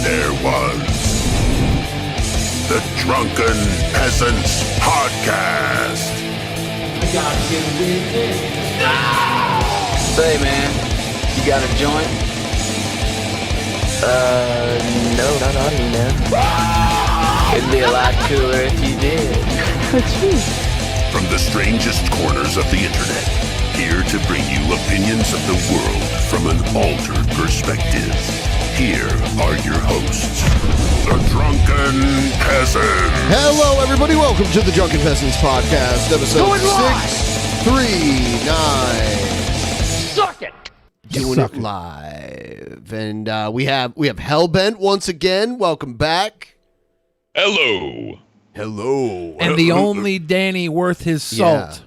there was the Drunken Peasants Podcast. I gotta get with it. Say, man, you got a joint? No, not on me, man. It'd be a lot cooler if you did. From the strangest corners of the internet, here to bring you opinions of the world from an altered perspective. Here are your hosts, the Drunken Peasants. Hello, everybody. Welcome to the Drunken Peasants Podcast, episode 639. Suck it! Doing it live. And we have Hellbent once again. Welcome back. Hello. Hello. And the only Danny worth his salt.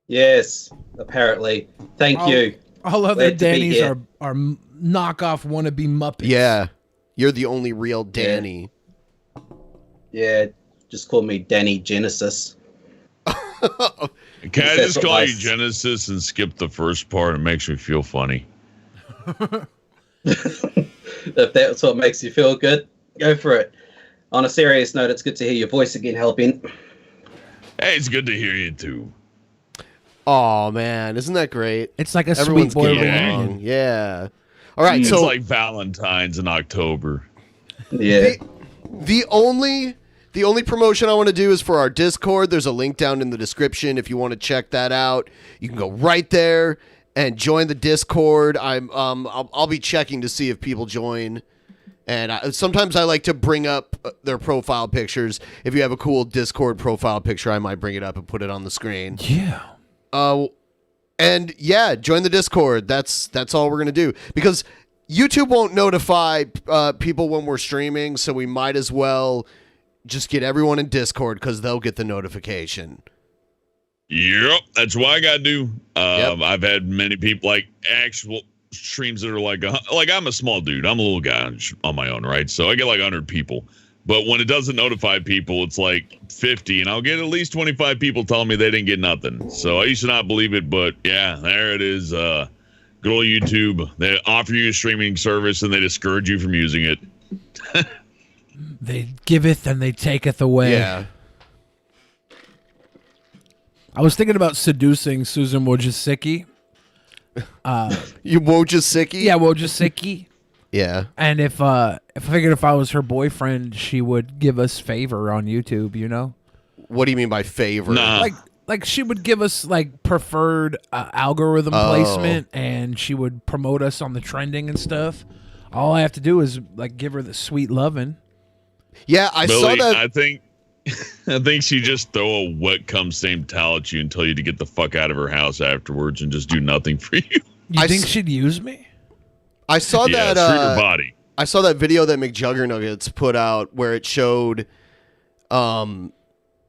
Yes, apparently. Thank you. All other Glad to be Dannys here. are knockoff wannabe Muppets. Yeah. You're the only real Danny. Yeah, just call me Danny Genesis. Can I just call you Genesis and skip the first part? It makes me feel funny. If that's what makes you feel good, go for it. On a serious note, it's good to hear your voice again, Hellbent. Hey, it's good to hear you too. Oh, man. Isn't that great? It's like a Everyone's sweet boy getting reunion. along. Yeah. All right. It's So like Valentine's in October. Yeah. the only promotion I want to do is for our Discord. There's a link down in the description if you want to check that out. You can go right there and join the Discord. I'll be checking to see if people join. And sometimes I like to bring up their profile pictures. If you have a cool Discord profile picture, I might bring it up and put it on the screen. Yeah. And yeah, join the Discord. That's all we're gonna do because YouTube won't notify people when we're streaming, so we might as well just get everyone in Discord because they'll get the notification. Yep, that's what I gotta do. Yep. I've had many people like actual streams that are like I'm a small dude. I'm a little guy on my own, right? So I get like 100 people. But when it doesn't notify people, it's like 50, and I'll get at least 25 people telling me they didn't get nothing. So I used to not believe it, but yeah, there it is. Good old YouTube. They offer you a streaming service, and they discourage you from using it. They giveth and they taketh away. Yeah. I was thinking about seducing Susan Wojcicki. You Wojcicki? Yeah, Wojcicki. Yeah. And if I figured if I was her boyfriend, she would give us favor on YouTube, you know? What do you mean by favor? Nah. Like she would give us like preferred algorithm placement, and she would promote us on the trending and stuff. All I have to do is like give her the sweet loving. Yeah, I Billy, saw that. I think she just throw a wet cum same towel at you and tell you to get the fuck out of her house afterwards and just do nothing for you. You think she'd use me? I saw Yeah, that. treat her body. I saw that video that McJuggernuggets put out where it showed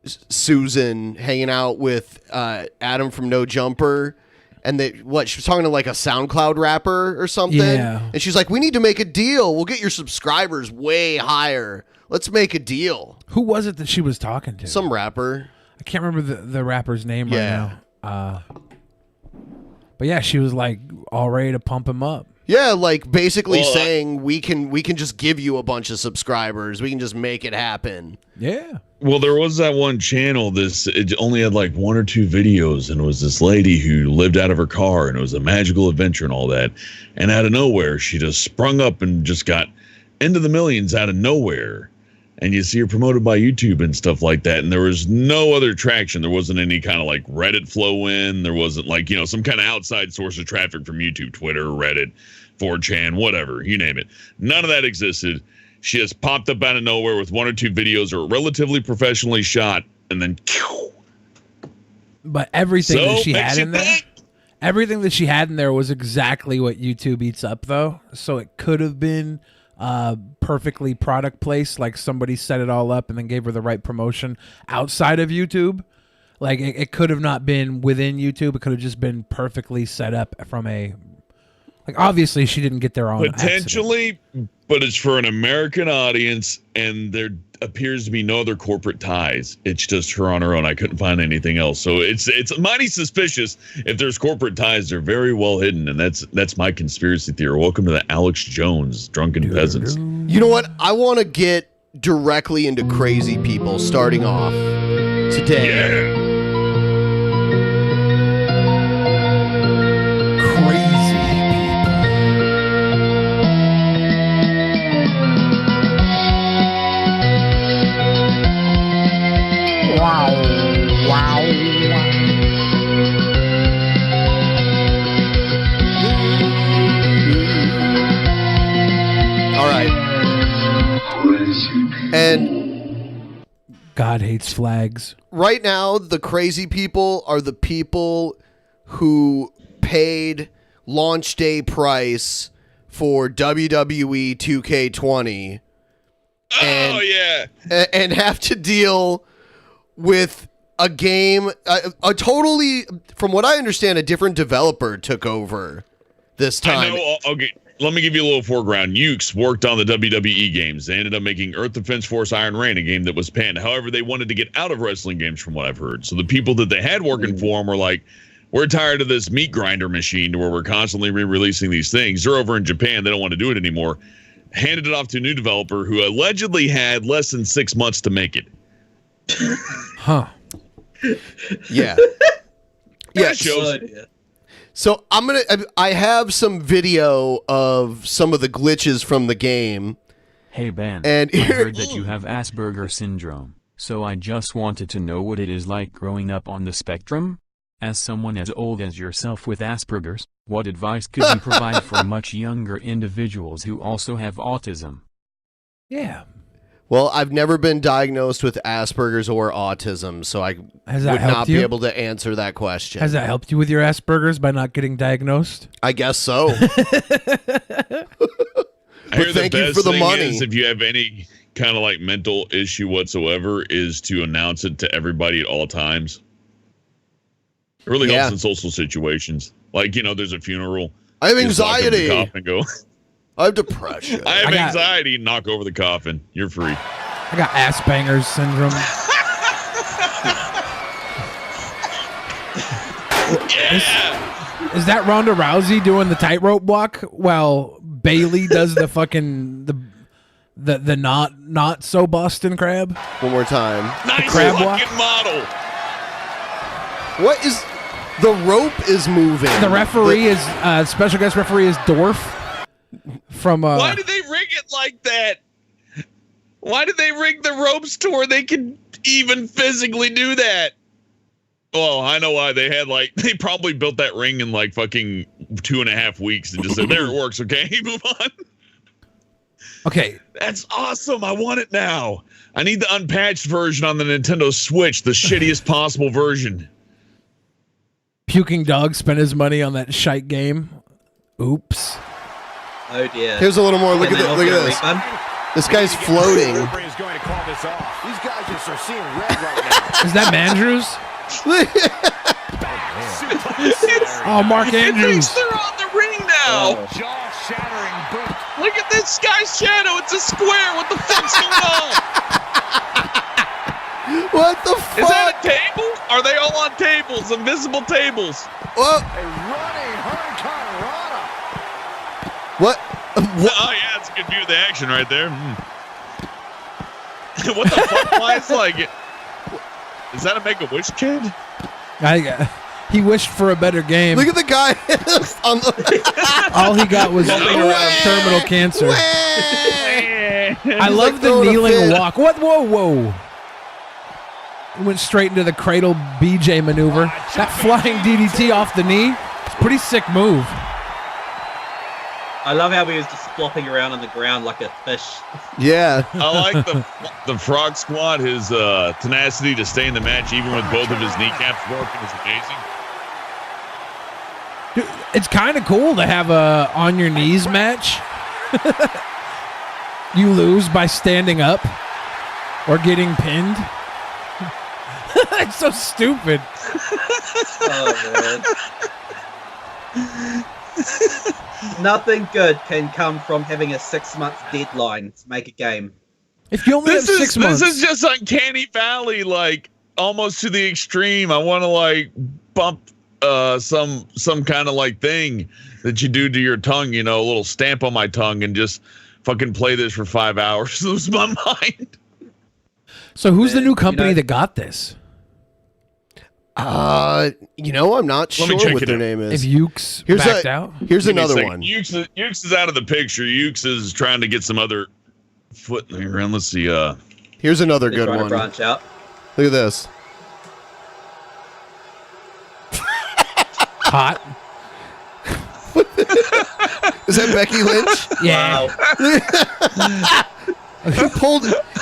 Susan hanging out with Adam from No Jumper, and she was talking to like a SoundCloud rapper or something. Yeah. And she's like, "We need to make a deal. We'll get your subscribers way higher. Let's make a deal." Who was it that she was talking to? Some rapper. I can't remember the rapper's name Yeah. right now. But yeah, she was like all ready to pump him up. Yeah, like basically saying we can just give you a bunch of subscribers. We can just make it happen. Yeah. Well, there was that one channel. It only had like 1 or 2 videos, and it was this lady who lived out of her car, and it was a magical adventure and all that. And out of nowhere, she just sprung up and just got into the millions out of nowhere. And you see her promoted by YouTube and stuff like that. And there was no other traction. There wasn't any kind of like Reddit flow in. There wasn't like, some kind of outside source of traffic from YouTube, Twitter, Reddit, 4chan, whatever, you name it. None of that existed. She just popped up out of nowhere with 1 or 2 videos that were relatively professionally shot. And then, But everything that she makes had you in there, think. everything that she had in there was exactly what YouTube eats up, though. So it could have been perfectly product placed, like somebody set it all up and then gave her the right promotion outside of YouTube. Like it could have not been within YouTube. It could have just been perfectly set up from a Like, obviously, she didn't get there on potentially, but it's for an American audience, and there appears to be no other corporate ties. It's just her on her own. I couldn't find anything else, so it's mighty suspicious. If there's corporate ties, they're very well hidden, and that's my conspiracy theory. Welcome to the Alex Jones Drunken Peasants. You know what? I want to get directly into crazy people starting off today. Yeah. Crazy people. Wow. All right. And God hates flags. right now, the crazy people are the people who paid launch day price for WWE 2K20 Oh yeah. and have to deal with a game, a totally, from what I understand, a different developer took over this time. I know. Okay, let me give you a little foreground. Ukes worked on the WWE games. They ended up making Earth Defense Force Iron Rain, a game that was panned. However, they wanted to get out of wrestling games, from what I've heard. So the people that they had working for them were like, we're tired of this meat grinder machine where we're constantly re-releasing these things. They're over in Japan. They don't want to do it anymore. Handed it off to a new developer who allegedly had less than 6 months to make it. Huh. Yeah. Yeah, Yes. shows. So I have some video of some of the glitches from the game. Hey Ben, And I here- heard that you have Asperger syndrome, so I just wanted to know what it is like growing up on the spectrum? As someone as old as yourself with Asperger's, what advice could you provide for much younger individuals who also have autism? Yeah. Well, I've never been diagnosed with Asperger's or autism, so I Has that would helped not you? be able to answer that question. Has that helped you with your Asperger's by not getting diagnosed? I guess so. I hear thank the you best for the thing money. is if you have any kind of like mental issue whatsoever, is to announce it to everybody at all times. It really Yeah. helps in social situations. Like, you know, there's a funeral. I have Just knock over the anxiety. coffin, go, I have depression. I have I got- anxiety. Knock over the coffin. You're free. I got Asperger's syndrome. Is that Ronda Rousey doing the tightrope walk while Bailey does the fucking the not so Boston crab? One more time. Nice crab fucking walk? model. What is the rope is moving? The referee is special guest referee is Dorf from Why did they rig it like that? Why did they rig the ropes to where they could even physically do that? Well, I know why. They probably built that ring in like fucking 2.5 weeks and just said, there it works, okay? Move on. Okay, That's awesome. I want it now. I need the unpatched version on the Nintendo Switch, the shittiest possible version. puking dog spent his money on that shite game. Oops. Oh dear. Here's a little more. Look And at then this. Look also at this. refund. This guy's floating. Is going to call this off. These guys just are seeing red right now. Is that Mandrews? Oh, Mark It Andrews. thinks they're on the ring now. Oh. Jaw-shattering boot. Look at this guy's shadow. It's a square. What the fuck's going on? What the Is that fuck? a table? Are they all on tables? Invisible tables. Whoa. A running Hurricane What? What? Oh, yeah, it's a good view of the action right there. What the fuck? Why it's like it? Is that a Make-A-Wish kid? He wished for a better game. Look at the guy on the. All he got was Wah! terminal cancer. Wah! I love like the throwing a kneeling fit. walk. What? Whoa. He went straight into the cradle BJ maneuver. That flying DDT off the knee. It's a pretty sick move. I love how he was just flopping around on the ground like a fish. Yeah. I like the Frog Squad. His tenacity to stay in the match even with both of his kneecaps broken is amazing. Dude, it's kind of cool to have a on your knees match. You lose by standing up or getting pinned. It's so stupid. Oh man. Nothing good can come from having a 6-month deadline to make a game. If you only have 6 months. This is just uncanny valley, like almost to the extreme. I want to like bump some kind of like thing that you do to your tongue, you know, a little stamp on my tongue and just fucking play this for 5 hours, lose my mind. So who's the new company that got this? I'm not sure what their name is. If Ukes backed out? Here's another one. Ukes is out of the picture. Ukes is trying to get some other foot in the ground. Let's see. Here's another good trying to one. branch out. Look at this. Hot. Is that Becky Lynch? Yeah.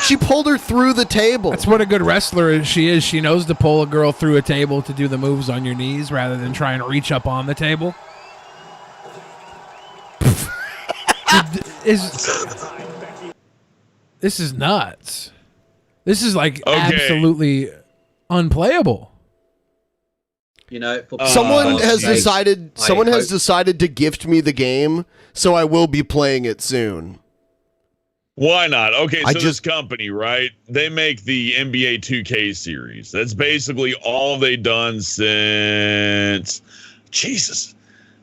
She pulled her through the table. That's what a good wrestler is. She knows to pull a girl through a table to do the moves on your knees rather than try and reach up on the table. This is nuts. This is like absolutely unplayable. Someone has decided to gift me the game, so I will be playing it soon. Why not? Okay, so this company, right? They make the NBA 2K series. That's basically all they've done since Jesus.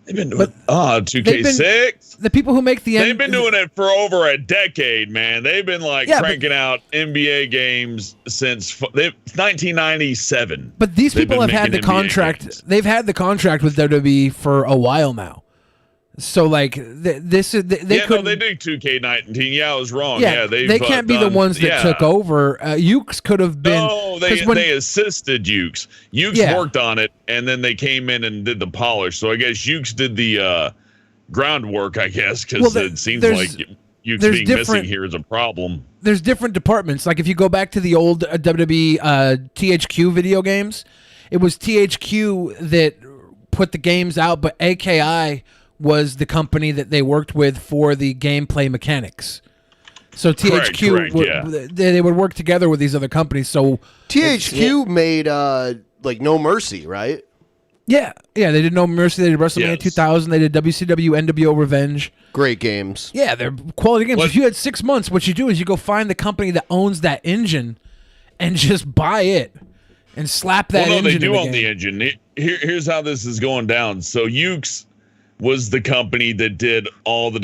They've been doing 2K6. The people who make they've been doing it for over a decade, man. They've been cranking out NBA games since 1997. But these people have had the contract. They've had the contract with WWE for a while now. So like this is they couldn't. They did 2K19. Yeah, I was wrong. Yeah, they can't be the ones that took over. Ukes could have been. No, they assisted Ukes. Ukes worked on it, and then they came in and did the polish. So I guess Ukes did the groundwork. I guess because it seems like Ukes being missing here is a problem. There's different departments. Like if you go back to the old WWE THQ video games, it was THQ that put the games out, but AKI was the company that they worked with for the gameplay mechanics. So THQ, they would work together with these other companies. So THQ made No Mercy, right? Yeah, they did No Mercy. They did WrestleMania 2000. They did WCW NWO Revenge. Great games. Yeah, they're quality games. If you had 6 months, what you do is you go find the company that owns that engine and just buy it and slap that engine. They do in own the engine. Here's how this is going down. So Ukes was the company that did all the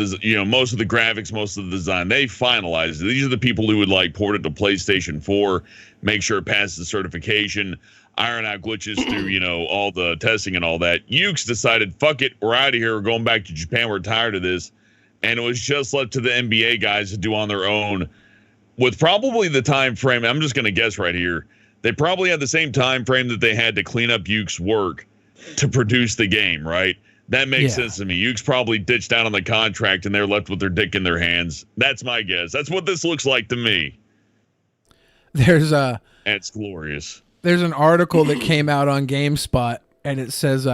most of the graphics, most of the design. They finalized it. These are the people who would port it to PlayStation 4, make sure it passes certification, iron out glitches through all the testing and all that. Ukes decided, fuck it, we're out of here, we're going back to Japan, we're tired of this. And it was just left to the NBA guys to do on their own with probably the time frame. I'm just going to guess right here. They probably had the same time frame that they had to clean up Ukes' work to produce the game, right? That makes sense to me. Ukes probably ditched out on the contract and they're left with their dick in their hands. That's my guess. That's what this looks like to me. And it's glorious. There's an article that came out on GameSpot and it says,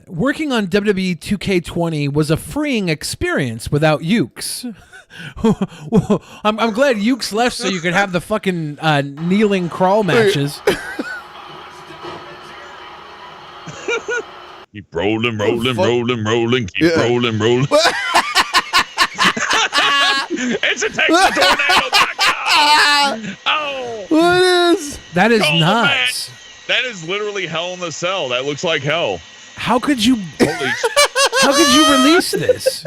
working on WWE 2K20 was a freeing experience without Ukes. I'm glad Ukes left so you could have the fucking kneeling crawl matches. Keep rolling, rolling, rolling, rolling. Keep rolling, rolling. It's a Texas tornado. Oh, what is that? Is nuts. That is literally hell in the cell. That looks like hell. How could you? How could you release this?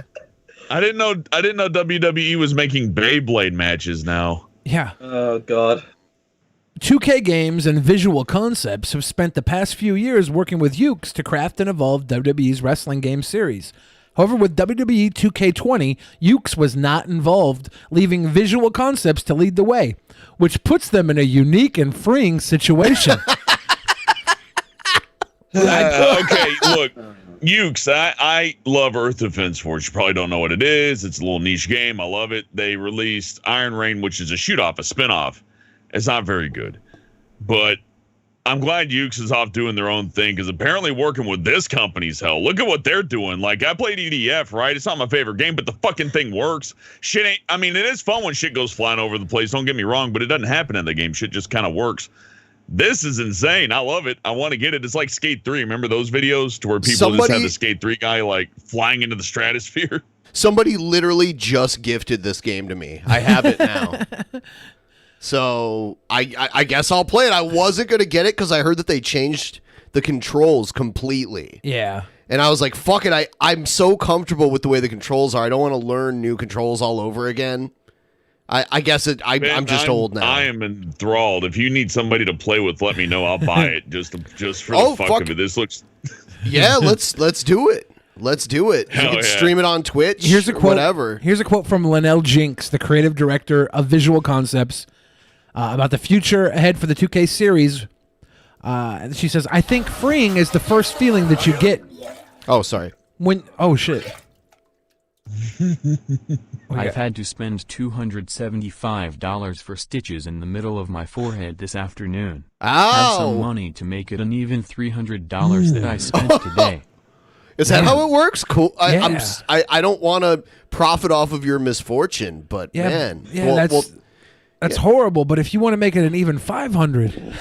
I didn't know WWE was making Beyblade matches now. Yeah. Oh God. 2K Games and Visual Concepts have spent the past few years working with Ukes to craft and evolve WWE's wrestling game series. However, with WWE 2K20, Ukes was not involved, leaving Visual Concepts to lead the way, which puts them in a unique and freeing situation. Okay, look, Ukes, I love Earth Defense Force. You probably don't know what it is. It's a little niche game. I love it. They released Iron Rain, which is a shoot-off, a spin-off. It's not very good, but I'm glad Ukes is off doing their own thing because apparently working with this company's hell. Look at what they're doing. Like, I played EDF, right? It's not my favorite game, but the fucking thing works. Shit ain't, I mean, it is fun when shit goes flying over the place. Don't get me wrong, but it doesn't happen in the game. Shit just kind of works. This is insane. I love it. I want to get it. It's like Skate 3. Remember those videos to where people just had the Skate 3 guy flying into the stratosphere? Somebody literally just gifted this game to me. I have it now. So I guess I'll play it. I wasn't going to get it because I heard that they changed the controls completely. Yeah. And I was like, fuck it, I'm so comfortable with the way the controls are. I don't want to learn new controls all over again. I guess I'm just old now. I am enthralled. If you need somebody to play with, let me know. I'll buy it just for the fuck of it. This looks. Yeah, let's do it. Let's do it. You can stream it on Twitch. Here's a quote. Whatever. Here's a quote from Linnell Jinks, the creative director of Visual Concepts, about the future ahead for the 2K series. She says, "I think freeing is the first feeling that you get." Oh, sorry. Oh shit. I've had to spend $275 for stitches in the middle of my forehead this afternoon. Ow! Have some money to make it an even $300 that I spent today. Is that how it works? Cool. I don't want to profit off of your misfortune, but man, that's horrible. But if you want to make it an even 500, all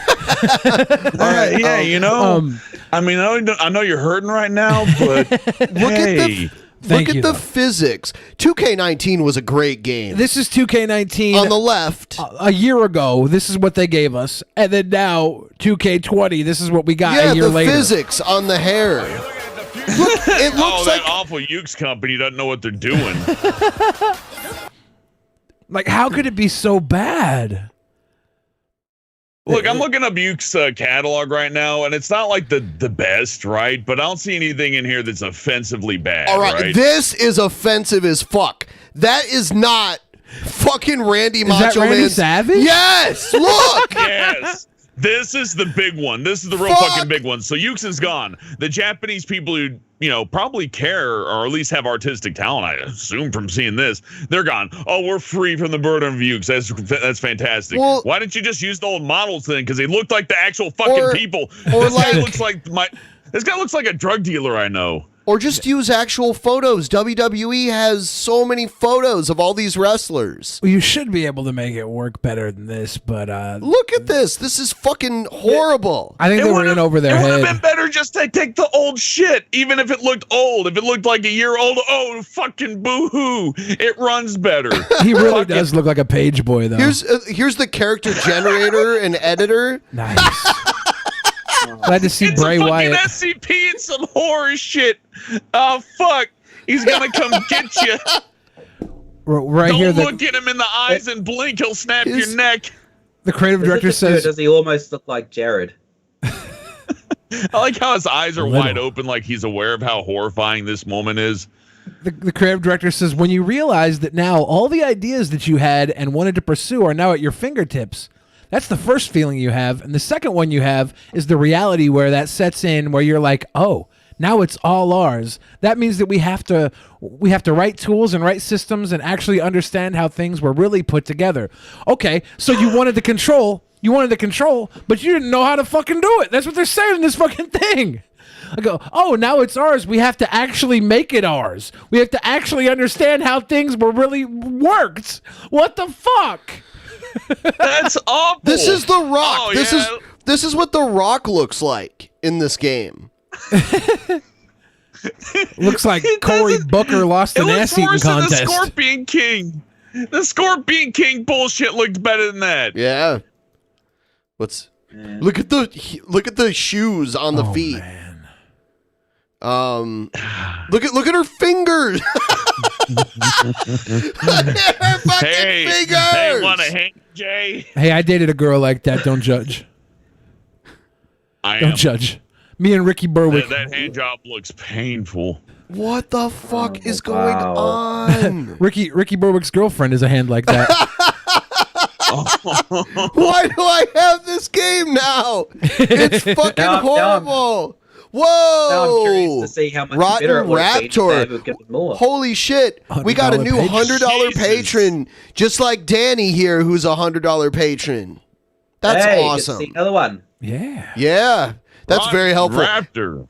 right, yeah, you know, I mean, I know you're hurting right now, but look at the physics. 2K19 was a great game. This is 2K19 on the left. A year ago, this is what they gave us, and then now 2K20, this is what we got a year later. Yeah, the physics on the hair. Look, it looks like that awful Ukes company doesn't know what they're doing. Like, how could it be so bad? Look, I'm looking up Ukes catalog right now, and it's not like the best, right? But I don't see anything in here that's offensively bad. All right, this is offensive as fuck. That is not fucking Randy Macho that Randy Man's. Savage? Yes, look. Yes. This is the big one. This is the real fucking big one. So Ukes is gone. The Japanese people who, probably care or at least have artistic talent, I assume from seeing this, they're gone. Oh, we're free from the burden of Ukes. That's fantastic. Well, why didn't you just use the old models then? Because they looked like the actual fucking people. Or this guy looks like this guy looks like a drug dealer I know. Or just use actual photos. WWE has so many photos of all these wrestlers. Well, you should be able to make it work better than this, but look at this. This is fucking horrible. I think they were in over their head. It would have been better just to take the old shit, even if it looked old. If it looked like a year old, oh, fucking boo-hoo. It runs better. He really does look like a page boy, though. Here's the character generator and editor. Nice. Glad to see Bray Wyatt. It's a fucking SCP and some horror shit. Oh, fuck. He's going to come get you. Don't look at him in the eyes and blink. He'll snap your neck. The creative director says... Does he almost look like Jared? I like how his eyes are wide open, like he's aware of how horrifying this moment is. The creative director says, when you realize that now all the ideas that you had and wanted to pursue are now at your fingertips, that's the first feeling you have. And the second one you have is the reality where that sets in, where you're like, oh, now it's all ours. That means that we have to write tools and write systems and actually understand how things were really put together. Okay, so you wanted the control, but you didn't know how to fucking do it. That's what they're saying in this fucking thing. I go, oh, now it's ours. We have to actually make it ours. We have to actually understand how things were really worked. What the fuck? That's awful. This is The Rock. Oh, This is what The Rock looks like in this game. Looks like Cory Booker lost an ass-eating contest. The Scorpion King. The Scorpion King bullshit looked better than that. Yeah. Look at the shoes on the feet. Man. Look at her fingers. Hey, want a hand, Jay? Hey, I dated a girl like that. Don't judge. Don't judge. Me and Ricky Berwick. That hand job looks painful. What the fuck is going on? Ricky Berwick's girlfriend is a hand like that. Why do I have this game now? It's fucking horrible. Whoa! Now I'm curious to see how much Rotten better it would have been if they would give it more. Holy shit! We got a new $100 patron, just like Danny here, who's a $100 patron. That's awesome. See another one. Yeah. That's very helpful. Raptor.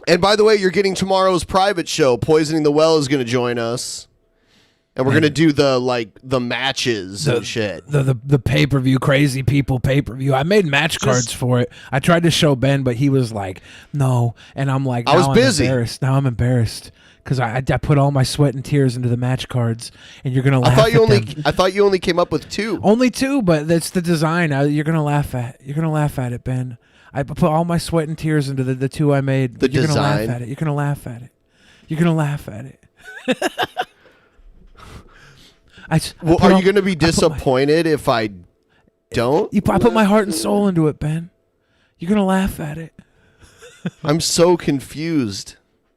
And by the way, you're getting tomorrow's private show. Poisoning the Well is going to join us. And we're gonna do the matches and shit. The pay-per-view, Crazy People pay-per-view. I made match cards for it. I tried to show Ben, but he was like, no. And I'm like, I was busy. Now I'm embarrassed. Because I put all my sweat and tears into the match cards, and you're gonna laugh. I thought you only came up with 2. Only 2, but that's the design. You're gonna laugh at it, Ben. I put all my sweat and tears into the two I made. The You're design. gonna laugh at it. You're gonna laugh at it. You're gonna laugh at it. Are you going to be disappointed if I don't? I put my heart and soul into it, Ben. You're gonna laugh at it. I'm so confused.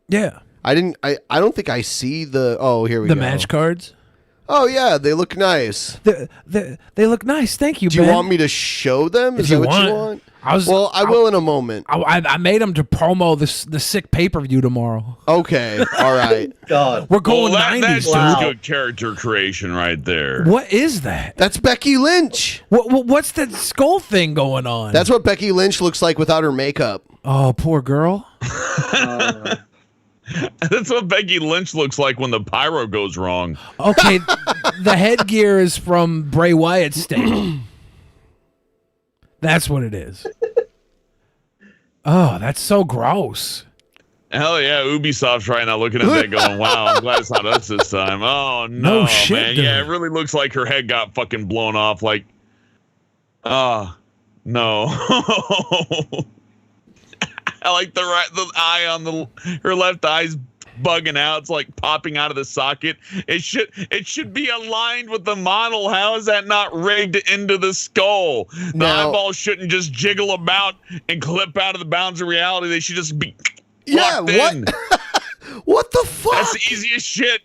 Yeah. I don't think I see the. Oh, here we go. The match cards. Oh yeah, they look nice. They look nice. Thank you, Do Ben. you want me to show them? Is If that you what you want. want? I will in a moment. I made them to promo the sick pay-per-view tomorrow. Okay, all right. God. We're going Well, 90s. that's Wow. good character creation right there. What is that? That's Becky Lynch. What's that skull thing going on? That's what Becky Lynch looks like without her makeup. Oh, poor girl. That's what Becky Lynch looks like when the pyro goes wrong. Okay, the headgear is from Bray Wyatt's state. That's what it is. Oh, that's so gross. Hell yeah, Ubisoft's right now looking at that going, wow, I'm glad it's not us this time. Oh, no, shit, man. dude. Yeah, it really looks like her head got fucking blown off. Like, no. I like the eye on her left eye's bugging out. It's like popping out of the socket. It should be aligned with the model. How is that not rigged into the skull? The eyeballs shouldn't just jiggle about and clip out of the bounds of reality. They should just be locked in. What the fuck? That's the easiest shit.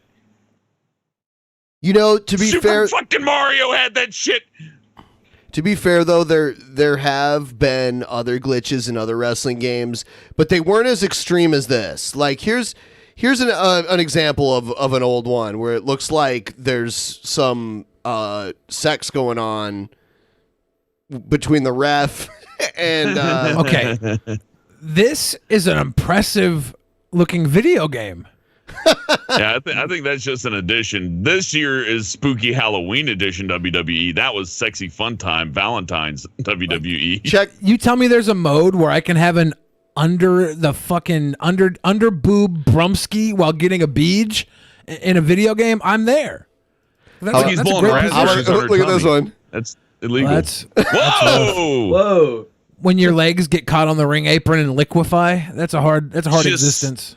You know, to be Super fair, fucking Mario had that shit. To be fair, though, there have been other glitches in other wrestling games, but they weren't as extreme as this. Like, here's an example of an old one where it looks like there's some sex going on between the ref and Okay. This is an impressive looking video game. Yeah, I think that's just an addition. This year is Spooky Halloween edition WWE. That was Sexy Fun Time Valentine's WWE. Check. You tell me there's a mode where I can have an under boob brumski while getting a beej in a video game. I'm there. He's a blowing great raspberries on her Look at this tummy. one. That's illegal. Whoa! Whoa. When your legs get caught on the ring apron and liquefy, that's a hard Just- existence.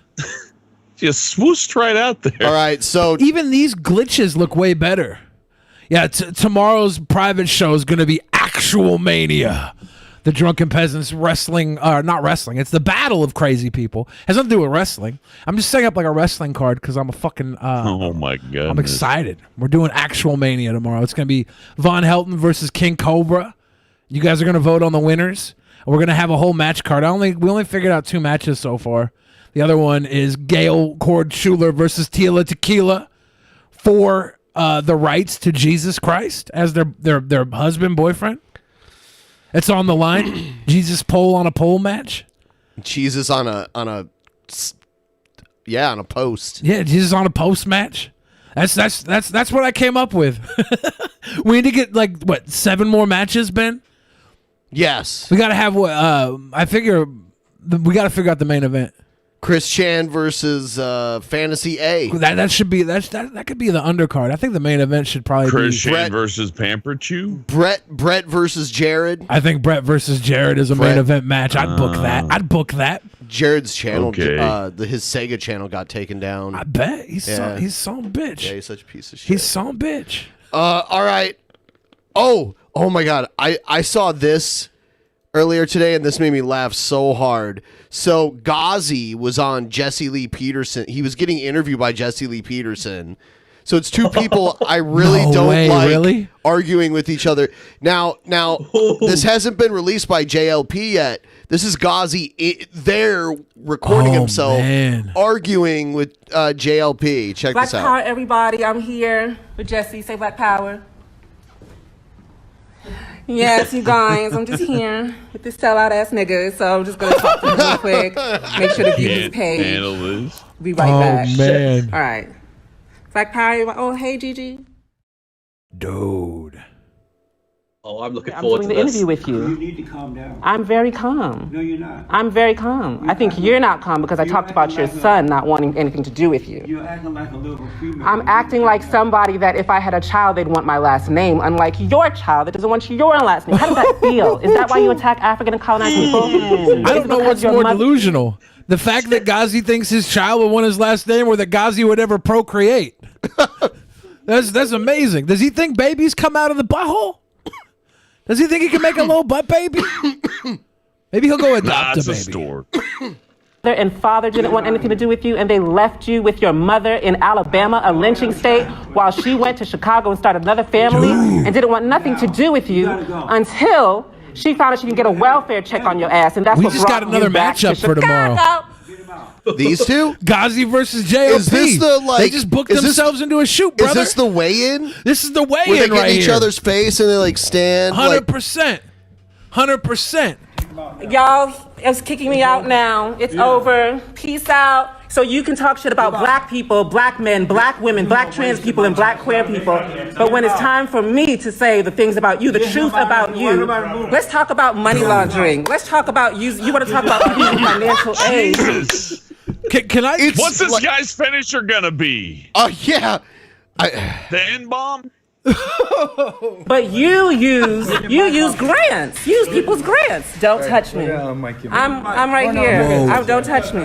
Just swooshed right out there. All right, so Even these glitches look way better. Yeah, tomorrow's private show is going to be Actual Mania. The Drunken Peasants wrestling, not wrestling. It's the battle of crazy people. Has nothing to do with wrestling. I'm just setting up like a wrestling card because I'm a fucking. Oh my god! I'm excited. We're doing Actual Mania tomorrow. It's going to be Von Helton versus King Cobra. You guys are going to vote on the winners. We're going to have a whole match card. We only figured out 2 matches so far. The other one is Gail Cord Schuler versus Tila Tequila for the rights to Jesus Christ as their husband, boyfriend. It's on the line. Jesus pole on a pole match. Jesus on a post. Yeah, Jesus on a post match. That's what I came up with. We need to get 7 more matches, Ben. Yes. We got to have I figure we got to figure out the main event. Chris Chan versus Fantasy A. That should be that could be the undercard. I think the main event should probably Chris be Chan versus Pamper Chew. Brett versus Jared. I think Brett versus Jared is a main event match. I'd book that. Jared's channel, Okay. his Sega channel got taken down. I bet he's Yeah. some bitch. Yeah, he's such a piece of shit. He's some bitch. All right. Oh my God. I saw this earlier today, and this made me laugh so hard. So Ghazi was on Jesse Lee Peterson. He was getting interviewed by Jesse Lee Peterson. So it's 2 people I really No don't way, like really? arguing with each other. Now this hasn't been released by JLP yet. This is Ghazi there recording himself man. arguing with JLP. Check Black this out. Power, everybody. I'm here with Jesse. Say Black Power. Yes, you guys. I'm just here with this sellout ass nigga. So I'm just gonna talk to him real quick. Make sure the view is Can't paid. handle this. Be right back. Man. All right. Black Power. Oh, hey, Gigi. Dude. Oh, I'm looking I'm forward doing to the this. interview with You you. need to calm down. I'm very calm. No, you're not. I'm very calm. I think you're not calm because I talked about your son not wanting anything to do with you. You're acting like a little female. I'm acting like somebody that if I had a child, they'd want my last name, unlike your child that doesn't want your last name. How does that feel? Is that why you attack African and colonized people? I don't know what's more delusional. The fact that Ghazi thinks his child would want his last name or that Ghazi would ever procreate. That's amazing. Does he think babies come out of the butthole? Does he think he can make a little butt baby? Maybe he'll go adopt a baby. Store. And father didn't want anything to do with you, and they left you with your mother in Alabama, a lynching state, while she went to Chicago and started another family and didn't want nothing to do with you until she found out she can get a welfare check on your ass, and that's We what just brought got another you back matchup to for tomorrow. Chicago. These two? Ghazi versus JLP. Is this the, like, they just booked is this- themselves into a shoot, brother. Is this the weigh-in? This is the Where they weigh-in get right in each here. other's face and they like stand? 100%. 100%. Y'all is kicking me out now. It's over. Peace out. So you can talk shit about black people, black men, black women, black trans people, and black queer people. But when it's time for me to say the things about you, the truth about you, let's talk about money laundering. Let's talk about you. You want to talk about using financial aid. Can I? What's this guy's finisher gonna be? Oh yeah, the N-bomb. But you use grants. Use people's grants. Don't touch me. I'm right here. Don't touch me.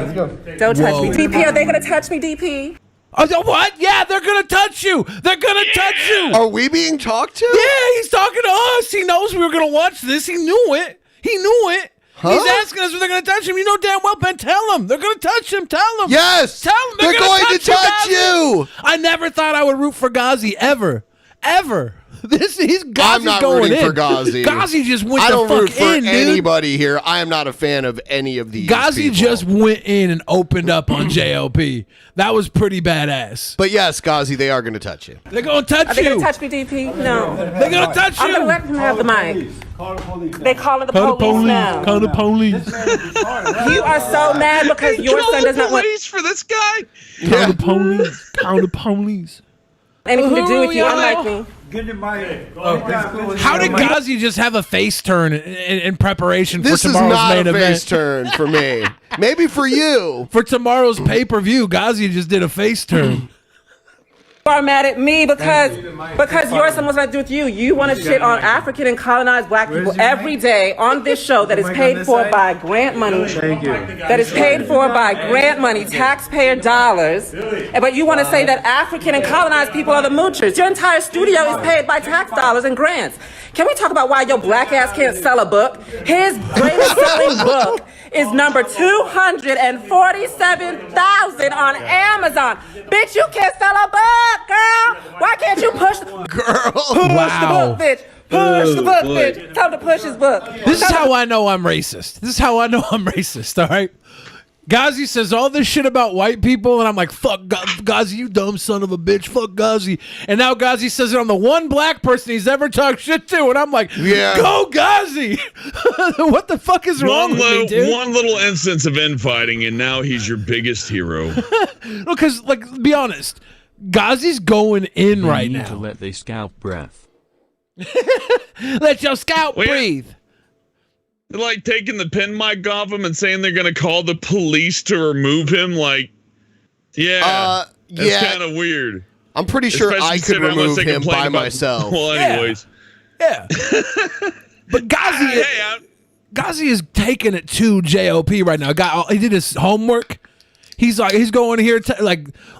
Don't touch me. DP, are they gonna touch me, DP? Oh, what? Yeah, they're gonna touch you. They're gonna touch you. Are we being talked to? Yeah, he's talking to us. He knows we were gonna watch this. He knew it. He knew it. Huh? He's asking us if they're gonna touch him. You know damn well, Ben. Tell him they're gonna touch him. Tell him. Yes. Tell him they're going to touch you. I never thought I would root for Ghazi ever. He's Ghazi's I'm not going rooting in. for Ghazi. Ghazi just went I the don't fuck root for in, dude. anybody here. I am not a fan of any of these. Ghazi people. just went in and opened up on JLP. That was pretty badass. But yes, Ghazi, they are going to touch you. They're gonna touch Are they you. gonna touch me, DP? No. They're gonna touch I'm you. gonna let him have the mic. Call the police. They calling the Call the police police. now. Call the police. You are so mad because your son does not want police for this guy. Call the police. Call the police. anything to do with you, Who, unlike me. Get the mic. How did Ghazi just have a face turn in preparation This for is tomorrow's not main a event? face turn for me. Maybe for you. For tomorrow's pay-per-view, Ghazi just did a face turn. You are mad at me because your son was not do with you. You want to shit on African and colonized black people every day on this show that is paid for by grant money. That is paid for by grant money, taxpayer dollars. But you want to say that African and colonized people are the moochers. Your entire studio is paid by tax dollars and grants. Can we talk about why your black ass can't sell a book? His greatest selling book is number 247,000 on Amazon. Bitch, you can't sell a book, girl. Why can't you push the book, bitch? Push the book, bitch. Tell him to push his book. This is how I know I'm racist. All right? Ghazi says all this shit about white people, and I'm like, fuck Ghazi, you dumb son of a bitch. Fuck Ghazi. And now Ghazi says it on the one black person he's ever talked shit to, and I'm like, go Ghazi. What the fuck is wrong with me, dude? One little instance of infighting, and now he's your biggest hero. Because, like, be honest, Ghazi's going in right now. To let they scalp breath. Let your scalp breathe. They're like taking the pin mic off him and saying they're going to call the police to remove him. Like, that's kind of weird. I'm pretty sure Especially I could considering how much remove they him complain by about- myself. Well, anyways. Yeah. But Ghazi is taking it to JOP right now. He did his homework. He's going here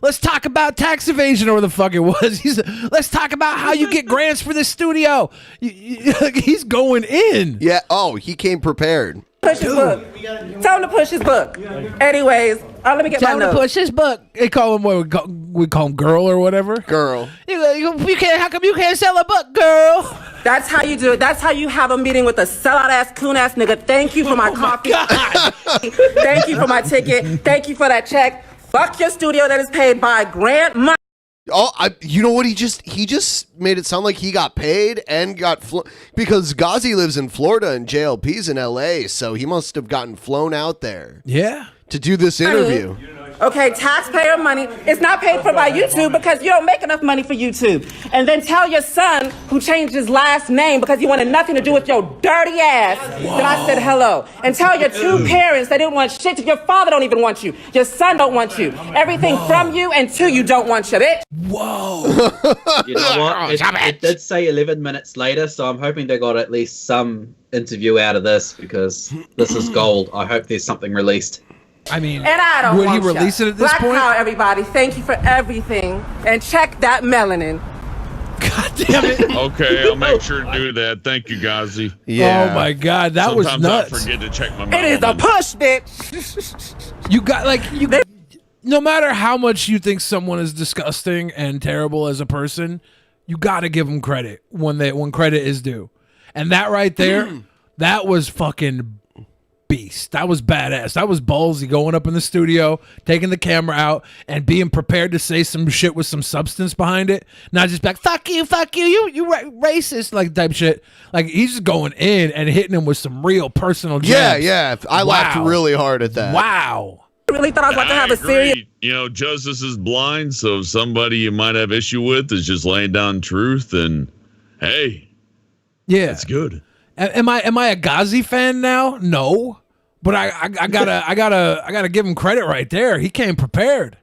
let's talk about tax evasion or whatever the fuck it was. Let's talk about how you get grants for this studio. He's going in. Yeah. Oh, he came prepared. Push his book. Tell him to push his book. Anyways, let me get Tell my him to notes. push his book. They call him we call him girl or whatever. Girl. You can't. How come you can't sell a book, girl? That's how you do it. That's how you have a meeting with a sellout ass, coon ass nigga. Thank you for my coffee. Thank you for my ticket. Thank you for that check. Fuck your studio that is paid by grant money. Oh, you know what? He just made it sound like he got paid and got because Ghazi lives in Florida and JLP's in LA, so he must have gotten flown out there. Yeah. To do this interview. Okay, taxpayer money. It's not paid for by YouTube because you don't make enough money for YouTube. And then tell your son, who changed his last name because he wanted nothing to do with your dirty ass, that I said hello. And tell your two parents they didn't want shit. Your father don't even want you. Your son don't want you. Everything from you and to you don't want you, bitch. Whoa. You know what? It did say 11 minutes later, so I'm hoping they got at least some interview out of this because this is gold. I hope there's something released. I mean, and I don't would want he release it at this Black point? Power, everybody. Thank you for everything. And check that melanin. God damn it. Okay, I'll make sure to do that. Thank you, Gazi. Yeah. Oh my God, that was Sometimes nuts. I forget to check my It is a melanin. push, bitch. You got no matter how much you think someone is disgusting and terrible as a person, you got to give them credit when credit is due. And that right there, that was fucking beast. That was badass. That was ballsy, going up in the studio, taking the camera out, and being prepared to say some shit with some substance behind it. Not just like, fuck you, you racist, like type shit. Like, he's just going in and hitting him with some real personal jabs. Yeah. I laughed really hard at that. Wow. I really thought I was about to have a serious. You know, justice is blind, so if somebody you might have issue with is just laying down truth, and hey, yeah, that's good. Am I a Ghazi fan now? No, but I gotta give him credit right there. He came prepared.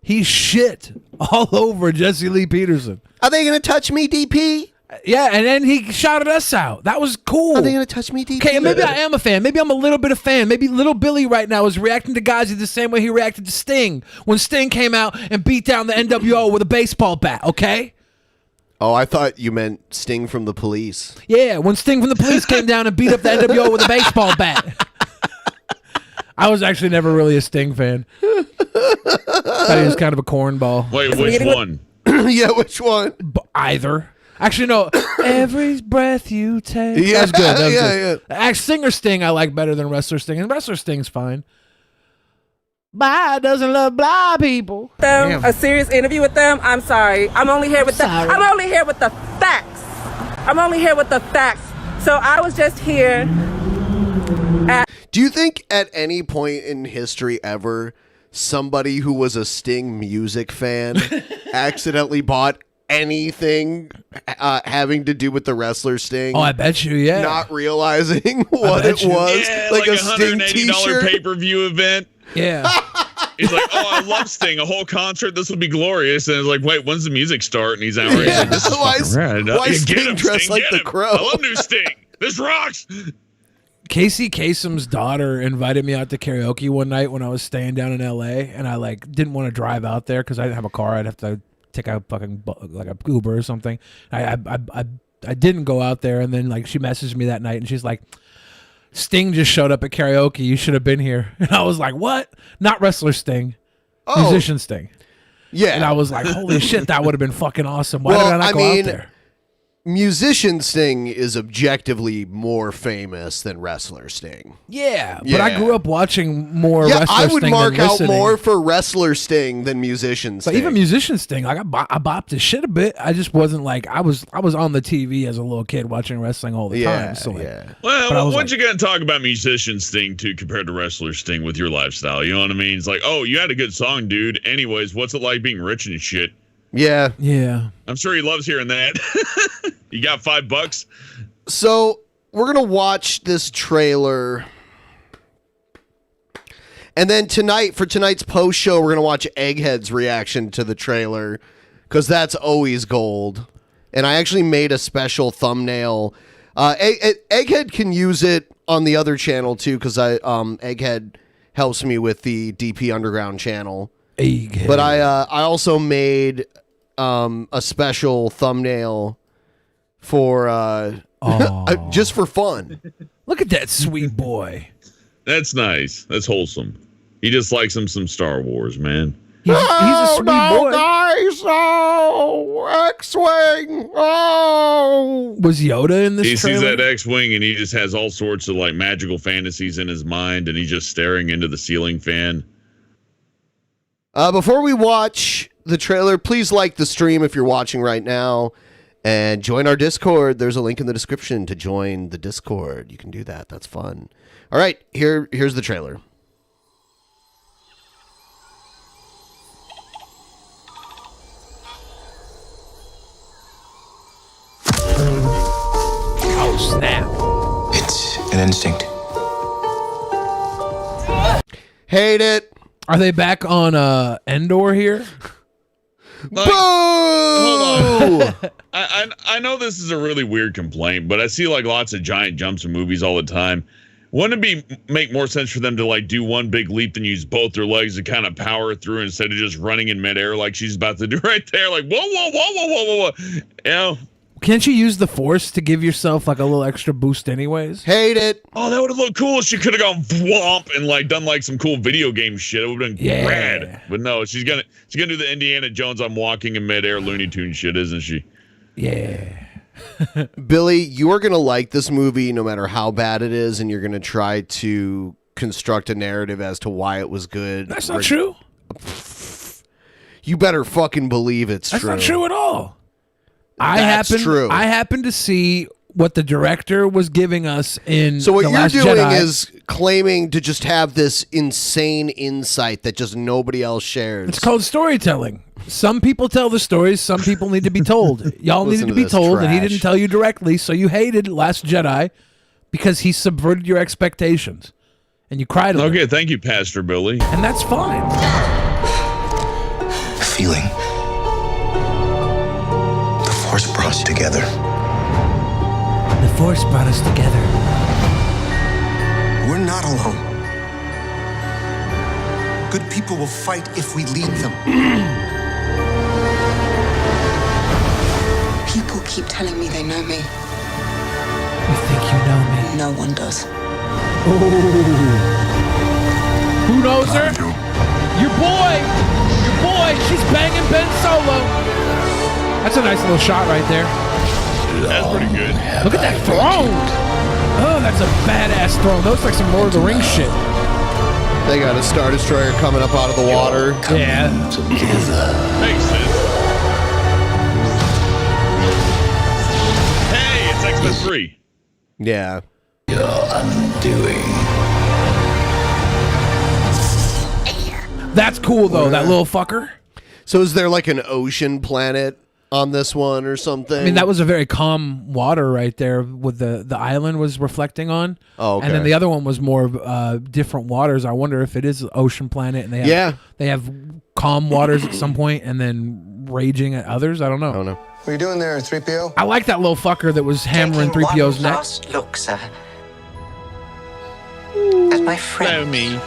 He shit all over Jesse Lee Peterson. Are they gonna touch me, DP? Yeah, and then he shouted us out. That was cool. Are they gonna touch me, DP? Okay, maybe I am a fan. Maybe I'm a little bit of fan. Maybe little Billy right now is reacting to Ghazi the same way he reacted to Sting when Sting came out and beat down the NWO with a baseball bat. Okay. Oh, I thought you meant Sting from the Police. Yeah, when Sting from the Police came down and beat up the NWO with a baseball bat. I was actually never really a Sting fan. Thought he was kind of a cornball. Wait, which one? Yeah, which one? Either. Actually, no. Every breath you take. Yeah, That's good. That's yeah. good. Actually, Singer Sting I like better than Wrestler Sting, and Wrestler Sting's fine. Blah doesn't love blah people. A serious interview with them. I'm sorry. I'm only here with I'm only here with the facts. I'm only here with the facts. So I was just here. Do you think at any point in history ever somebody who was a Sting music fan accidentally bought anything having to do with the wrestler Sting? Oh, I bet you, yeah. Not realizing what it was. Yeah, like a $180 Sting t-shirt. pay-per-view event. Yeah. He's like, oh, I love Sting. A whole concert. This would be glorious. And it's like, wait, when's the music start? And he's out right. Like, this is fucking rad. Why Yeah, Sting get him, dressed Sting, like get the him. Crow? I love new Sting. This rocks. Casey Kasem's daughter invited me out to karaoke one night when I was staying down in LA, and I didn't want to drive out there because I didn't have a car. I'd have to take a fucking like a Uber or something. I didn't go out there, and then she messaged me that night, and she's like, Sting just showed up at karaoke. You should have been here. And I was like, what? Not wrestler Sting. Oh. Musician Sting. Yeah. And I was like, holy shit, that would have been fucking awesome. Why did I not go out there? Musician Sting is objectively more famous than wrestler Sting. Yeah, but I grew up watching more Yeah, wrestler I would Sting mark than out listening. more for wrestler Sting than musician But Sting. even musician Sting, I bopped his shit a bit. I just wasn't I was on the TV as a little kid watching wrestling all the time. So Well, what you got to talk about musician Sting too compared to wrestler Sting with your lifestyle? You know what I mean? It's like, oh, you had a good song, dude. Anyways, what's it like being rich and shit? Yeah. I'm sure he loves hearing that. You got $5? So we're going to watch this trailer. And then tonight, for tonight's post show, we're going to watch Egghead's reaction to the trailer because that's always gold. And I actually made a special thumbnail. Egghead can use it on the other channel too because Egghead helps me with the DP Underground channel. Egghead. But I also made a special thumbnail for just for fun. Look at that sweet boy. That's nice. That's wholesome. He just likes him some Star Wars, man. He's a sweet boy. Guys, X-Wing. Was Yoda in this He trailer? sees that X-Wing and he just has all sorts of magical fantasies in his mind and he's just staring into the ceiling fan. Before we watch the trailer, please like the stream if you're watching right now and join our Discord. There's a link in the description to join the Discord. You can do that. That's fun. All right, here's the trailer. snap. It's an instinct. Hate it. Are they back on Endor here? Like, Boo! hold on. I know this is a really weird complaint, but I see like lots of giant jumps in movies all the time. Wouldn't it make more sense for them to like do one big leap than use both their legs to kind of power through instead of just running in midair like she's about to do right there? Like whoa, whoa, whoa, whoa, whoa, whoa, whoa. You know? Can't you use the Force to give yourself like a little extra boost anyways? Hate it. Oh, that would have looked cool. She could have gone whomp and like done like some cool video game shit. It would have been rad. But no, she's gonna do the Indiana Jones I'm walking in midair Looney Tune shit, isn't she? Yeah. Billy, you are going to like this movie no matter how bad it is, and you're going to try to construct a narrative as to why it was good. That's not true. You better fucking believe it's That's true. not true at all. That's true. I happened to see what the director was giving us in So what The you're Last doing Jedi. is claiming to just have this insane insight that just nobody else shares. It's called storytelling. Some people tell the stories, some people need to be told. Y'all Listen needed to to be this told, and he trash. didn't tell you directly, so you hated Last Jedi because he subverted your expectations. And you cried a little. Okay, thank you, Pastor Billy. And that's fine. Feeling. The Force brought us together. The Force brought us together. We're not alone. Good people will fight if we lead them. People keep telling me they know me. You think you know me? No one does. Who knows her? Your boy! Your boy! She's banging Ben Solo! That's a nice little shot right there. That's pretty good. Look at that throne! Oh, that's a badass throne. That looks like some Lord of the Rings shit. They got a Star Destroyer coming up out of the water. Yeah. Makes sense. Hey, it's X-Men 3. Yeah. That's cool, though, that little fucker. So is there like an ocean planet on this one or something? I mean, that was a very calm water right there with the island was reflecting on. Oh, okay. And then the other one was more different waters. I wonder if it is Ocean Planet and they have calm waters at some point and then raging at others. I don't know. What are you doing there, 3PO? I like that little fucker that was hammering 3PO's neck. Last look, sir. At my friend. me.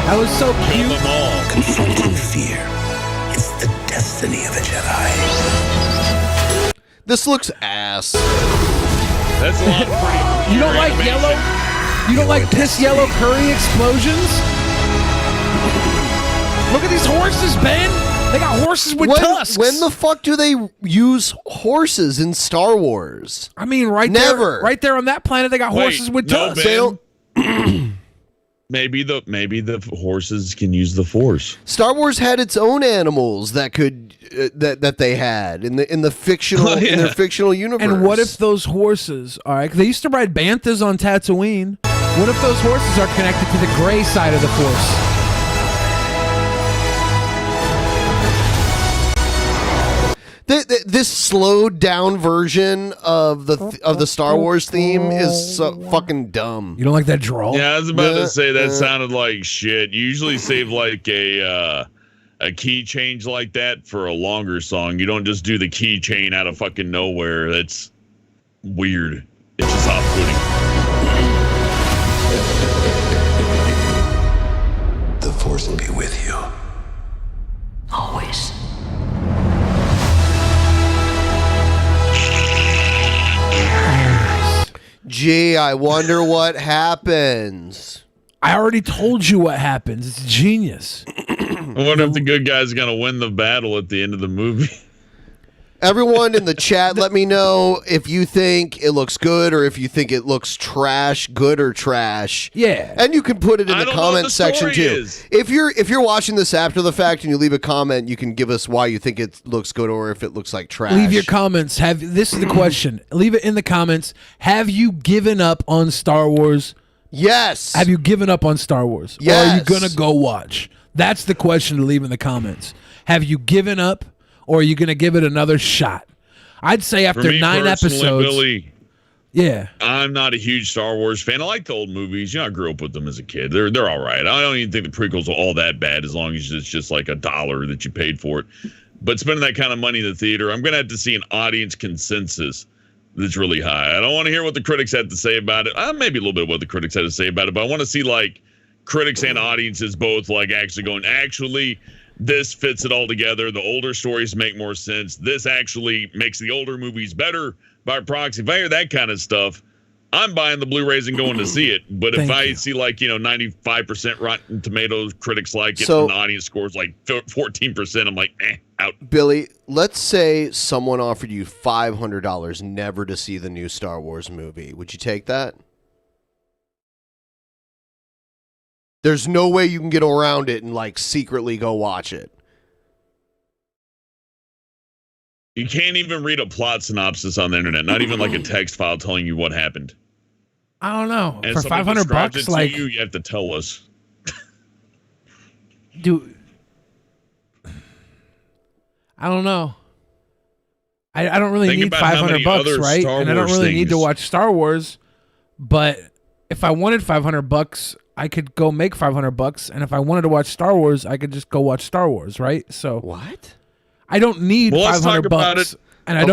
That was so cute. Them all. Confronting fear. It's the destiny of a Jedi. This looks ass. That's a lot pretty. You don't like yellow? You don't like piss yellow curry explosions? Look at these horses, Ben. They got horses with tusks. When the fuck do they use horses in Star Wars? I mean, right Never. there on that planet, they got horses with tusks. They don't. Maybe the horses can use the Force. Star Wars had its own animals that could that they had in the fictional in their fictional universe. And what if those horses? All right, they used to ride banthas on Tatooine. What if those horses are connected to the gray side of the Force? This slowed down version of the Star Wars theme is so fucking dumb. You don't like that drawl? Yeah, I was about to say that sounded like shit. You usually save like a key change like that for a longer song. You don't just do the key chain out of fucking nowhere. That's weird. It's just off-putting. The Force will be with you. Always. Gee, I wonder what happens. I already told you what happens. It's genius. I wonder if the good guy's gonna win the battle at the end of the movie. Everyone in the chat, let me know if you think it looks good or if you think it looks trash, good or trash. Yeah. And you can put it in I the don't know what comment the section story too. is. If you're watching this after the fact and you leave a comment, you can give us why you think it looks good or if it looks like trash. Leave your comments. This is the question. Leave it in the comments. Have you given up on Star Wars? Yes. Have you given up on Star Wars? Yes. Or are you gonna go watch? That's the question to leave in the comments. Have you given up, or are you going to give it another shot? I'd say after For me 9 personally, episodes. Billy, yeah. I'm not a huge Star Wars fan. I like the old movies. I grew up with them as a kid. They're all right. I don't even think the prequels are all that bad as long as it's just like $1 that you paid for it. But spending that kind of money in the theater, I'm going to have to see an audience consensus that's really high. I don't want to hear what the critics had to say about it. Maybe a little bit what the critics had to say about it, but I want to see like critics and audiences both like actually going, actually, this fits it all together. The older stories make more sense. This actually makes the older movies better by proxy. If I hear that kind of stuff, I'm buying the Blu-rays and going to see it. But if I see like, 95% Rotten Tomatoes critics like it and the audience scores like 14%, I'm like, out. Billy, let's say someone offered you $500 never to see the new Star Wars movie. Would you take that? There's no way you can get around it and like secretly go watch it. You can't even read a plot synopsis on the internet, not even like a text file telling you what happened. I don't know. And for $500, like you have to tell us. Dude, I don't know. I don't really need $500, right? And I don't really need to watch Star Wars. But if I wanted $500, I could go make $500. And if I wanted to watch Star Wars, I could just go watch Star Wars, right? So what? I don't need $500, and I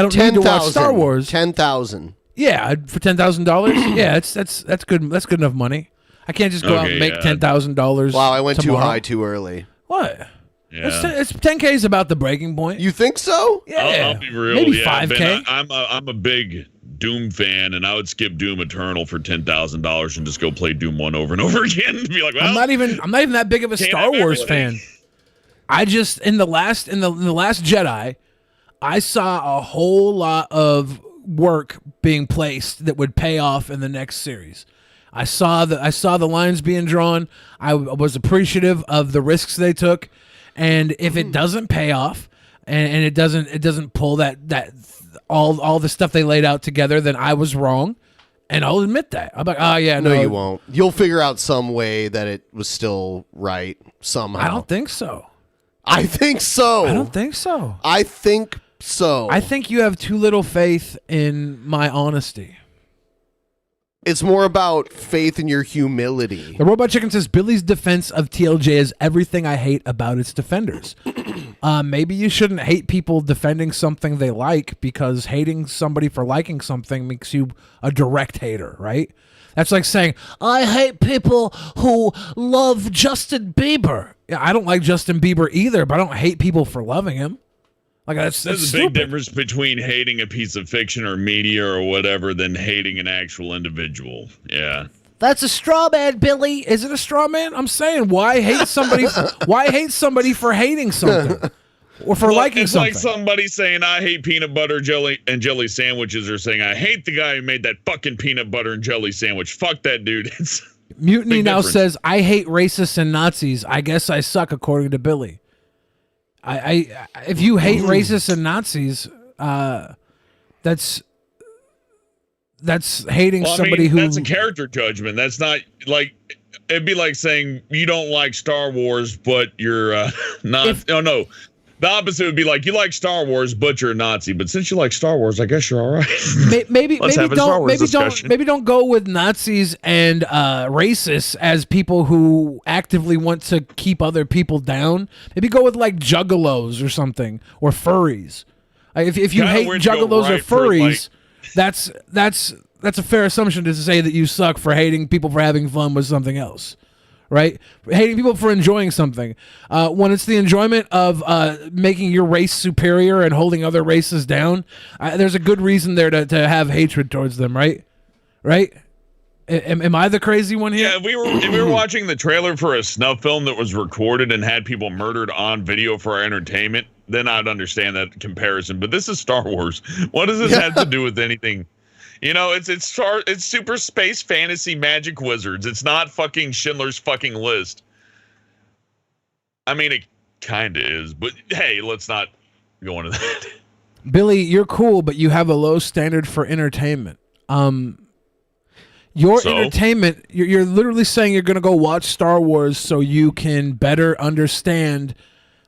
don't need to watch Star Wars. 10,000. Yeah, for $10,000. Yeah, that's good. That's good enough money. I can't just go out and make $10,000. Wow, I went tomorrow. too high too early. What? Yeah. It's 10K is about the breaking point. You think so? Yeah, I'll be real. maybe yeah, 5K. Ben, I'm a big Doom fan, and I would skip Doom Eternal for $10,000 and just go play Doom 1 over and over again. And be like, well, I'm not even that big of a Star Wars fan. I just in the last Jedi, I saw a whole lot of work being placed that would pay off in the next series. I saw the lines being drawn. I was appreciative of the risks they took, and if it doesn't pay off and it doesn't pull that all the stuff they laid out together, then I was wrong, and I'll admit that. I'm like, oh yeah, no, you won't. You'll figure out some way that it was still right somehow. I don't think so. I think so. I don't think so. I think so. I think you have too little faith in my honesty. It's more about faith in your humility. The Robot Chicken says, Billy's defense of TLJ is everything I hate about its defenders. Maybe you shouldn't hate people defending something they like, because hating somebody for liking something makes you a direct hater, right? That's like saying, I hate people who love Justin Bieber. I don't like Justin Bieber either, but I don't hate people for loving him. Like that's There's a stupid. big difference between hating a piece of fiction or media or whatever than hating an actual individual. Yeah. That's a straw man, Billy. Is it a straw man? I'm saying, why hate somebody? Why hate somebody for hating something or for liking it's something? It's like somebody saying I hate peanut butter jelly and jelly sandwiches, or saying I hate the guy who made that fucking peanut butter and jelly sandwich. Fuck that dude. It's Mutiny now difference. says, I hate racists and Nazis. I guess I suck, according to Billy. I if you hate racists and Nazis, that's hating somebody who. That's a character judgment. That's not like, it'd be like saying you don't like Star Wars, but you're not. No. The opposite would be like, you like Star Wars, but you're a Nazi. But since you like Star Wars, I guess you're all right. Maybe maybe don't go with Nazis and racists as people who actively want to keep other people down. Maybe go with like juggalos or something, or furries. If you hate juggalos or furries, that's a fair assumption to say that you suck for hating people for having fun with something else. Right? Hating people for enjoying something. When it's the enjoyment of making your race superior and holding other races down, there's a good reason there to have hatred towards them, right? Right? Am I the crazy one here? Yeah, if we were watching the trailer for a snuff film that was recorded and had people murdered on video for our entertainment, then I'd understand that comparison. But this is Star Wars. What does this have to do with anything? You know, it's super space fantasy magic wizards. It's not fucking Schindler's fucking List. I mean, it kind of is, but hey, let's not go into that. Billy, you're cool, but you have a low standard for entertainment. Entertainment, you're literally saying you're going to go watch Star Wars so you can better understand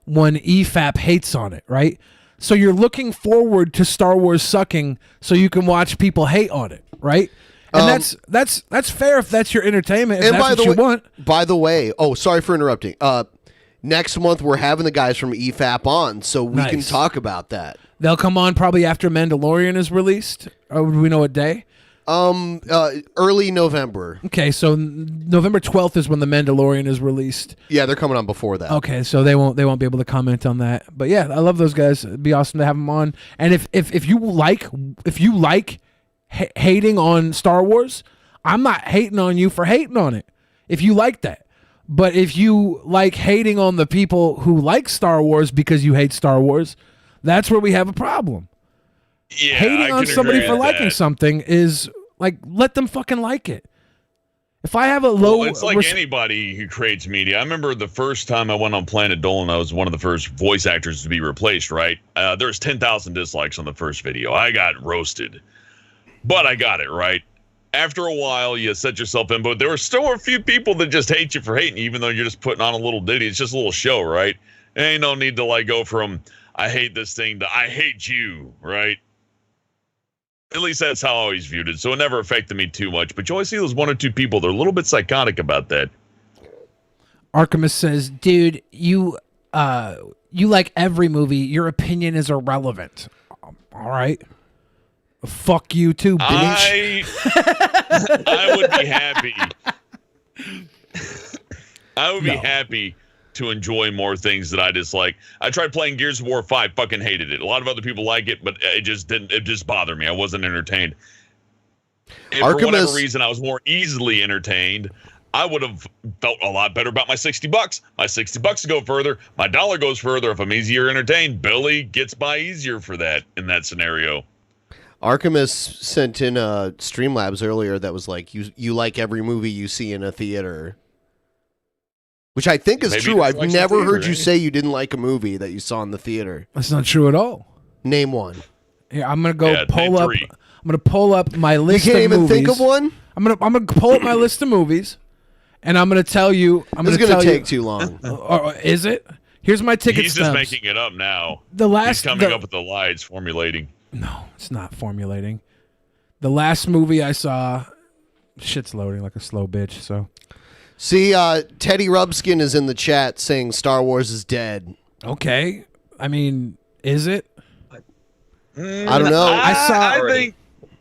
when EFAP hates on it, right? So you're looking forward to Star Wars sucking so you can watch people hate on it, right? And that's fair if that's your entertainment. If that's what you want. By the way, sorry for interrupting. Next month we're having the guys from EFAP on, so we can talk about that. They'll come on probably after Mandalorian is released. Or do we know what day? Early November. Okay, so November 12th is when the Mandalorian is released. Yeah, they're coming on before that. Okay, so they won't be able to comment on that. But yeah, I love those guys. It'd be awesome to have them on. And if you like hating on Star Wars, I'm not hating on you for hating on it. If you like that. But if you like hating on the people who like Star Wars because you hate Star Wars, that's where we have a problem. Yeah, hating on somebody for liking something is like, let them fucking like it. If I have a low, it's like anybody who creates media. I remember the first time I went on Planet Dolan, I was one of the first voice actors to be replaced. Right, there's 10,000 dislikes on the first video. I got roasted, but I got it right. After a while, you set yourself in, but there were still a few people that just hate you for hating, even though you're just putting on a little ditty. It's just a little show, right? There ain't no need to like go from I hate this thing to I hate you, right? At least that's how I always viewed it. So it never affected me too much. But you always see those one or two people, they're a little bit psychotic about that. Archimus says, dude, you like every movie. Your opinion is irrelevant. All right. Fuck you too, bitch. I would be happy. I would be happy to enjoy more things that I dislike. I tried playing Gears of War 5, fucking hated it. A lot of other people like it, but it just bothered me. I wasn't entertained. If for whatever reason I was more easily entertained, I would have felt a lot better about my $60. My $60 go further. My dollar goes further. If I'm easier entertained, Billy gets by easier for that in that scenario. Archimus sent in Streamlabs earlier that was like, you like every movie you see in a theater. Which I think is true. I've never heard you say you didn't like a movie that you saw in the theater. That's not true at all. Name one. Yeah, I'm gonna pull up. I'm gonna pull up my list. You can't of even movies. think of one. I'm gonna pull up my list of movies, and I'm gonna tell you. This is gonna take too long. Is it? Here's my ticket He's stubs. just making it up now. He's coming up with the lies, formulating. No, it's not formulating. The last movie I saw, shit's loading like a slow bitch. So. See, Teddy Rubskin is in the chat saying Star Wars is dead. Okay. I mean, is it? I don't know.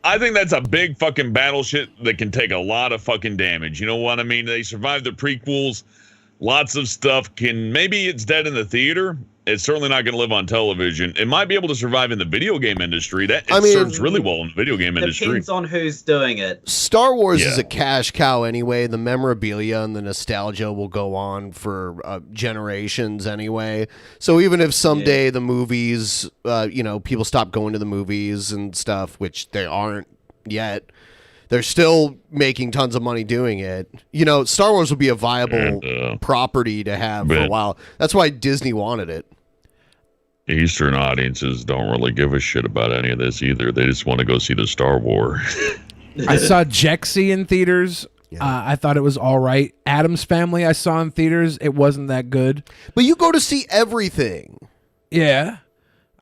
I think that's a big fucking battleship that can take a lot of fucking damage. You know what I mean? They survived the prequels. Lots of stuff maybe it's dead in the theater. It's certainly not going to live on television. It might be able to survive in the video game industry. It serves really well in the video game industry. Depends on who's doing it. Star Wars is a cash cow anyway. The memorabilia and the nostalgia will go on for generations anyway. So even if someday the movies, people stop going to the movies and stuff, which they aren't yet, they're still making tons of money doing it. Star Wars will be a viable property to have for a while. That's why Disney wanted it. Eastern audiences don't really give a shit about any of this either. They just want to go see the Star Wars. I saw Jexy in theaters. I thought it was all right. Addams Family I saw in theaters. It wasn't that good. But you go to see everything. Yeah.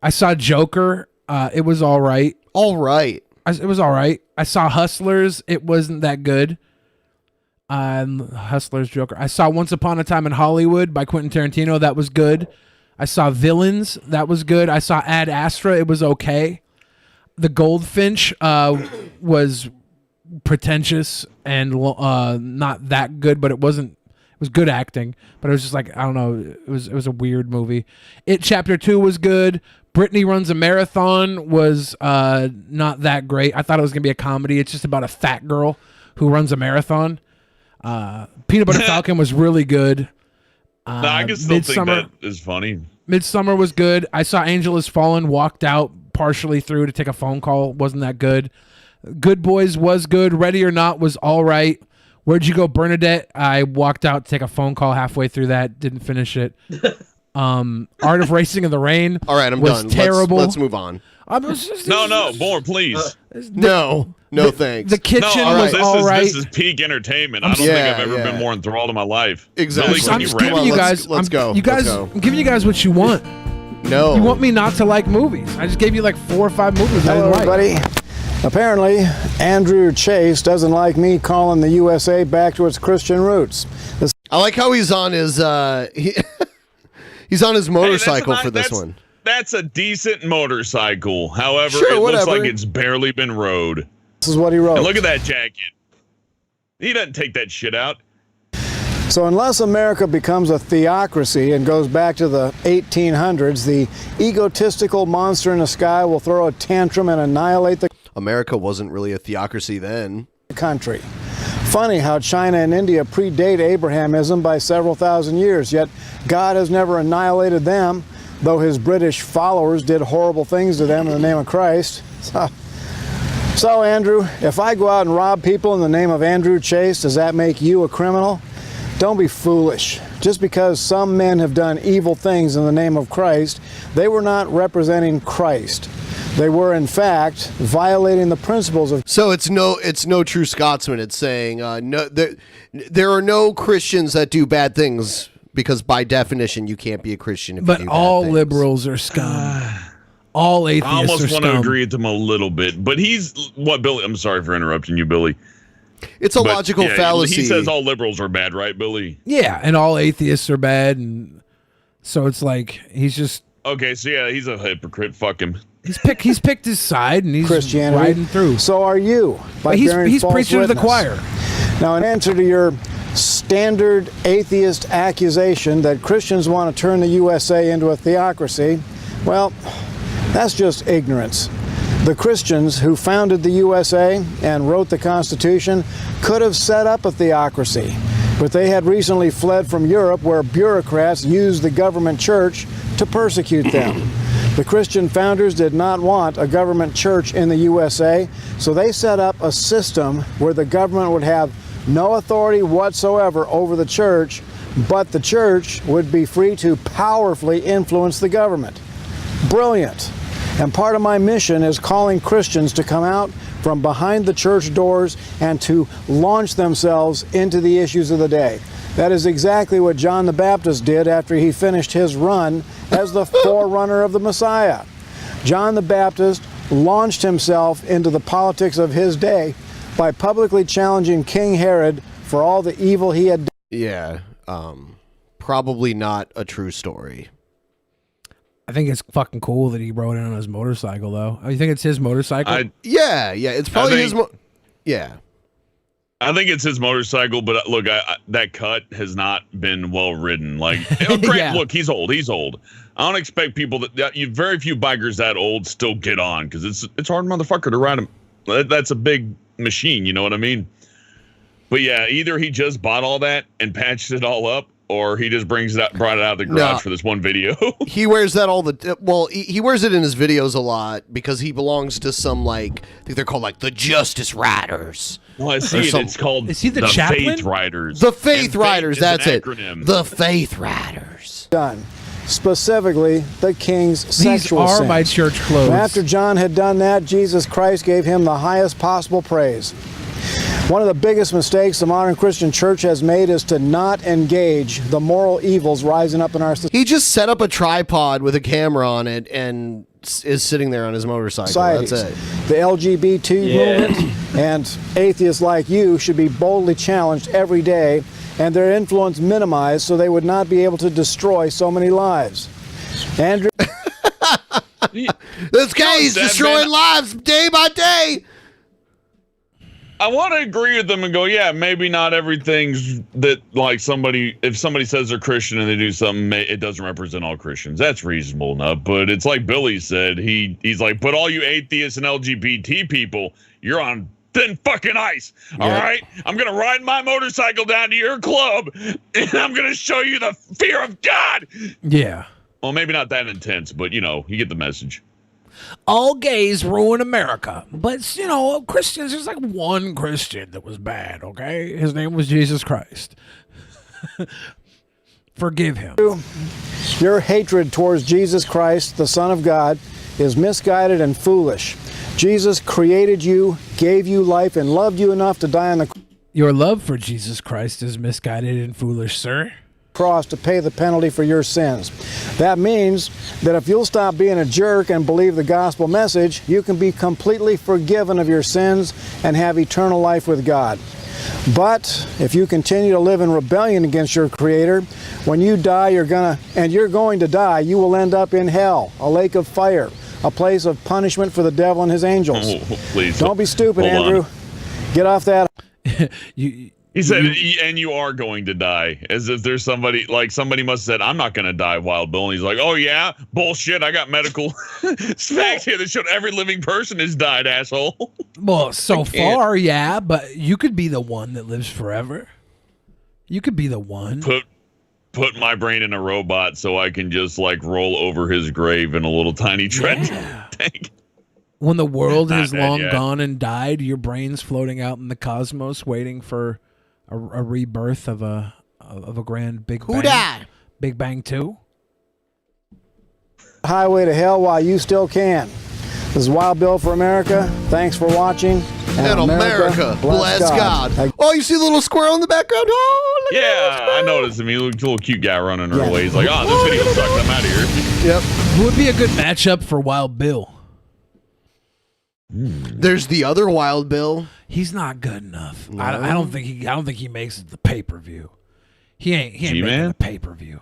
I saw Joker. It was all right. All right. It was all right. I saw Hustlers. It wasn't that good. Hustlers, Joker. I saw Once Upon a Time in Hollywood by Quentin Tarantino. That was good. I saw Villains. That was good. I saw Ad Astra. It was okay. The Goldfinch was pretentious and not that good, but it wasn't. It was good acting, but it was just like, I don't know. It was a weird movie. It Chapter 2 was good. Brittany Runs a Marathon was not that great. I thought it was gonna be a comedy. It's just about a fat girl who runs a marathon. Peanut Butter Falcon was really good. I can still think that is funny. Midsummer was good. I saw Angel Has Fallen, walked out partially through to take a phone call. Wasn't that good. Good Boys was good. Ready or Not was all right. Where'd You Go, Bernadette? I walked out to take a phone call halfway through that. Didn't finish it. Art of Racing in the Rain. All right, I'm was done. Terrible. Let's move on. No, more, please. No, thanks. The kitchen was all right. This is peak entertainment. I don't think I've ever been more enthralled in my life. Exactly. Billy, I'm just giving you guys. Let's go. I'm giving you guys what you want. No. You want me not to like movies? I just gave you like 4 or 5 movies I Hello, didn't like. everybody. Apparently, Andrew Chase doesn't like me calling the USA back to its Christian roots. I like how he's on his he's on his motorcycle for this one. That's a decent motorcycle. However, Sure, it looks whatever. like it's barely been rode. This is what he wrote. And look at that jacket. He doesn't take that shit out. So unless America becomes a theocracy and goes back to the 1800s, the egotistical monster in the sky will throw a tantrum and annihilate the America wasn't really a theocracy then. Country. Funny how China and India predate Abrahamism by several thousand years, yet God has never annihilated them, though his British followers did horrible things to them in the name of Christ. So Andrew, if I go out and rob people in the name of Andrew Chase, does that make you a criminal? Don't be foolish. Just because some men have done evil things in the name of Christ, they were not representing Christ. They were, in fact, violating the principles of. So it's no true Scotsman. It's saying no. There are no Christians that do bad things because by definition you can't be a Christian if you do bad all things. liberals are scum. All atheists I almost are want to scum. agree with him a little bit, but he's what Billy. I'm sorry for interrupting you, Billy. It's a logical fallacy. He says all liberals are bad, right, Billy? Yeah, and all atheists are bad, and so it's like he's just Okay, so yeah, he's a hypocrite. Fuck him. he's picked his side and he's Christianity. riding through. So are you. By bearing He's false preaching to the witness. choir. Now, in answer to your standard atheist accusation that Christians want to turn the USA into a theocracy, well, that's just ignorance. The Christians who founded the USA and wrote the Constitution could have set up a theocracy, but they had recently fled from Europe where bureaucrats used the government church to persecute them. The Christian founders did not want a government church in the USA, so they set up a system where the government would have no authority whatsoever over the church, but the church would be free to powerfully influence the government. Brilliant. And part of my mission is calling Christians to come out from behind the church doors and to launch themselves into the issues of the day. That is exactly what John the Baptist did after he finished his run as the forerunner of the Messiah. John the Baptist launched himself into the politics of his day by publicly challenging King Herod for all the evil he had done. Yeah, probably not a true story. I think it's fucking cool that he rode in on his motorcycle, though. Oh, you think it's his motorcycle? Yeah, it's probably his. Yeah. I think it's his motorcycle, but look, that cut has not been well ridden. Like, look, he's old. I don't expect people very few bikers that old still get on because it's hard, motherfucker, to ride him. That's a big machine, you know what I mean? But yeah, either he just bought all that and patched it all up, or he just brought it out of the garage for this one video. He wears that he wears it in his videos a lot because he belongs to some, like, I think they're called, like, the Justice Riders. Well, I see it. It's called Is he the chaplain? Faith Riders. The Faith Riders, that's it. Acronym. The Faith Riders. Done. Specifically, the king's sexual These are sins. my church clothes. After John had done that, Jesus Christ gave him the highest possible praise. One of the biggest mistakes the modern Christian church has made is to not engage the moral evils rising up in our society. He just set up a tripod with a camera on it and is sitting there on his motorcycle. That's it. The LGBT movement and atheists like you should be boldly challenged every day and their influence minimized so they would not be able to destroy so many lives. Andrew. This guy is destroying lives day by day. I want to agree with them and go, yeah, maybe not everything's that, like, if somebody says they're Christian and they do something, it doesn't represent all Christians. That's reasonable enough. But it's like Billy said, he's like, but all you atheists and LGBT people, you're on thin fucking ice. All right? I'm going to ride my motorcycle down to your club and I'm going to show you the fear of God. Yeah. Well, maybe not that intense, but, you get the message. All gays ruin America. But, Christians, there's like one Christian that was bad, okay? His name was Jesus Christ. Forgive him. Your hatred towards Jesus Christ, the Son of God, is misguided and foolish. Jesus created you, gave you life, and loved you enough to die on the Your love for Jesus Christ is misguided and foolish, sir. cross to pay the penalty for your sins. That means that if you'll stop being a jerk and believe the gospel message, you can be completely forgiven of your sins and have eternal life with God. But if you continue to live in rebellion against your Creator, when you die, you're going to die, you will end up in hell, a lake of fire, a place of punishment for the devil and his angels. Oh, please. Don't be stupid, Hold Andrew. on. Get off that. He said, and you are going to die. As if there's somebody must have said, I'm not going to die, Wild Bill. And he's like, oh, yeah? Bullshit. I got medical facts here that showed every living person has died, asshole. Well, so far, yeah, but you could be the one that lives forever. You could be the one. Put my brain in a robot so I can just, like, roll over his grave in a little tiny trench tank. When the world Not has dead long yet. gone and died, your brain's floating out in the cosmos waiting for a rebirth of a grand Big Bang. Who died? Big Bang 2? Highway to hell while you still can. This is Wild Bill for America. Thanks for watching. And America, bless God. Oh, you see the little squirrel in the background? Oh, look Yeah, I noticed him. He looked a little cute guy running her away. He's like, oh, this video sucks. I'm out of here. Yep. Who would be a good matchup for Wild Bill? There's the other Wild Bill. He's not good enough. No. I don't think he makes it the pay-per-view. He ain't making the pay-per-view.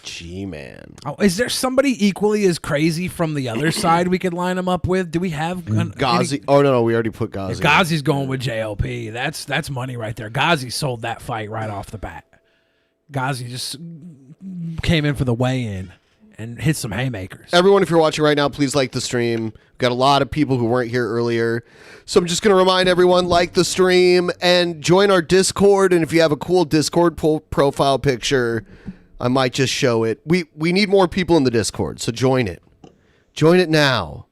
G-Man. Oh, is there somebody equally as crazy from the other side we could line him up with? Do we have Ghazi? Oh no, we already put Ghazi. Ghazi's going with JLP. That's money right there. Ghazi sold that fight right off the bat. Ghazi just came in for the weigh-in and hit some haymakers. Everyone, if you're watching right now, please like the stream. We've got a lot of people who weren't here earlier. So I'm just going to remind everyone, like the stream and join our Discord. And if you have a cool Discord profile picture, I might just show it. We need more people in the Discord, so join it. Join it now.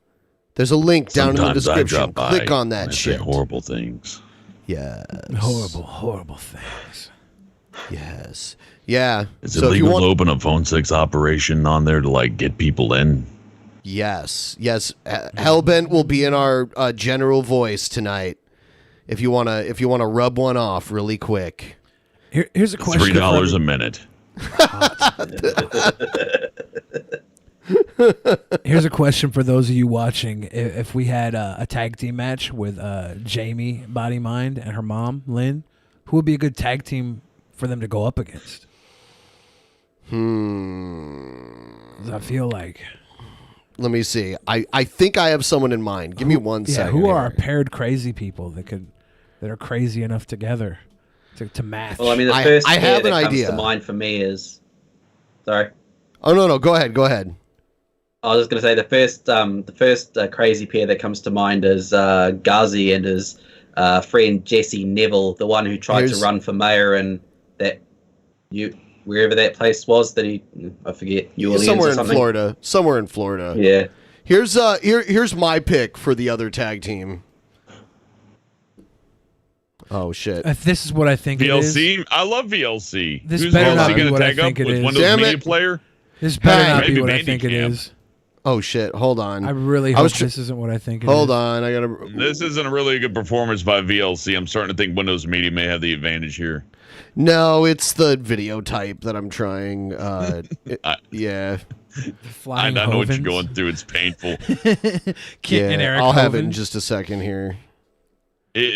There's a link down in the Sometimes I description. drop by Click on that and I say shit. horrible things. Yes. Horrible things. Yes. Yeah. Is it legal to open a phone 6 operation on there to like get people in? Yes. Hellbent will be in our general voice tonight. If you wanna rub one off really quick. Here's a question. $3 a minute. Here's a question for those of you watching. If we had a tag team match with Jamie Body Mind and her mom Lynn, who would be a good tag team for them to go up against? I feel like. Let me see. I think I have someone in mind. Give me one second. Who are here. our paired crazy people that are crazy enough together to match? Well, I mean, the first I have pair an that comes idea. to mind for me is. Sorry. Oh no, go ahead. I was just going to say the first crazy pair that comes to mind is Ghazi and his friend Jesse Neville, the one who tried to run for mayor and wherever that place was that I forget, New Orleans somewhere or something. Somewhere in Florida. Yeah. Here's my pick for the other tag team. Oh shit! If this is what I think VLC? it is. I love VLC. This Who's better not VLC be going what to I tag up think it with is. Windows Damn Media it. Player? This better not Maybe be what I think it Bandicam. is. Oh shit! Hold on. I really hope this isn't what I think it is. Hold on. I gotta. This isn't a really good performance by VLC. I'm starting to think Windows Media may have the advantage here. No, it's the video type that I'm trying. Yeah. I know what you're going through. It's painful. Kicking Eric I'll have it in Hovins. just a second here.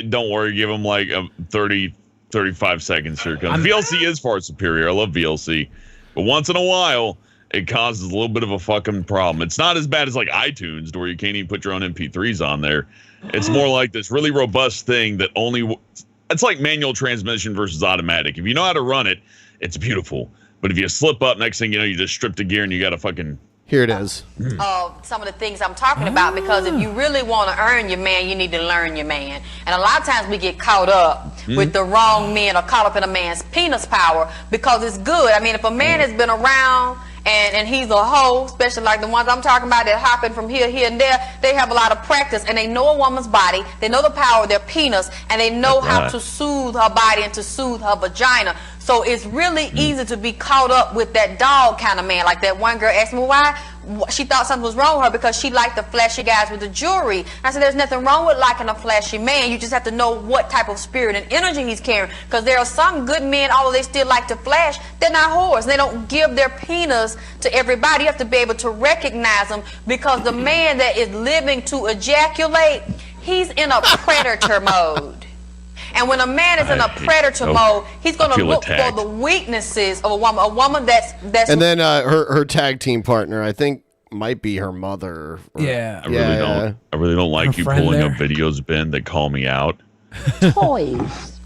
Don't worry. Give them like 30, 35 seconds. Here it comes. VLC is far superior. I love VLC. But once in a while, it causes a little bit of a fucking problem. It's not as bad as like iTunes, where you can't even put your own MP3s on there. It's more like this really robust thing that it's like manual transmission versus automatic. If you know how to run it, it's beautiful. But if you slip up, next thing you know, you just strip the gear and you got to fucking... Here it is. Some of the things I'm talking about, because if you really want to earn your man, you need to learn your man. And a lot of times we get caught up with the wrong men, or caught up in a man's penis power because it's good. I mean, if a man has been around and he's a hoe, especially like the ones I'm talking about that hopping from here, and there, they have a lot of practice and they know a woman's body, they know the power of their penis, and they know how to soothe her body and to soothe her vagina. So it's really easy to be caught up with that dog kind of man. Like that one girl asked me why she thought something was wrong with her because she liked the flashy guys with the jewelry. I said there's nothing wrong with liking a flashy man. You just have to know what type of spirit and energy he's carrying. Because there are some good men, although they still like to flash, they're not whores. They don't give their penis to everybody. You have to be able to recognize them, because the man that is living to ejaculate, he's in a predator mode. And when a man is in a predator mode, he's going to look for the weaknesses of a woman that's. And then her tag team partner, I think, might be her mother. Yeah. I really don't like you pulling up videos, Ben, that call me out. Toys.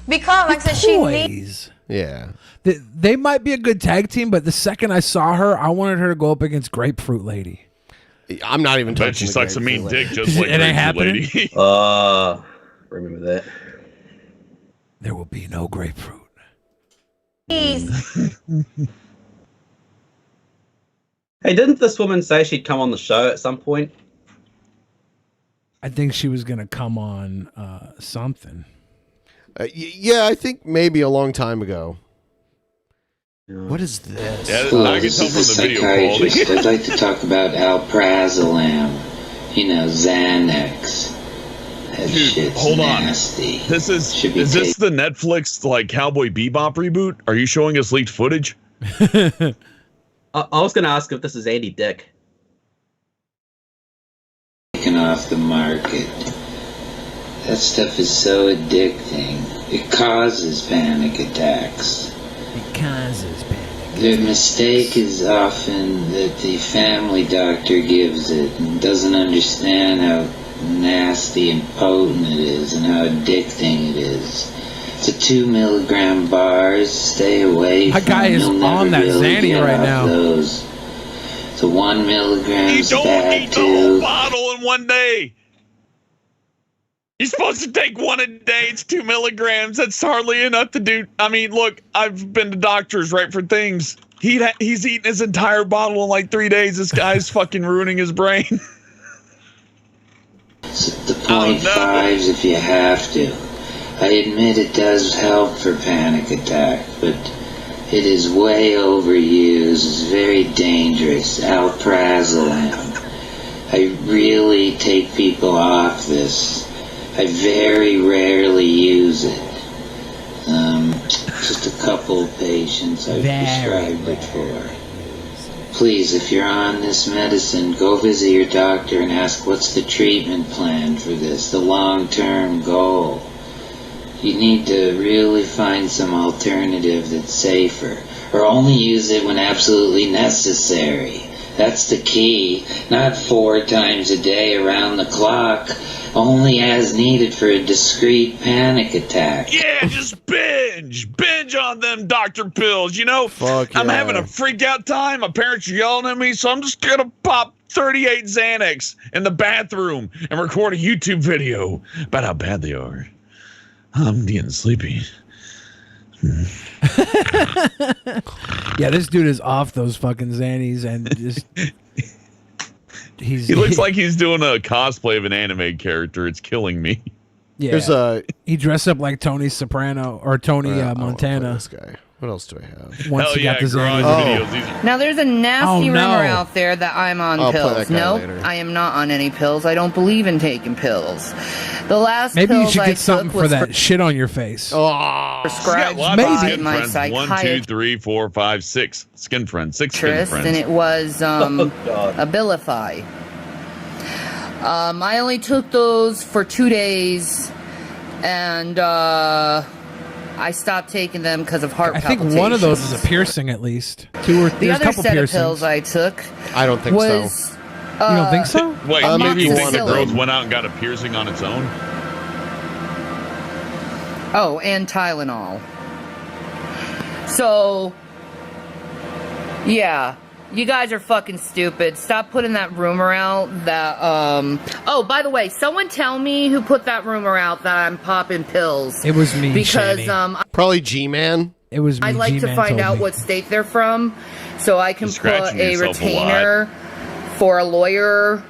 Because, like I said, she needs. Yeah. They might be a good tag team, but the second I saw her, I wanted her to go up against Grapefruit Lady. I'm not even touching. Bet she sucks a mean dick just like it ain't happening. Lady. Remember that. There will be no grapefruit. Hey, didn't this woman say she'd come on the show at some point? I think she was going to come on something. Yeah, I think maybe a long time ago. What is this? Yeah, I can tell from the video quality. I'd like to talk about alprazolam. You know, Xanax. That Dude, hold nasty. on. This is this the Netflix like Cowboy Bebop reboot? Are you showing us leaked footage? I was going to ask if this is Andy Dick. Taken off the market. That stuff is so addicting. It causes panic attacks. It causes panic. The mistake is often that the family doctor gives it and doesn't understand how nasty and potent it is and how addicting it is. It's a 2 milligram bars. Stay away from that guy is on that Xanny right now. Those. It's a 1 milligram. You don't need the whole bottle in one day. You're supposed to take one a day. It's 2 milligrams. That's hardly enough to do. I mean, look, I've been to doctors, right, for things. He's eaten his entire bottle in like 3 days. This guy's fucking ruining his brain. The 0.5s if you have to. I admit it does help for panic attack, but it is way overused. It's very dangerous. Alprazolam. I really take people off this. I very rarely use it. Just a couple of patients I've prescribed it for. Please, if you're on this medicine, go visit your doctor and ask what's the treatment plan for this, the long-term goal. You need to really find some alternative that's safer, or only use it when absolutely necessary. That's the key. Not 4 times a day around the clock, only as needed for a discrete panic attack. Yeah, just binge on them doctor pills. You know, I'm having a freak out time. My parents are yelling at me, so I'm just gonna pop 38 Xanax in the bathroom and record a YouTube video about how bad they are. I'm getting sleepy. Yeah, this dude is off those fucking Xannies and just he looks like he's doing a cosplay of an anime character. It's killing me. Yeah, he dressed up like Tony Soprano or Tony Montana. This guy. What else do I have? Once he got the Xannies. Videos. Now there's a nasty rumor out there that I'm on I'll play pills. that guy No, later. I am not on any pills. I don't believe in taking pills. The last Maybe you pills should I get something took for was that shit on your face. prescribed Lots of by skin my friends. 1, 2, psychiatrist, 3, 4, 5, 6 skin friends. 6 skin friends. and it was Abilify. I only took those for 2 days, and I stopped taking them because of heart I think palpitations. one of those is a piercing at least. Two or The there's a other couple set piercings. of pills I took I don't think was so. You don't think so? Wait, maybe you think the amoxicillin. growth went out and got a piercing on its own? Oh, and Tylenol. So, yeah. You guys are fucking stupid. Stop putting that rumor out that, Oh, by the way, someone tell me who put that rumor out that I'm popping pills. It was me, Because, Shani. Probably G-Man. It was me. I'd like to G-Man find told out me. what state they're from so I can You're put scratching a yourself a lot. retainer for a lawyer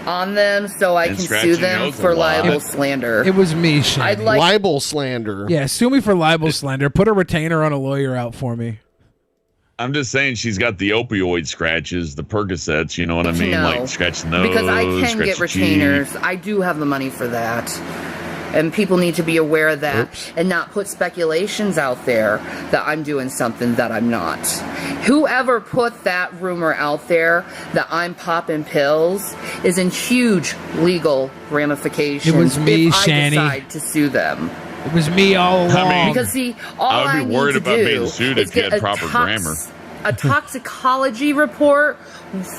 on them so I And can scratching sue them knows a for lot. libel slander. It was me, Shane. I'd like libel slander. Yeah, sue me for libel slander. Put a retainer on a lawyer out for me. I'm just saying she's got the opioid scratches, the Percocets, you know what I mean? No, Like scratch the nose, because I can scratch get the cheek. retainers. I do have the money for that. And people need to be aware of that and not put speculations out there that I'm doing something that I'm not. Whoever put that rumor out there that I'm popping pills is in huge legal ramifications. It was me, if Shani. I decide to sue them. It was me all along. Because see, all I would be worried need to about do being sued is if you get had a proper grammar. a toxicology report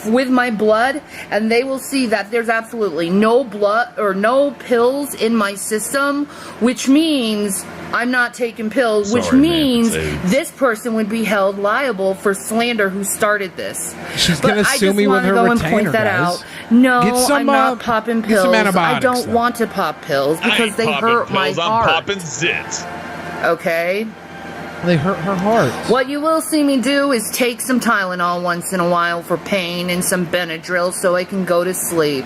with my blood, and they will see that there's absolutely no blood or no pills in my system, which means I'm not taking pills, which Sorry, man, means it's AIDS. this person would be held liable for slander who started this. She's But gonna I sue just me with wanna her go and retainer, point that guys. out. No, Get some, I'm not popping get some pills. I antibiotics, don't though. want to pop pills I because ain't they popping hurt my pills, I'm heart. popping zits. Okay? They hurt her heart. What you will see me do is take some Tylenol once in a while for pain and some Benadryl so I can go to sleep.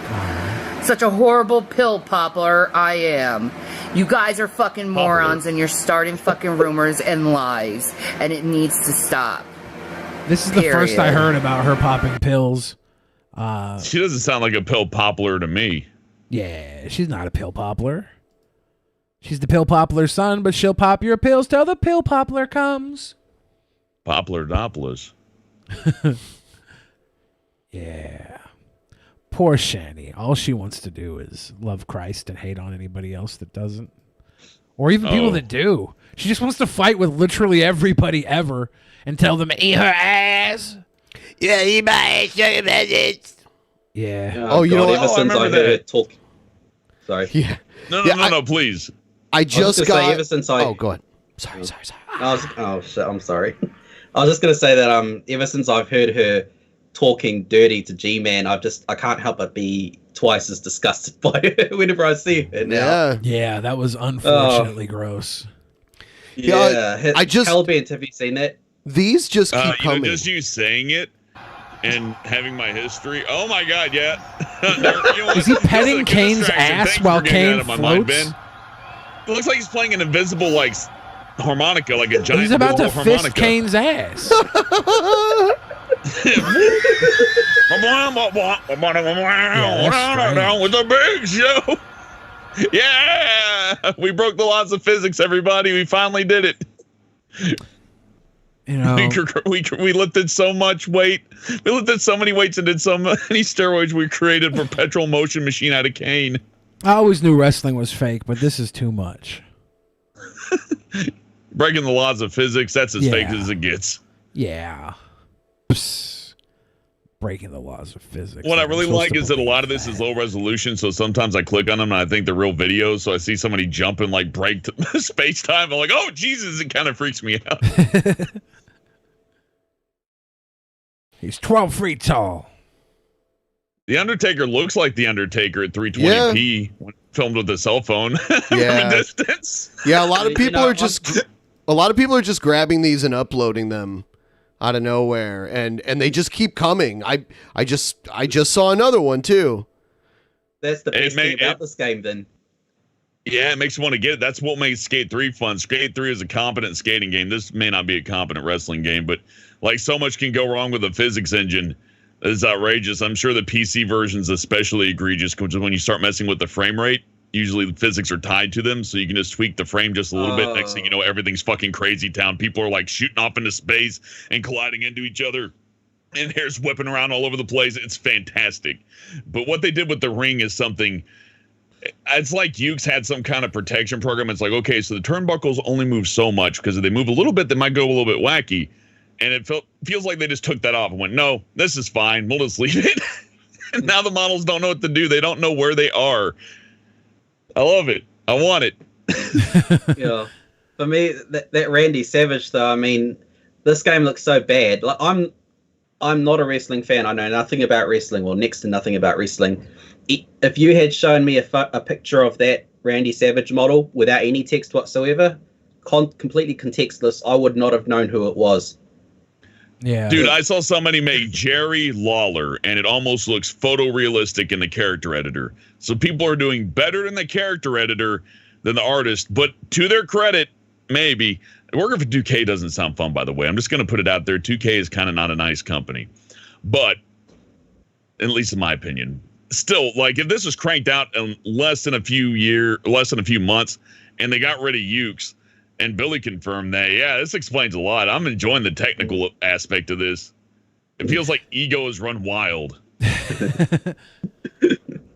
Such a horrible pill popper I am. You guys are fucking morons and you're starting fucking rumors and lies, and it needs to stop. This is the first I heard about her popping pills. She doesn't sound like a pill poplar to me. Yeah, she's not a pill poplar. She's the pill poplar's son, but she'll pop your pills till the pill poplar comes. Poplar Dopplers. Yeah. Poor Shani. All she wants to do is love Christ and hate on anybody else that doesn't. Or even people that do. She just wants to fight with literally everybody ever and tell them, eat her ass. Yeah, eat my ass, sugar peasants. Yeah. Oh, you know God, what? Ever since I heard her talk. Sorry. Yeah. No, please. I just got. Say, ever since I. Oh, go ahead. Sorry. Oh shit! I'm sorry. I was just gonna say that ever since I've heard her talking dirty to G-Man, I can't help but be twice as disgusted by her whenever I see her now. Yeah, that was unfortunately gross. Yeah, I just Hellbent. Have you seen that? These just keep coming. Just you saying it and having my history. Oh my God, yeah. Is he petting Kane's ass while Kane floats? It looks like he's playing an invisible harmonica, like a giant. He's about to harmonica. fist Kane's ass. With the big show. Yeah, we broke the laws of physics, everybody. We finally did it. You know, we lifted so much weight. We lifted so many weights and did so many steroids. We created a perpetual motion machine out of Kane. I always knew wrestling was fake, but this is too much. Breaking the laws of physics, that's as fake as it gets. Yeah. Psst. Breaking the laws of physics. What I really like is that a lot of this is low resolution, so sometimes I click on them and I think they're real videos, so I see somebody jump and break space time. I'm like, oh, Jesus, it kind of freaks me out. He's 12 feet tall. The Undertaker looks like The Undertaker at 320p when filmed with a cell phone from a distance. Yeah, a lot of people are just grabbing these and uploading them out of nowhere, and they just keep coming. I just saw another one too. That's the best thing about this game, then. Yeah, it makes you want to get it. That's what makes Skate 3 fun. Skate 3 is a competent skating game. This may not be a competent wrestling game, but so much can go wrong with the physics engine. It's outrageous. I'm sure the PC version's especially egregious because when you start messing with the frame rate, usually the physics are tied to them, so you can just tweak the frame just a little bit. Next thing you know, everything's fucking crazy town. People are shooting off into space and colliding into each other, and hair's whipping around all over the place. It's fantastic. But what they did with the ring is something. It's like Ukes had some kind of protection program. It's like, okay, so the turnbuckles only move so much because if they move a little bit, they might go a little bit wacky. And it feels like they just took that off and went, no, this is fine. We'll just leave it. And now the models don't know what to do. They don't know where they are. I love it. I want it. Yeah. For me, that Randy Savage, though, I mean, this game looks so bad. I'm not a wrestling fan. I know nothing about wrestling, or next to nothing about wrestling. If you had shown me a picture of that Randy Savage model without any text whatsoever, completely contextless, I would not have known who it was. Yeah. Dude, I saw somebody make Jerry Lawler, and it almost looks photorealistic in the character editor. So people are doing better in the character editor than the artist. But to their credit, maybe. Working for 2K doesn't sound fun, by the way. I'm just going to put it out there. 2K is kind of not a nice company. But, at least in my opinion, still, like, if this was cranked out in less than a few months, and they got rid of Ukes, and Billy confirmed that, yeah, this explains a lot. I'm enjoying the technical aspect of this. It feels like ego has run wild.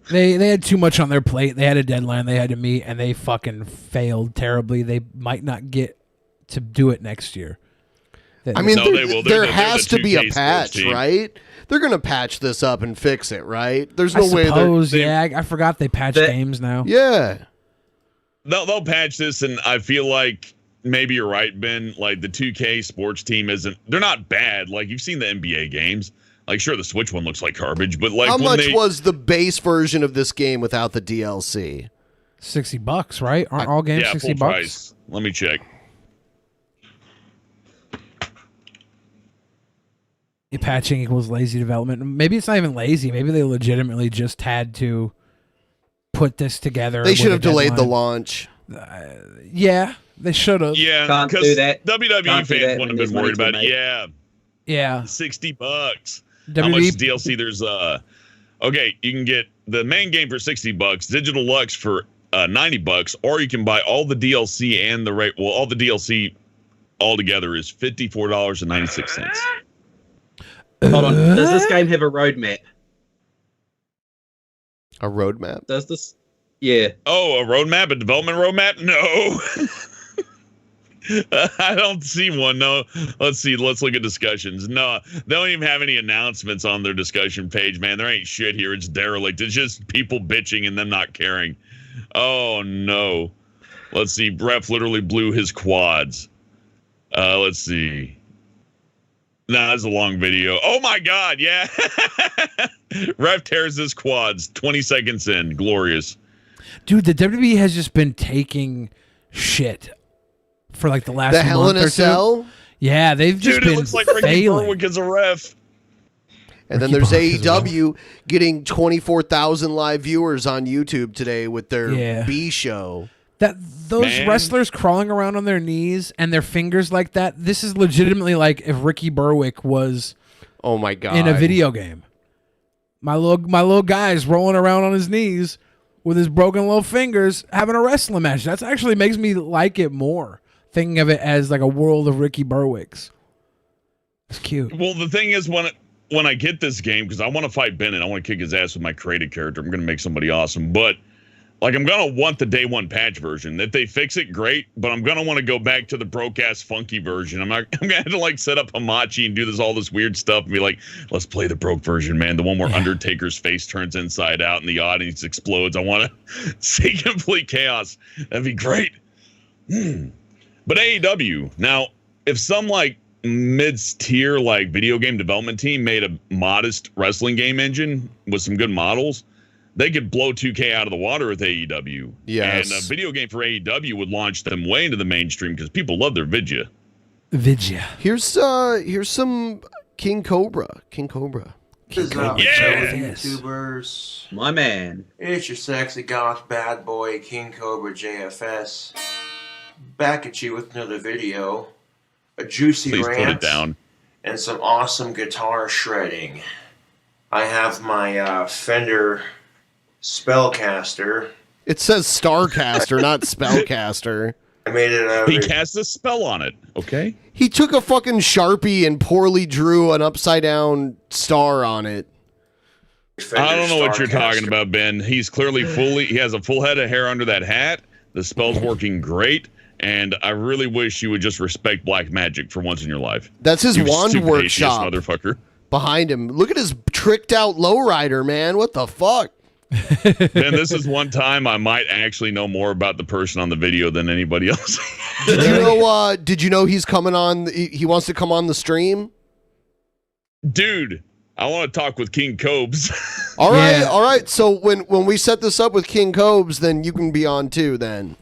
They had too much on their plate. They had a deadline they had to meet, and they fucking failed terribly. They might not get to do it next year. I mean, there has to be a patch, right? They're going to patch this up and fix it, right? There's no way I forgot they patch games now. Yeah. They'll patch this, and I feel like maybe you're right, Ben. Like, the 2K sports team they're not bad. Like, you've seen the NBA games. Like, sure, the Switch one looks like garbage, but like, how much was the base version of this game without the DLC? $60, right? Aren't all games $60? Full price. Let me check. Patching equals lazy development. Maybe it's not even lazy. Maybe they legitimately just had to put this together. They should have delayed the launch. Yeah, they should have. Yeah, Can't because do that. WWE Can't do fans that wouldn't when have been worried there's about money it. to Yeah. Yeah. $60. How WWE much DLC? There's okay, you can get the main game for $60, Digital Lux for $90, or you can buy all the DLC and all the DLC altogether is $54.96. Hold on. Does this game have a roadmap? A roadmap? Does this? Yeah. Oh, a roadmap? A development roadmap? No. I don't see one. No. Let's see. Let's look at discussions. No, they don't even have any announcements on their discussion page, man. There ain't shit here. It's derelict. It's just people bitching and them not caring. Oh, no. Let's see. Ref literally blew his quads. Let's see. Nah, that's a long video. Oh, my God. Yeah. Ref tears his quads 20 seconds in. Glorious. Dude, the WWE has just been taking shit for like the last the Hell in a month or Cell? two. Yeah, they've just been it looks like Ricky failing. Berwick is a ref. And then there's AEW getting 24,000 live viewers on YouTube today with their B show. Those wrestlers crawling around on their knees and their fingers like that. This is legitimately like if Ricky Berwick was, oh my God, in a video game. My little guy's rolling around on his knees with his broken little fingers having a wrestling match. That actually makes me like it more. Thinking of it as like a world of Ricky Berwicks. It's cute. Well, the thing is, when I get this game, because I want to fight Bennett, I want to kick his ass with my created character. I'm going to make somebody awesome, but like I'm going to want the day one patch version. If they fix it, great, but I'm going to want to go back to the broke-ass funky version. I'm going to have to like set up Hamachi and do all this weird stuff and be like, let's play the broke version, man. The one where Undertaker's face turns inside out and the audience explodes. I want to see complete chaos. That'd be great. But AEW, now, if some like mid-tier like video game development team made a modest wrestling game engine with some good models, they could blow 2K out of the water with AEW. Yes. And a video game for AEW would launch them way into the mainstream because people love their Vidya. Here's some King Cobra. This is YouTubers. My man. It's your sexy goth bad boy, King Cobra JFS. Back at you with another video. A juicy Please rant. put it down. And some awesome guitar shredding. I have my Fender Spellcaster. It says Starcaster, not Spellcaster. I made it out He cast a spell on it, okay? He took a fucking Sharpie and poorly drew an upside down star on it. I don't know what you're talking about, Ben. He's clearly he has a full head of hair under that hat. The spell's working great. And I really wish you would just respect black magic for once in your life. That's his You wand stupid workshop. atheist motherfucker. Behind him. Look at his tricked out lowrider, man. What the fuck? Ben, this is one time I might actually know more about the person on the video than anybody else. Did you know he's coming on? He wants to come on the stream? Dude, I want to talk with King Cobes. All right. So when we set this up with King Cobes, then you can be on too then.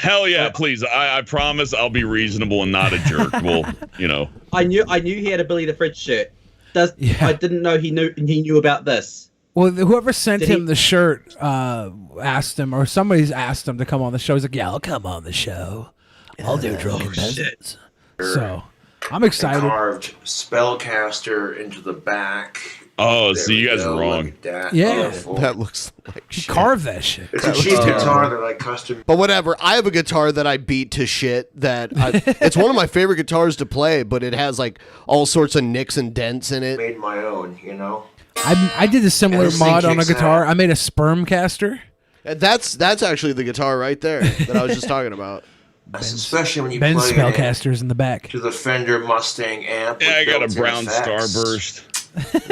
Hell yeah, please. I promise I'll be reasonable and not a jerk. Well, you know. I knew he had a Billy the Fridge shirt. I didn't know he knew about this. Well, whoever sent him the shirt asked him, or somebody's asked him to come on the show. He's like, "Yeah, I'll come on the show. I'll do Drunken Peasants." So I'm excited. Carved spellcaster into the back. Oh, so you guys are wrong. Yeah, that looks like shit. Carve that shit. It's a cheap guitar that I custom. But whatever, I have a guitar that I beat to shit. It's one of my favorite guitars to play, but it has like all sorts of nicks and dents in it. Made my own, you know. I did a similar mod on a guitar. I made a sperm caster. That's actually the guitar right there that I was just talking about. Especially when you Ben's plug spellcaster's in the back. to the Fender Mustang amp. Yeah, I got a built-in brown effects. starburst.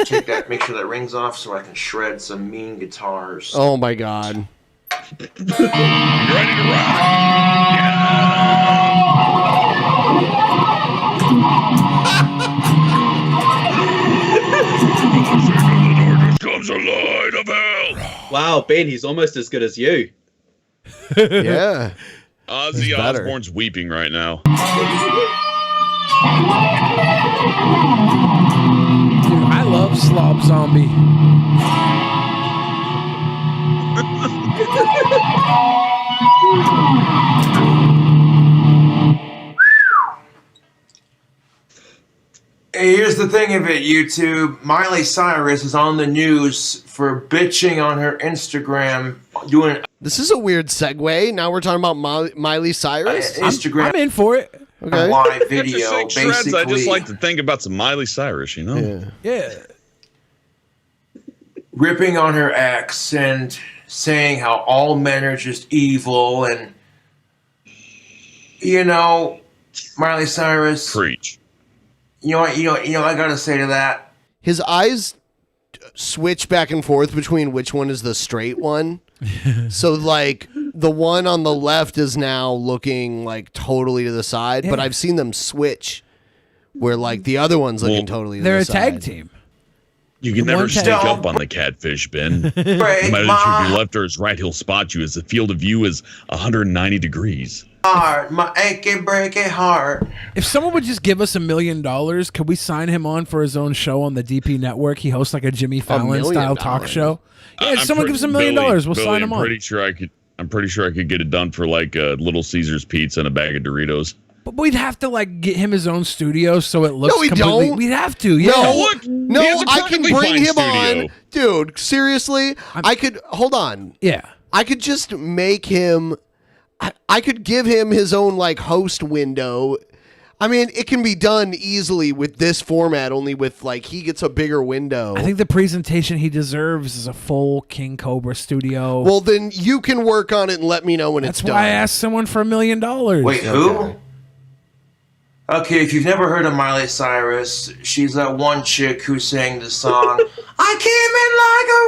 Take that, make sure that rings off so I can shred some mean guitars. Oh my god. You ready to rock? Comes a light of hell. Wow, Ben, he's almost as good as you. Yeah. Ozzy Osbourne's weeping right now. Dude, I love Slob Zombie. Hey, here's the thing of it, YouTube. Miley Cyrus is on the news for bitching on her Instagram doing. This is a weird segue. Now we're talking about Miley Cyrus. Instagram. I'm in for it. Okay. Live After video, 6 shreds, basically. I just like to think about some Miley Cyrus, you know? Yeah. Ripping on her ex and saying how all men are just evil, and you know, Miley Cyrus. Preach. You know what I gotta say to that? His eyes switch back and forth between which one is the straight one. So like the one on the left is now looking like totally to the side, but I've seen them switch where like the other one's looking totally to They're the a side. tag team. You can never sneak up on the catfish, Ben. No matter to your left or his right, he'll spot you as the field of view is 190 degrees. Heart, my achy breaky heart. If someone would just give us $1 million, could we sign him on for his own show on the DP network? He hosts like a Jimmy Fallon style talk show. Yeah, if someone gives $1 million, we'll sign him on. I'm pretty sure I could get it done for like Little Caesar's pizza and a bag of Doritos. But we'd have to like get him his own studio so it looks No, we completely. don't. We'd have to. Yeah. No, I can bring him on. Dude, seriously, I could hold on. Yeah. I could just make him I could give him his own like host window. I mean, it can be done easily with this format, only with like he gets a bigger window. I think the presentation he deserves is a full King Cobra studio. Well, then you can work on it and let me know when it's done. That's why I asked someone for $1 million. Wait, who? Okay, if you've never heard of Miley Cyrus, she's that one chick who sang the song, I came in like a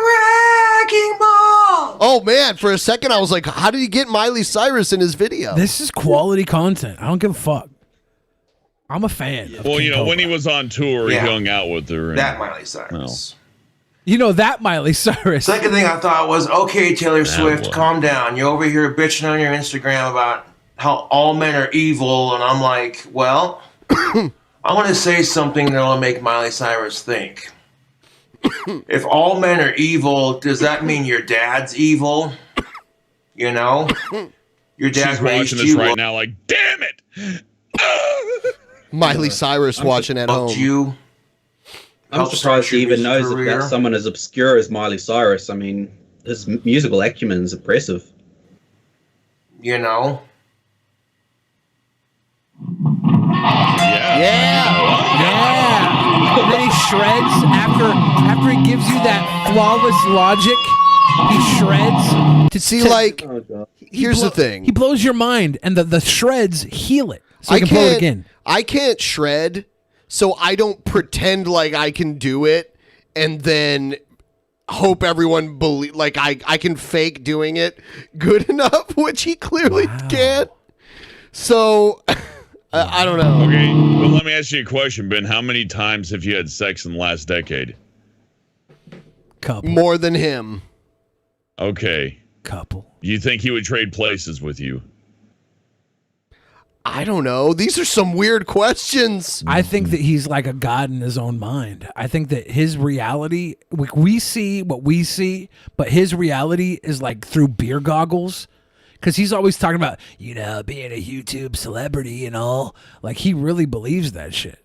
wrecking ball. Oh man, for a second I was like, how did he get Miley Cyrus in his video? This is quality content. I don't give a fuck. I'm a fan. Well, you know, when he was on tour, Yeah. he hung out with her. And, That Miley Cyrus. You know that Miley Cyrus. Second thing I thought was, okay, Taylor Swift, one. calm down. You're over here bitching on your Instagram about how all men are evil, and I'm like, well, I want to say something that'll make Miley Cyrus think. If all men are evil, does that mean your dad's evil? You know? Your dad She's raised watching this you right well. now like, damn it! Miley Cyrus watching at home. You. I'm Helped surprised start he your even music knows career. about someone as obscure as Miley Cyrus. I mean, his musical acumen is impressive. You know? Yeah. And then he shreds after he gives you that flawless logic. He shreds to see like. Here's the thing. He blows your mind, and the shreds heal it, so I you can blow it again. I can't shred, so I don't pretend like I can do it, and then hope everyone believe like I can fake doing it good enough, which he clearly can't. So I don't know. Okay, well, let me ask you a question, Ben. How many times have you had sex in the last decade? Couple. More than him. Okay. Couple. You think he would trade places with you? I don't know. These are some weird questions. I think that he's like a god in his own mind. I think that his reality, we see what we see, but his reality is like through beer goggles. Because he's always talking about, being a YouTube celebrity and all. Like, he really believes that shit.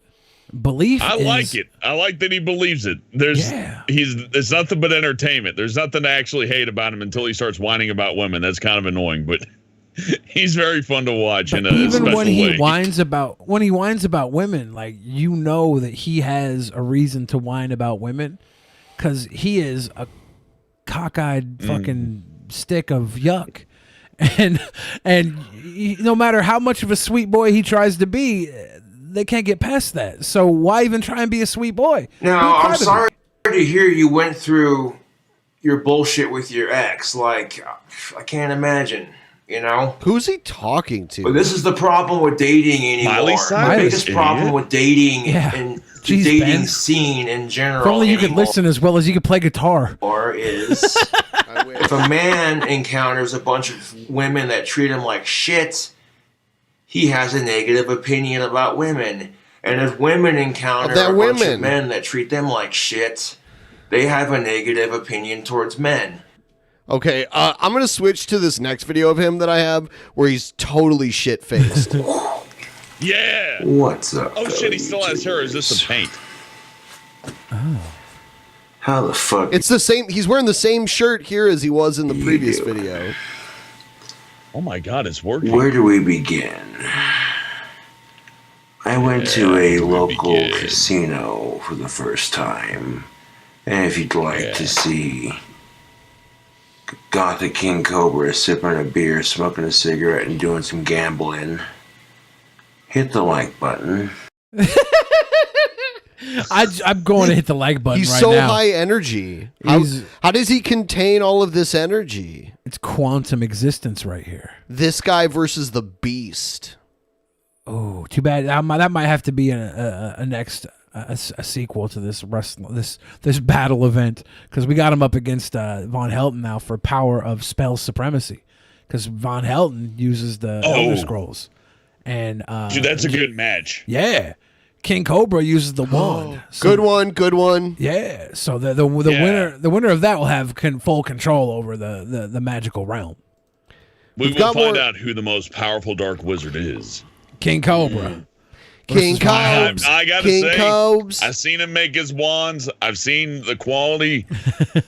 Like it. I like that he believes it. It's nothing but entertainment. There's nothing to actually hate about him until he starts whining about women. That's kind of annoying, but he's very fun to watch in a even special when he way. whines about women, like, that he has a reason to whine about women, because he is a cockeyed fucking stick of yuck, and no matter how much of a sweet boy he tries to be, they can't get past that. So why even try and be a sweet boy? Now, I'm sorry to hear you went through your bullshit with your ex. Like, I can't imagine. Who's he talking to? But this is the problem with dating anymore. The biggest problem with dating and the dating scene in general. If only you could listen as well as you could play guitar. Or is if a man encounters a bunch of women that treat him like shit, he has a negative opinion about women. And if women encounter a bunch of men that treat them like shit, they have a negative opinion towards men. Okay, I'm going to switch to this next video of him that I have where he's totally shit-faced. Yeah. What's up? Oh, shit, he still has hair. Is this the paint? Oh. How the fuck? It's the same. He's wearing the same shirt here as he was in the previous video. Oh, my God, it's working. Where do we begin? I went to a local casino for the first time. And if you'd like to see Gothic King Cobra sipping a beer, smoking a cigarette, and doing some gambling, hit the like button. I'm going to hit the like button He's right so now. high energy. How does he contain all of this energy? It's quantum existence right here. This guy versus the Beast. Oh, too bad. That might have to be a next sequel to this this battle event, because we got him up against Von Helton now for power of spell supremacy, because Von Helton uses the Elder Scrolls, and dude, that's a good match. Yeah, King Cobra uses the wand. So, good one. Yeah, so the winner of that will have full control over the magical realm. We will find out who the most powerful dark wizard is. King Cobra. King Cobes. I gotta say, I've seen him make his wands. I've seen the quality,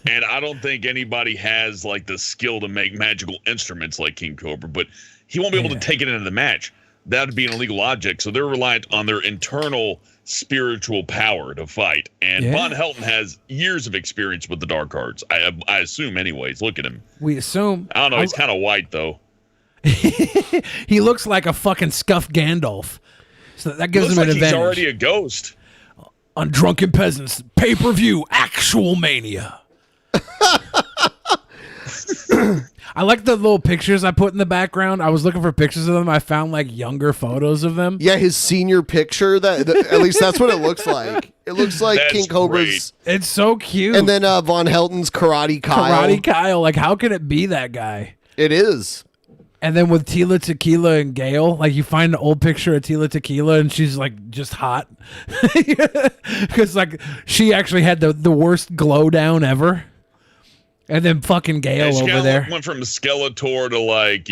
and I don't think anybody has like the skill to make magical instruments like King Cobra. But he won't be able to take it into the match. That would be an illegal object. So they're reliant on their internal spiritual power to fight. And Von Helton has years of experience with the dark arts. I assume, anyways. Look at him. We assume. I don't know. He's kind of white though. He looks like a fucking scuffed Gandalf. So that gives him an advantage. He's already a ghost. On Drunken Peasants pay-per-view Actual Mania. I like the little pictures I put in the background. I was looking for pictures of them. I found like younger photos of them. Yeah, his senior picture. At least that's what it looks like. It looks like King Cobra's. Great. It's so cute. And then Von Helton's Karate Kyle. Karate Kyle. Like, how can it be that guy? It is. And then with Tila Tequila and Gail, like you find an old picture of Tila Tequila and she's like just hot. Because like she actually had the worst glow down ever. And then fucking Gail over there. Went from Skeletor to like,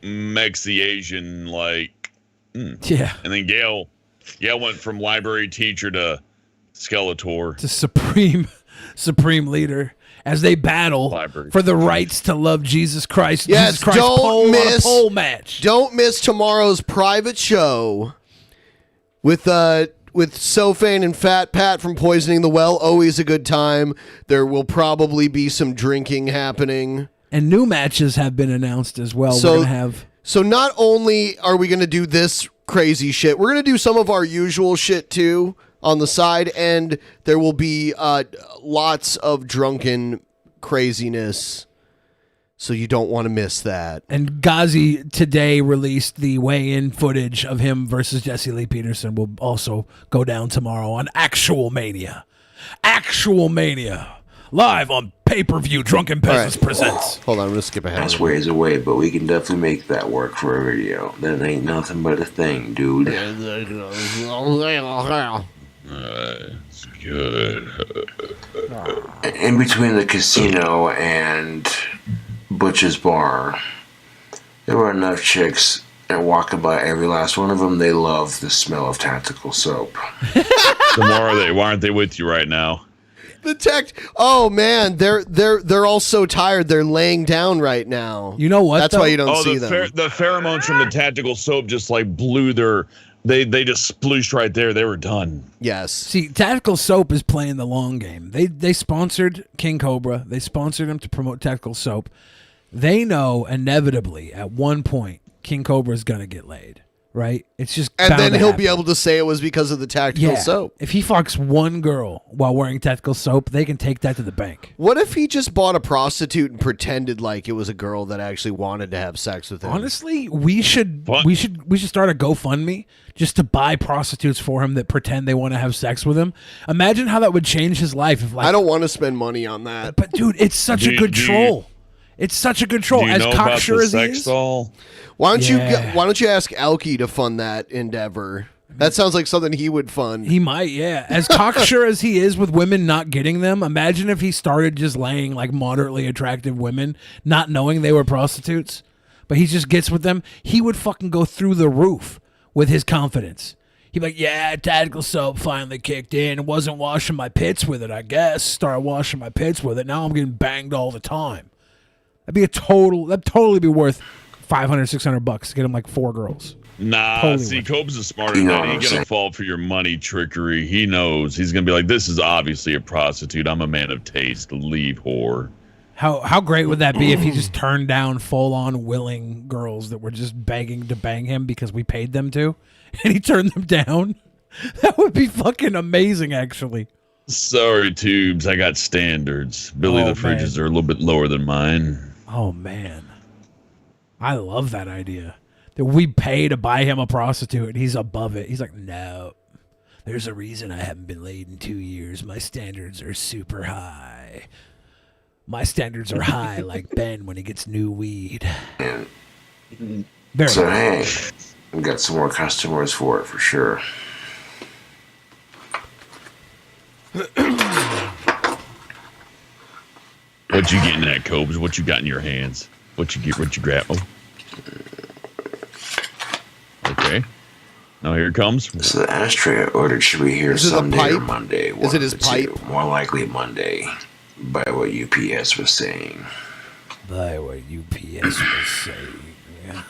Mex the Asian, like. Yeah. And then Gail went from library teacher to Skeletor. To supreme leader. As they battle for the rights to love Jesus Christ. Yes, Jesus Christ don't miss pole match. Don't miss tomorrow's private show with Sofan and Fat Pat from Poisoning the Well. Always a good time. There will probably be some drinking happening, and new matches have been announced as well. So, we're gonna have. So not only are we going to do this crazy shit, we're going to do some of our usual shit too on the side, and there will be lots of drunken craziness, so you don't want to miss that. And Ghazi today released the weigh-in footage of him versus Jesse Lee Peterson. Will also go down tomorrow on Actual Mania. Actual Mania live on pay-per-view. Drunken Peasants presents. Hold on, I'm gonna skip ahead. That's ways away, but we can definitely make that work for a video. That ain't nothing but a thing, dude. It's good. In between the casino and Butch's bar, there were enough chicks and walking by every last one of them. They love the smell of tactical soap. So why aren't they with you right now? The tech. Oh man, they're all so tired. They're laying down right now. You know what? That's why you don't see them. The pheromones from the tactical soap just like blew their. They just splooshed right there. They were done. Yes. See, Tactical Soap is playing the long game. They sponsored King Cobra. They sponsored him to promote Tactical Soap. They know inevitably at one point King Cobra is gonna get laid, right? It's just and bound then to he'll happen. be able to say it was because of the tactical soap. If he fucks one girl while wearing Tactical Soap, they can take that to the bank. What if he just bought a prostitute and pretended like it was a girl that actually wanted to have sex with him? Honestly, we should start a GoFundMe just to buy prostitutes for him that pretend they want to have sex with him. Imagine how that would change his life. If I don't want to spend money on that. But dude, it's such a good troll. It's such a good troll. As cocksure as he is. Why don't you ask Elkie to fund that endeavor? That sounds like something he would fund. He might, yeah. As cocksure as he is with women not getting them, imagine if he started just laying like moderately attractive women, not knowing they were prostitutes, but he just gets with them. He would fucking go through the roof with his confidence. He'd be like, yeah, Tactical Soap finally kicked in. Wasn't washing my pits with it, I guess. Started washing my pits with it. Now I'm getting banged all the time. That'd totally be worth $500, $600 to get him like 4 girls. Nah, Totally see, worth it. Cobb's a smarter man. He ain't gonna fall for your money trickery. He knows. He's gonna be like, this is obviously a prostitute. I'm a man of taste. Leave, whore. How great would that be if he just turned down full-on willing girls that were just begging to bang him because we paid them to, and he turned them down? That would be fucking amazing, actually. Sorry, Tubes. I got standards. Billy, the fridges are a little bit lower than mine. Oh, man. I love that idea. That we pay to buy him a prostitute, and he's above it. He's like, no. There's a reason I haven't been laid in 2 years. My standards are super high. My standards are high like Ben when he gets new weed. Very So nice. hey, we got some more customers for it for sure. What you getting at, Cobes? What you got in your hands? What you grab? Oh. Okay. Now here it comes. So the ashtray I ordered should be here Is it a Sunday or pipe? Monday. Is it his pipe? More likely Monday, by what UPS was saying. By what UPS was saying. Yeah.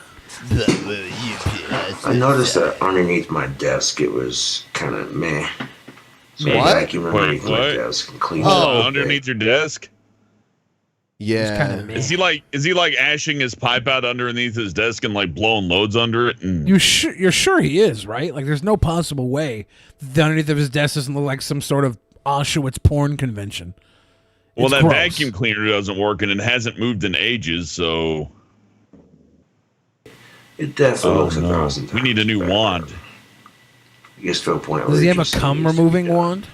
I noticed that underneath my desk it was kind of meh. So What? I vacuumed underneath my What? desk and cleaned it Oh, up. underneath your desk? Yeah. Is he like ashing his pipe out underneath his desk and like blowing loads under it? And You're sure he is, right? Like, there's no possible way that underneath of his desk doesn't look like some sort of Auschwitz porn convention. well, It's that gross. vacuum cleaner doesn't work and it hasn't moved in ages, so It definitely looks no. 1,000 times We need a new better. wand. It gets to a point where Does he it have a just cum needs to be removing done. wand?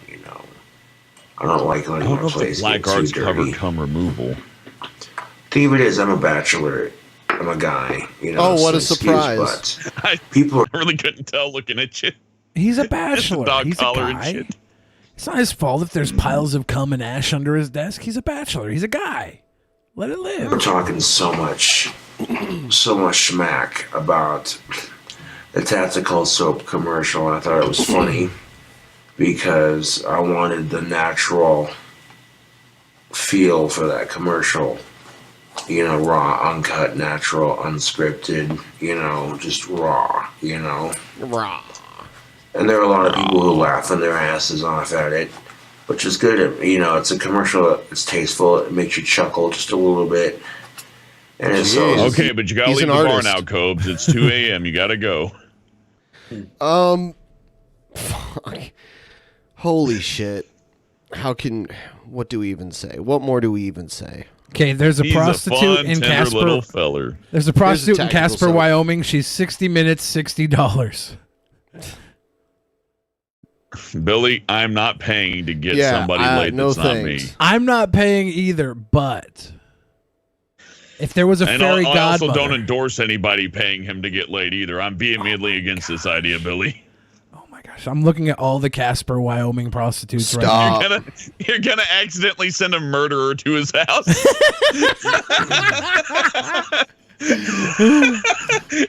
I don't like I letting don't my know if the place black get too arts cover dirty. cum removal. Thing of it is, I'm a bachelor. I'm a guy. You know. Oh, what so a excuse, surprise. but people are I really couldn't tell looking at you. He's a bachelor. Dog He's a collar and guy. shit. It's not his fault if there's piles of cum and ash under his desk. He's a bachelor. He's a guy. Let it live. We're talking so much smack about the tactical soap commercial. I thought it was funny because I wanted the natural feel for that commercial. You know, raw, uncut, natural, unscripted, you know, just raw, you know. Raw. And there are a lot of people who laugh their asses off at it, which is good. You know, it's a commercial, it's tasteful, it makes you chuckle just a little bit. And it's so Okay, but you gotta He's leave an the bar artist. now, Cobes. It's 2 a.m. You gotta go. Fuck. Holy shit. What do we even say? What more do we even say? Okay, there's a He's prostitute a fun, in tender Casper. little feller. There's a prostitute in tactical Casper, soap. Wyoming. She's 60 minutes, $60. Billy, I'm not paying to get Yeah, somebody laid no that's not thanks. me. I'm not paying either, but if there was a And fairy I also godmother, don't endorse anybody paying him to get laid either. I'm vehemently against this idea, Billy. I'm looking at all the Casper, Wyoming prostitutes right now. You're gonna accidentally send a murderer to his house.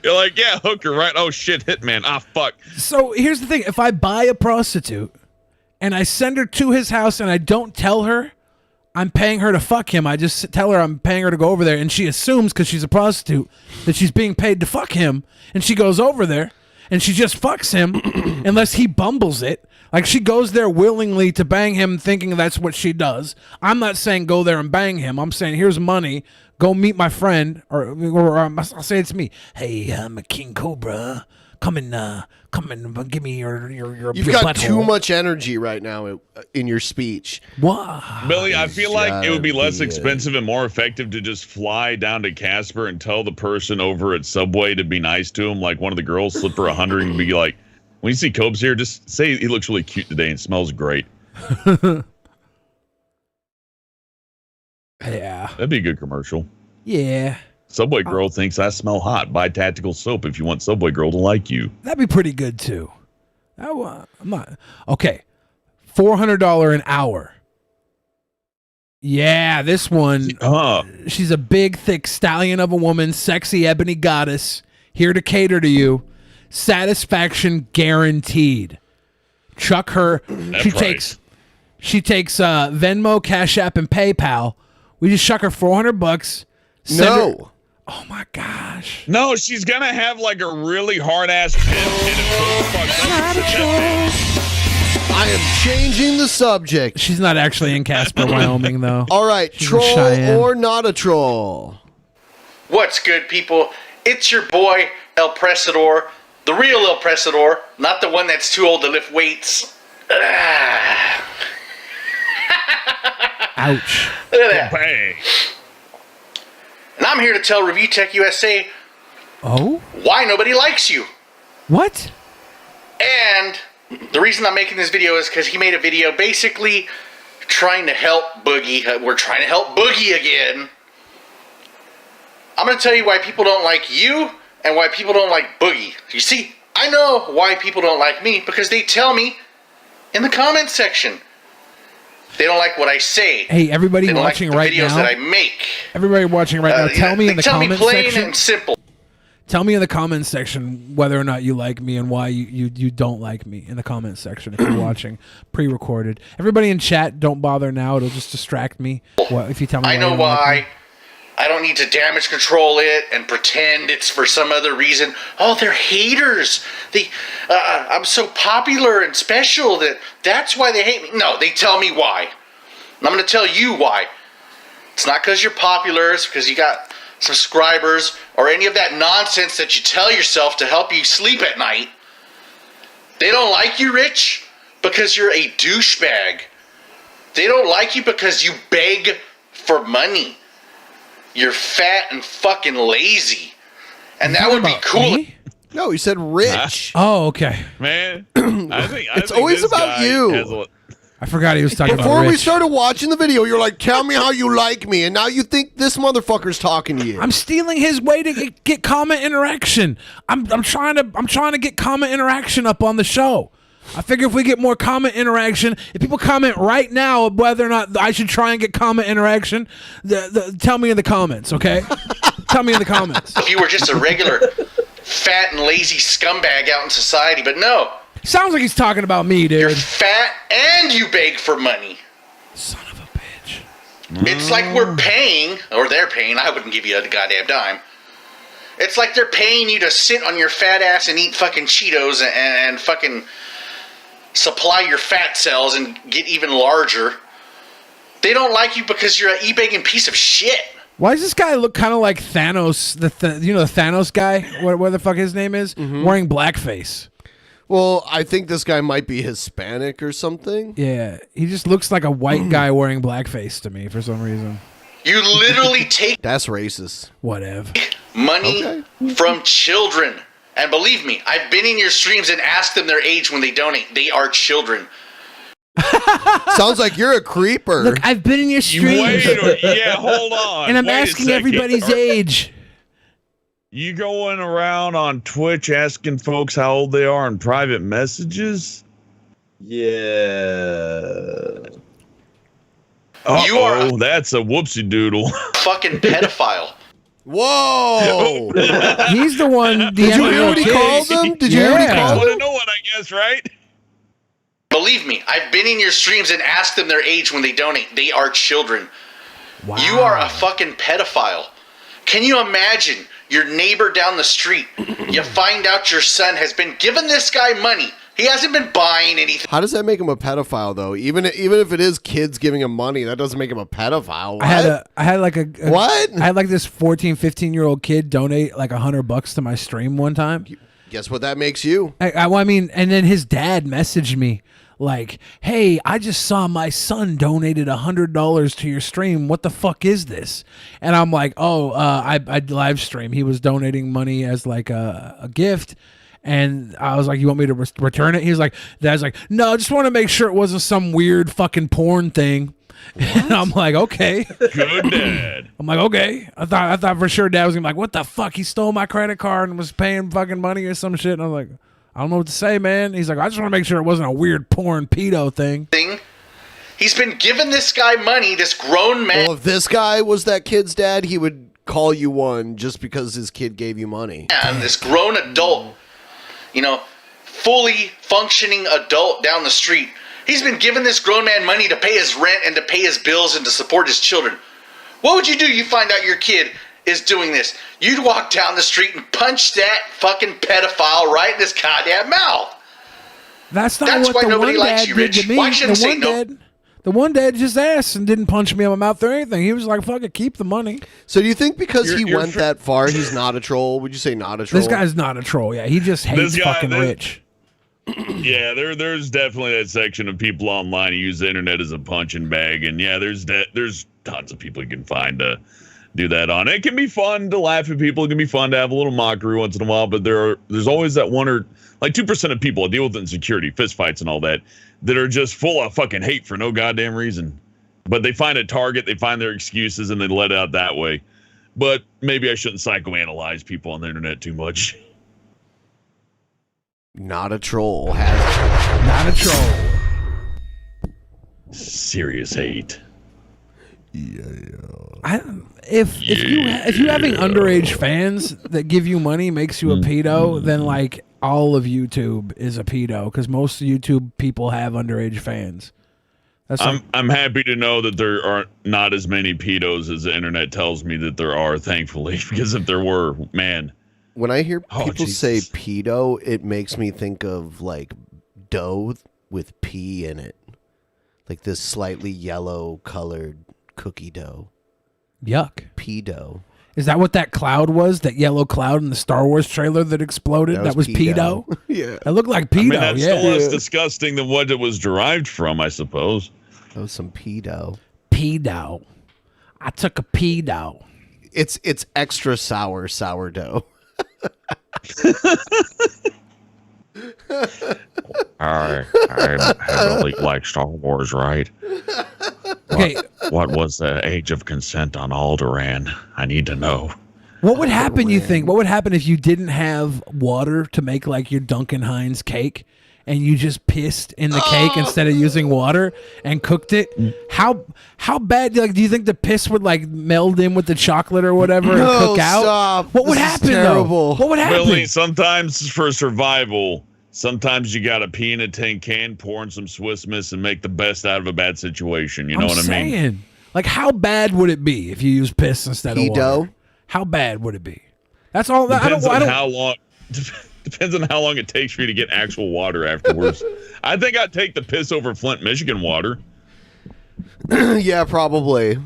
You're like, yeah, hooker, right? Oh shit, hitman. Ah, fuck. So here's the thing: if I buy a prostitute and I send her to his house and I don't tell her I'm paying her to fuck him, I just tell her I'm paying her to go over there, and she assumes because she's a prostitute that she's being paid to fuck him, and she goes over there and she just fucks him unless he bumbles it. Like, she goes there willingly to bang him, thinking that's what she does. I'm not saying go there and bang him. I'm saying here's money. Go meet my friend, or I'll say it's me. Hey, I'm a king cobra. Come and give me your. You've got too much energy right now in your speech. What? Billy, I feel like it would be less expensive and more effective to just fly down to Casper and tell the person over at Subway to be nice to him. Like one of the girls slip her $100 and be like, when you see Cobes here, just say he looks really cute today and smells great. Yeah. That'd be a good commercial. Yeah. Subway girl thinks I smell hot. Buy tactical soap if you want Subway girl to like you. That'd be pretty good too. I'm not okay. $400 an hour. Yeah, this one. She's a big, thick stallion of a woman, sexy ebony goddess, here to cater to you. Satisfaction guaranteed. Chuck her. She takes Venmo, Cash App, and PayPal. We just chuck her $400. No. Oh my gosh. No, she's gonna have like a really hard ass pin. I am changing the subject. She's not actually in Casper, Wyoming, though. All right, She's in troll Cheyenne. or not a troll? What's good, people? It's your boy, El Presador. The real El Presador, not the one that's too old to lift weights. Ouch. Look at that. And I'm here to tell Review Tech USA why nobody likes you. What? And the reason I'm making this video is because he made a video basically trying to help Boogie. We're trying to help Boogie again. I'm going to tell you why people don't like you and why people don't like Boogie. You see, I know why people don't like me because they tell me in the comment section. They don't like what I say. Hey, everybody they don't watching like the right videos now. that I make. Everybody watching right now, tell me in the comment plain section. and simple. Tell me in the comment section whether or not you like me and why you don't like me in the comment section if you're watching pre-recorded. Everybody in chat, don't bother now. It'll just distract me. If you tell me I know you don't like me. why. I don't need to damage control it and pretend it's for some other reason. Oh, they're haters. I'm so popular and special that's why they hate me. No, they tell me why. And I'm going to tell you why. It's not because you're popular. It's because you got subscribers or any of that nonsense that you tell yourself to help you sleep at night. They don't like you, Rich, because you're a douchebag. They don't like you because you beg for money. You're fat and fucking lazy. And that would be cool. No, he said rich. Oh, okay. Man, I think It's always this about guy you. has a- I forgot he was talking Before about we Rich. started watching the video, you're like, tell me how you like me. And now you think this motherfucker's talking to you. I'm stealing his way to get comment interaction. I'm trying to get comment interaction up on the show. I figure if we get more comment interaction, if people comment right now whether or not I should try and get comment interaction, tell me in the comments, okay? Tell me in the comments. If you were just a regular fat and lazy scumbag out in society, but no. Sounds like he's talking about me, dude. You're fat and you beg for money. Son of a bitch. It's like we're paying, or they're paying, I wouldn't give you a goddamn dime. It's like they're paying you to sit on your fat ass and eat fucking Cheetos and fucking supply your fat cells and get even larger. They don't like you because you're an e-begging piece of shit. Why does this guy look kind of like Thanos, the Thanos guy, what the fuck his name is, wearing blackface? Well, I think this guy might be Hispanic or something. Yeah, he just looks like a white guy wearing blackface to me for some reason. You literally take That's racist. Whatever. money from children And believe me, I've been in your streams and asked them their age when they donate. They are children. Sounds like you're a creeper. Look, I've been in your streams. Hold on. And I'm Wait a asking second. everybody's age. You going around on Twitch asking folks how old they are in private messages? Yeah. That's a whoopsie doodle. Fucking pedophile. Whoa! He's the one. Did you hear what he called them? Did you hear what he called want them? to know what I guess, right? Believe me, I've been in your streams and asked them their age when they donate. They are children. Wow. You are a fucking pedophile. Can you imagine your neighbor down the street? You find out your son has been giving this guy money. He hasn't been buying anything. How does that make him a pedophile, though? Even if it is kids giving him money, that doesn't make him a pedophile. What? I had like what? I had like this 14, 15-year-old kid donate like $100 to my stream one time. Guess what that makes you? I mean, and then his dad messaged me like, "Hey, I just saw my son donated $100 to your stream. What the fuck is this?" And I'm like, "Oh, I live stream. He was donating money as like a gift." And I was like, "You want me to return it?" He was like, "Dad's like, no, I just want to make sure it wasn't some weird fucking porn thing." And I'm like, "Okay." Good dad. I'm like, "Okay." I thought for sure Dad was gonna be like, "What the fuck? He stole my credit card and was paying fucking money or some shit." And I was like, "I don't know what to say, man." He's like, "I just want to make sure it wasn't a weird porn pedo thing." He's been giving this guy money, this grown man. Well, if this guy was that kid's dad, he would call you one just because his kid gave you money. And this grown adult, fully functioning adult down the street. He's been giving this grown man money to pay his rent and to pay his bills and to support his children. What would you do? You find out your kid is doing this. You'd walk down the street and punch that fucking pedophile right in his goddamn mouth. That's not That's what why the nobody one likes dad you, did Rich. to me. Why shouldn't the say one no? dad, the one dad just asked and didn't punch me in my mouth or anything. He was like, "Fuck it, keep the money." So do you think because he went that far, he's not a troll? Would you say not a troll? This guy's not a troll. Yeah, he just hates fucking rich. Yeah, there's definitely that section of people online who use the internet as a punching bag, and yeah, there's tons of people you can find to do that on. It can be fun to laugh at people. It can be fun to have a little mockery once in a while, but there's always that 1 or like 2% of people that deal with insecurity, fistfights, and all that are just full of fucking hate for no goddamn reason. But they find a target, they find their excuses, and they let it out that way. But maybe I shouldn't psychoanalyze people on the internet too much. Not a troll. Not a troll. Serious hate. If you having underage fans that give you money makes you a pedo, then like all of YouTube is a pedo because most YouTube people have underage fans. I'm happy to know that there are not as many pedos as the internet tells me that there are, thankfully, because if there were, man. When I hear people say pedo, it makes me think of like dough with pea in it. Like this slightly yellow colored cookie dough. Yuck. Pedo. Is that what that cloud was? That yellow cloud in the Star Wars trailer that exploded? That was pedo? Yeah. It looked like pedo, I mean, that's still less disgusting than what it was derived from, I suppose. That was some pedo. Pedo. I took a pedo. It's extra sourdough. I really like Star Wars, right? Okay. What was the age of consent on Alderaan? I need to know. What would happen, you think? What would happen if you didn't have water to make like your Duncan Hines cake and you just pissed in the cake instead of using water and cooked it? How bad do you think the piss would like meld in with the chocolate or whatever and cook out? Stop. What would This is happen terrible. though? What would happen? Willie, sometimes for survival, sometimes you got to pee in a tin can, pour in some Swiss Miss, and make the best out of a bad situation. You know what I mean? Like, how bad would it be if you use piss instead of water? How bad would it be? That's all. Depends on how long. Depends on how long it takes for you to get actual water afterwards. I think I'd take the piss over Flint, Michigan water. Yeah, probably.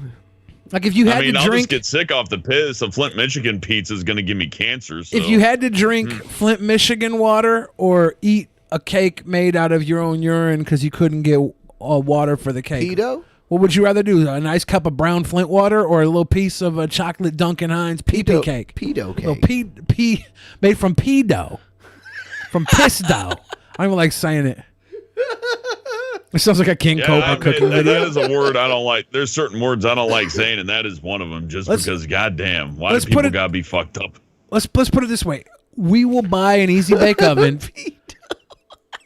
Like if you had to I'll drink, just get sick off the piss. A Flint, Michigan pizza is going to give me cancer. So. if you had to drink Flint, Michigan water or eat a cake made out of your own urine because you couldn't get water for the cake, pedo? What would you rather do? A nice cup of brown Flint water or a little piece of a chocolate Dunkin' Hines pee-pee cake? Pedo cake. Little made from pea dough. From piss dough. I don't even like saying it. It sounds like a King Cobra cooking video. That is a word I don't like. There's certain words I don't like saying, and that is one of them. Because, goddamn, why do people gotta be fucked up? Let's put it this way: we will buy an Easy Bake Oven.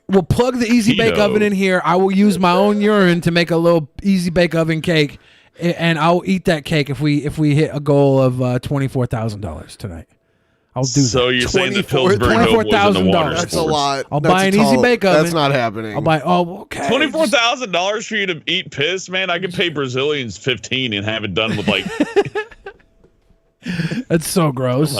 We'll plug the Easy Bake Oven in here. I will use my own urine to make a little Easy Bake Oven cake, and I'll eat that cake if we hit a goal of $24,000 tonight. I'll do that. So you're saying the Pillsbury Hope was in the water That's a lot. I'll That's buy an a Easy tall- Bake Oven. That's not happening. I'll buy. Oh, okay. $24,000 for you to eat piss, man. I could pay Brazilians 15 and have it done with like. That's so gross.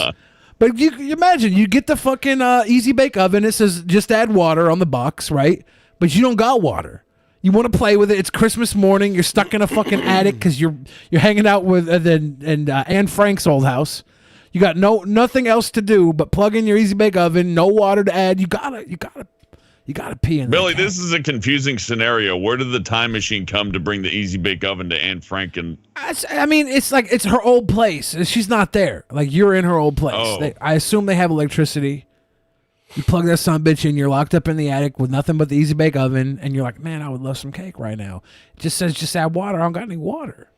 But you imagine you get the fucking Easy Bake Oven. It says just add water on the box, right? But you don't got water. You want to play with it. It's Christmas morning. You're stuck in a fucking attic because you're hanging out with Anne Frank's old house. You got nothing else to do but plug in your Easy Bake Oven. No water to add. You gotta pee in. Billy, this is a confusing scenario. Where did the time machine come to bring the Easy Bake Oven to Anne Frank? And I mean, it's like it's her old place. She's not there. Like you're in her old place. Oh. I assume they have electricity. You plug that son of a bitch in. You're locked up in the attic with nothing but the Easy Bake Oven, and you're like, man, I would love some cake right now. It just says just add water. I don't got any water.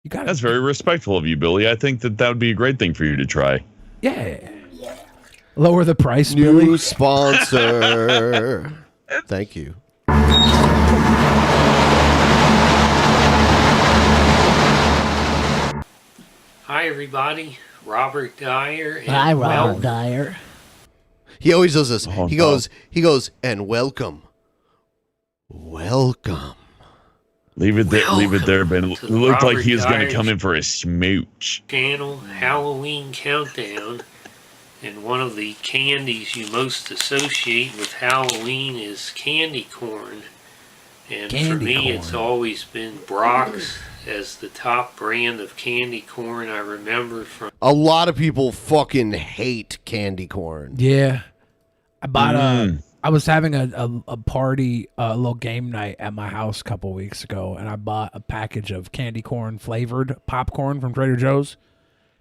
That's very respectful of you, Billy. I think that would be a great thing for you to try. Yeah. Lower the price, New Billy. sponsor. Thank you. Hi, everybody. Robert Dyer. And Hi, Robert Dyer. He always does this. Oh, He no. goes, and welcome. Welcome. Leave it there, Ben. It looked like he was going to Robert come in for a smooch. Channel Halloween Countdown. And one of the candies you most associate with Halloween is candy corn. And for Candy me, corn. it's always been Brock's as the top brand of candy corn I remember from. A lot of people fucking hate candy corn. Yeah. I bought I was having a party, a little game night at my house a couple weeks ago, and I bought a package of candy corn flavored popcorn from Trader Joe's,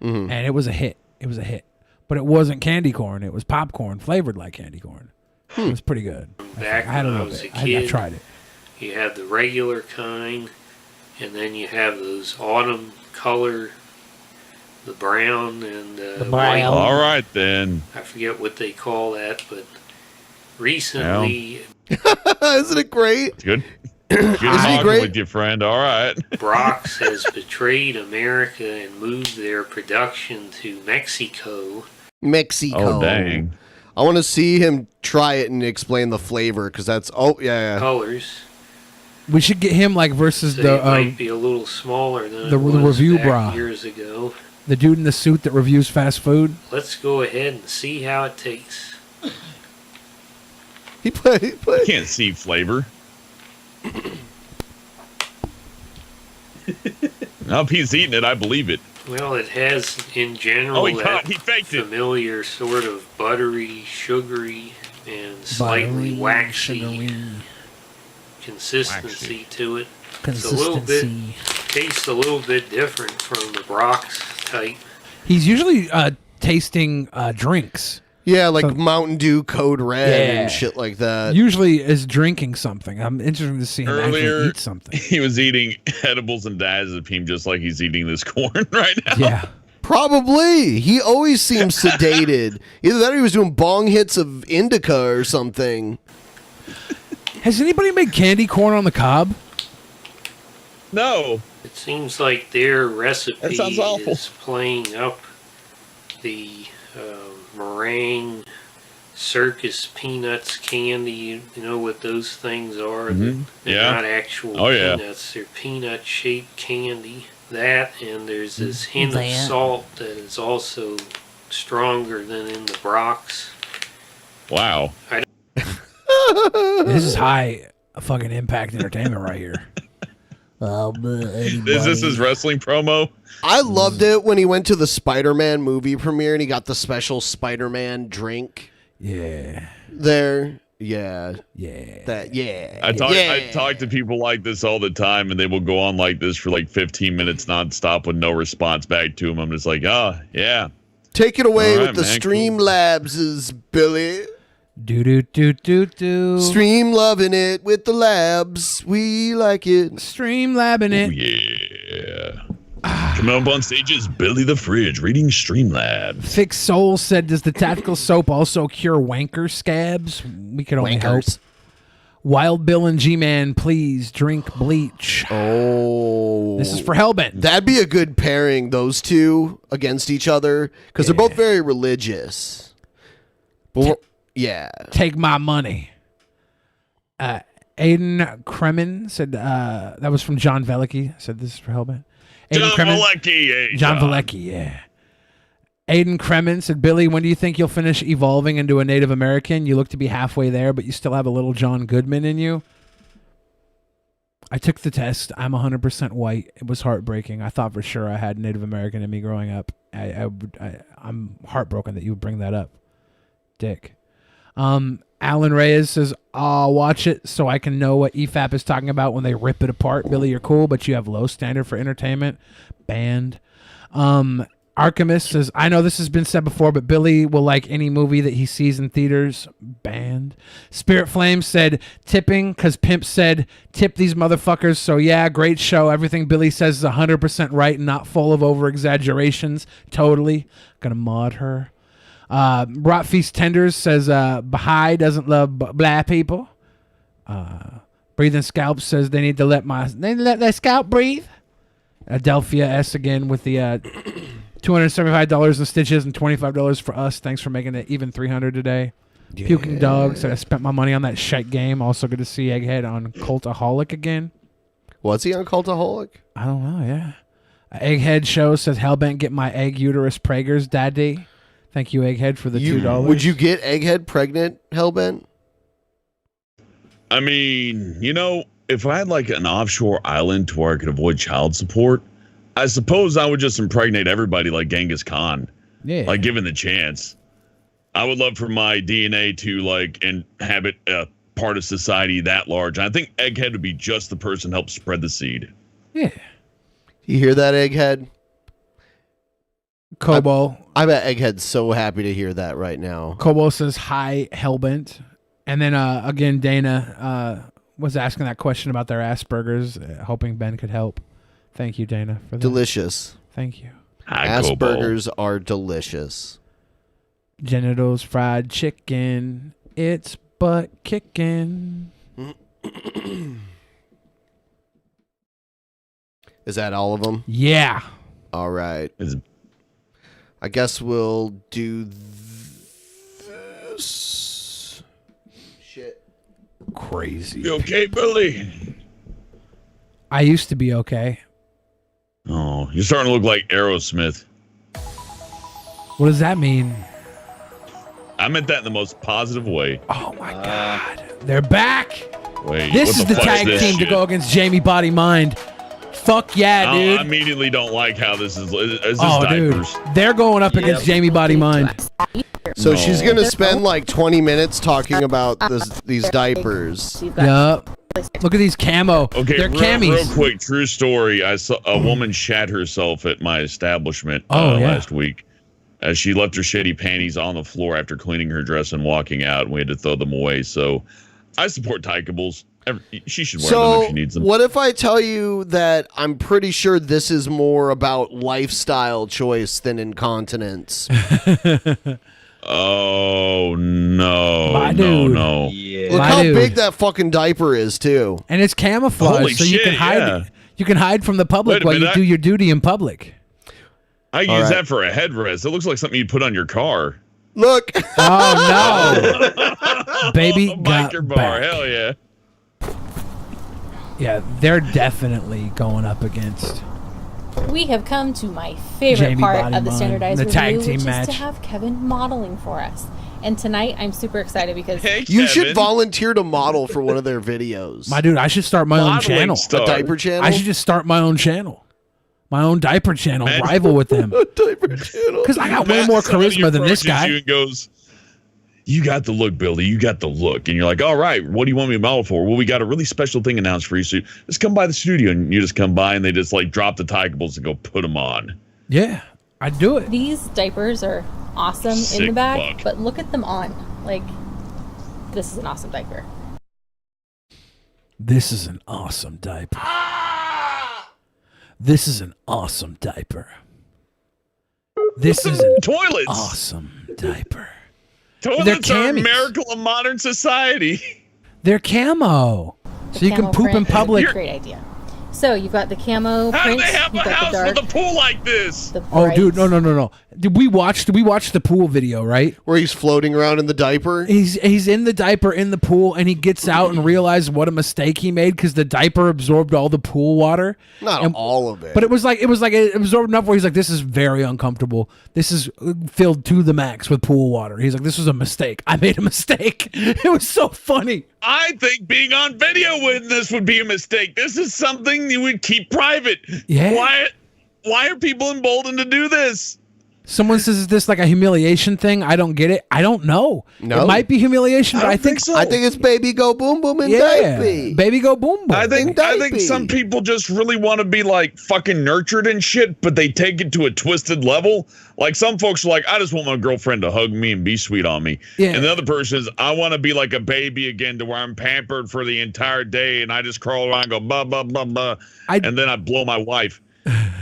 and it was a hit. It was a hit. But it wasn't candy corn. It was popcorn flavored like candy corn. It was pretty good. Back I had a when I little was a bit. kid, I tried it. You have the regular kind, and then you have those autumn color, the brown and white. All right, then. I forget what they call that, but recently Isn't it great? It's good. Good talking great? with you, friend. All right. Brock's has betrayed America and moved their production to Mexico. Mexico. Oh, dang. I want to see him try it and explain the flavor because that's yeah. Colors. We should get him like versus So the it might be a little smaller than the it was review back bra. years ago. The dude in the suit that reviews fast food. Let's go ahead and see how it tastes. He can't see flavor. Nope, he's eating it. I believe it. Well, it has in general Oh, he that faked it. familiar sort of buttery, sugary, and slightly Buttery, waxy sugary. consistency to it. It's a little bit, tastes a little bit different from the Brock's type. He's usually tasting drinks. Yeah, like So- Mountain Dew Code Red Yeah. and shit like that. Usually is drinking something. I'm interested to see him Earlier, actually eat something. he was eating edibles and diazepam just like he's eating this corn right now. Yeah. Probably. He always seems sedated. Either that or he was doing bong hits of indica or something. Has anybody made candy corn on the cob? No. It seems like their recipe That sounds awful. is playing up the meringue circus peanuts candy. You know what those things are? Mhm. They're Yeah. not actual Oh, yeah. peanuts. They're peanut-shaped candy. That, and there's this hint of That. salt that is also stronger than in the Brock's. Wow. This is high fucking impact entertainment right here. Is this his wrestling promo? I loved it when he went to the Spider-Man movie premiere and he got the special Spider-Man drink. Yeah. There. Yeah. I talk to people like this all the time, and they will go on like this for like 15 minutes nonstop with no response back to them. I'm just like, oh, yeah. Take it away All with the right, man, Streamlabs, Billy. Do. Stream loving it with the labs. We like it. Stream labbing it. Yeah. Coming up on stage is Billy the Fridge reading Streamlabs. Fix Soul said, does the tactical soap also cure wanker scabs? We could only hope. Wild Bill and G-Man, please drink bleach. Oh. This is for Hellbent. That'd be a good pairing, those two against each other, because they're both very religious. But yeah. Take my money. Aiden Kremen said, that was from John Velicki, said this is for Hellbent. John Velicki. John Velicki, yeah. Aiden Kremen said, Billy, when do you think you'll finish evolving into a Native American? You look to be halfway there, but you still have a little John Goodman in you. I took the test. I'm 100% white. It was heartbreaking. I thought for sure I had Native American in me growing up. I'm heartbroken that you would bring that up. Dick. Alan Reyes says, I'll watch it so I can know what EFAP is talking about when they rip it apart. Billy, you're cool, but you have low standard for entertainment. Banned. Archimist says, I know this has been said before, but Billy will like any movie that he sees in theaters. Banned. Spirit Flame said, tipping, because Pimp said, tip these motherfuckers. So yeah, great show. Everything Billy says is 100% right and not full of over-exaggerations. Totally. Gonna mod her. Rot Feast Tenders says Baha'i doesn't love black people. Breathing Scalp says they need to let their scalp breathe. Adelphia S again with the $275 in stitches and $25 for us. Thanks for making it even $300 today. Yeah. Puking Dog said I spent my money on that shite game. Also good to see Egghead on Cultaholic again. Was he on Cultaholic? I don't know. Yeah. Egghead Show says Hellbent get my egg uterus Prager's daddy. Thank you, Egghead, for the $2. Would you get Egghead pregnant, Hellbent? I mean, if I had like an offshore island to where I could avoid child support, I suppose I would just impregnate everybody like Genghis Khan. Yeah. Like, given the chance. I would love for my DNA to like inhabit a part of society that large. I think Egghead would be just the person to help spread the seed. Yeah. You hear that, Egghead? Kobo. I bet Egghead's so happy to hear that right now. Kobo says, hi, Hellbent. And then, again, Dana was asking that question about their Asperger's, hoping Ben could help. Thank you, Dana, for that. Delicious. Thank you. Asperger's are delicious. Genitals fried chicken. It's butt kicking. Is that all of them? Yeah. All right. I guess we'll do this. Shit. Crazy. You okay, Billy? I used to be okay. Oh, you're starting to look like Aerosmith. What does that mean? I meant that in the most positive way. Oh my God. They're back. Wait, this is the fuck tag this team shit? to go against Jamie Body Mind. Fuck yeah, dude. I immediately don't like how this is. Is this Dude. diapers? They're going up against Jamie Body Mind. So she's going to spend like 20 minutes talking about these diapers. Yup. Look at these camo. Okay, They're real camis. quick, true story. I saw a woman shat herself at my establishment last week as she left her shitty panties on the floor after cleaning her dress and walking out, and we had to throw them away. So I support Tykables. She should wear them if she needs them. What if I tell you that I'm pretty sure this is more about lifestyle choice than incontinence? Oh, no. My no, dude. no. Yeah. Look My how dude. big that fucking diaper is, too. And it's camouflage, Holy so you can shit, hide. yeah. You can hide from the public Wait a while you minute, do your duty in public. I use that for a headrest. It looks like something you'd put on your car. Look. Oh, no. Baby got Biker bar. back. Hell yeah. Yeah, they're definitely going up against. We have come to my favorite Jamie part Body of the Mind, standardized the review, tag team which match. is to have Kevin modeling for us. And tonight, I'm super excited because You should volunteer to model for one of their videos. My dude, I should start my own Modeling channel. star. A diaper channel? I should just start my own channel. My own diaper channel. Rival with them. Diaper channel. Because I got way more charisma than this guy. You and goes, you got the look, Billy. You got the look. And you're like, all right, what do you want me to model for? Well, we got a really special thing announced for you. So just come by the studio, and you just come by, and they just like drop the Tykables and go put them on. Yeah, I'd do it. These diapers are awesome in Sick the back, fuck. but look at them on. Like, this is an awesome diaper. This is an awesome diaper. This is an awesome diaper. This is an Toilets. awesome diaper. Toilets are a camis. miracle of modern society. They're camo. So you can Camo poop in print is a public. Great idea. So you've got the camo How do prints. they have a You've got house the dark. with a pool like this? The Oh, bright. dude, no. Did we watch the pool video, right? Where he's floating around in the diaper? He's in the diaper in the pool, and he gets out and realizes what a mistake he made because the diaper absorbed all the pool water. Not all of it. But it absorbed enough where he's like, this is very uncomfortable. This is filled to the max with pool water. He's like, this was a mistake. I made a mistake. It was so funny. I think being on video with this would be a mistake. This is something you would keep private. Yeah. Why are people emboldened to do this? Someone says, is this like a humiliation thing? I don't get it. I don't know. No. It might be humiliation, but I think so. I think it's baby go boom boom and diaper. Baby go boom boom. I think some people just really want to be like fucking nurtured and shit, but they take it to a twisted level. Like some folks are like, I just want my girlfriend to hug me and be sweet on me. Yeah. And the other person is, I want to be like a baby again to where I'm pampered for the entire day and I just crawl around and go blah, blah, blah, blah. And then I blow my wife.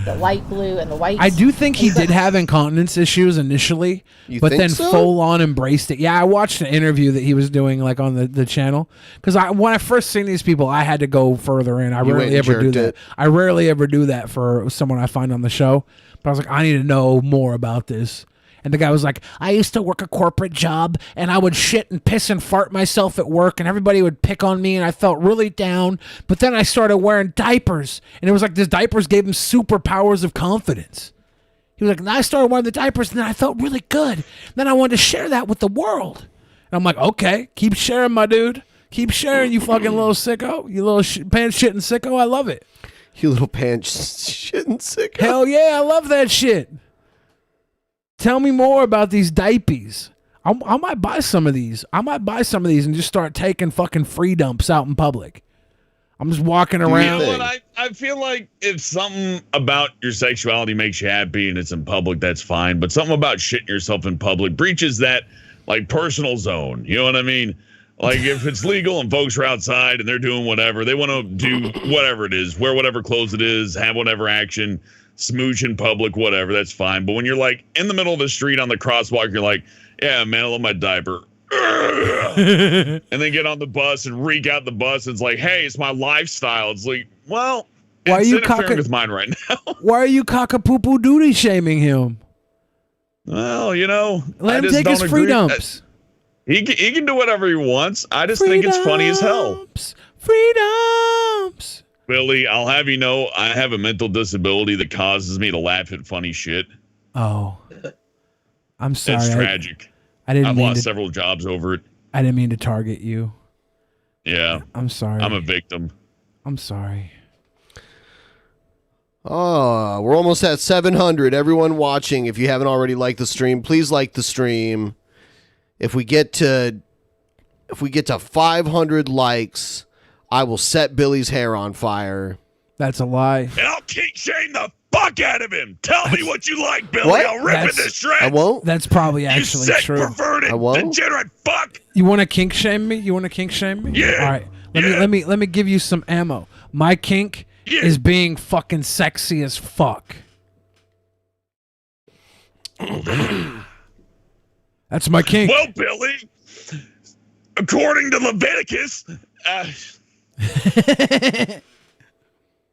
The light blue and the white. I do think he did have incontinence issues initially, but think then so? full on embraced it. Yeah, I watched an interview that he was doing like on the channel because when I first seen these people, I had to go further in. I You rarely went and ever do jerked that. it. I rarely ever do that for someone I find on the show. But I was like, I need to know more about this. And the guy was like, I used to work a corporate job and I would shit and piss and fart myself at work and everybody would pick on me and I felt really down. But then I started wearing diapers and it was like these diapers gave him superpowers of confidence. He was like, and I started wearing the diapers and then I felt really good. And then I wanted to share that with the world. And I'm like, okay, keep sharing, my dude. Keep sharing, you fucking little sicko. You little pants shitting sicko. I love it. You little pants shitting sicko. Hell yeah, I love that shit. Tell me more about these diapers. I might buy some of these. I might buy some of these and just start taking fucking free dumps out in public. I'm just walking around. You know what? I feel like if something about your sexuality makes you happy and it's in public, that's fine. But something about shitting yourself in public breaches that like personal zone. You know what I mean? Like if it's legal and folks are outside and they're doing whatever, they want to do whatever it is, wear whatever clothes it is, have whatever action, smooch in public, whatever, that's fine. But when you're like in the middle of the street on the crosswalk, you're like, yeah, man, I love my diaper. And then get on the bus and reek out the bus. It's like, hey, it's my lifestyle. It's like, well, Why are it's you interfering with mine right now. Why are you cock-a-poo-poo duty shaming him? Well, you know, Let I him just take his don't free agree. dumps. He can do whatever he wants. I just think it's funny as hell. Freedoms. Billy, I'll have you know, I have a mental disability that causes me to laugh at funny shit. Oh. I'm sorry. It's tragic. I didn't I've mean lost to, several jobs over it. I didn't mean to target you. Yeah. I'm sorry. I'm a victim. I'm sorry. Oh, we're almost at 700. Everyone watching, if you haven't already liked the stream, please like the stream. If we get to 500 likes, I will set Billy's hair on fire. That's a lie. And I'll kink shame the fuck out of him. Tell me what you like, Billy. What? I'll rip it to shreds. I won't. That's probably actually you sick, true. perverted, I won't. degenerate fuck. You want to kink shame me? You want to kink shame me? Yeah. All right. Let me give you some ammo. My kink is being fucking sexy as fuck. That's my kink. Well, Billy, according to Leviticus,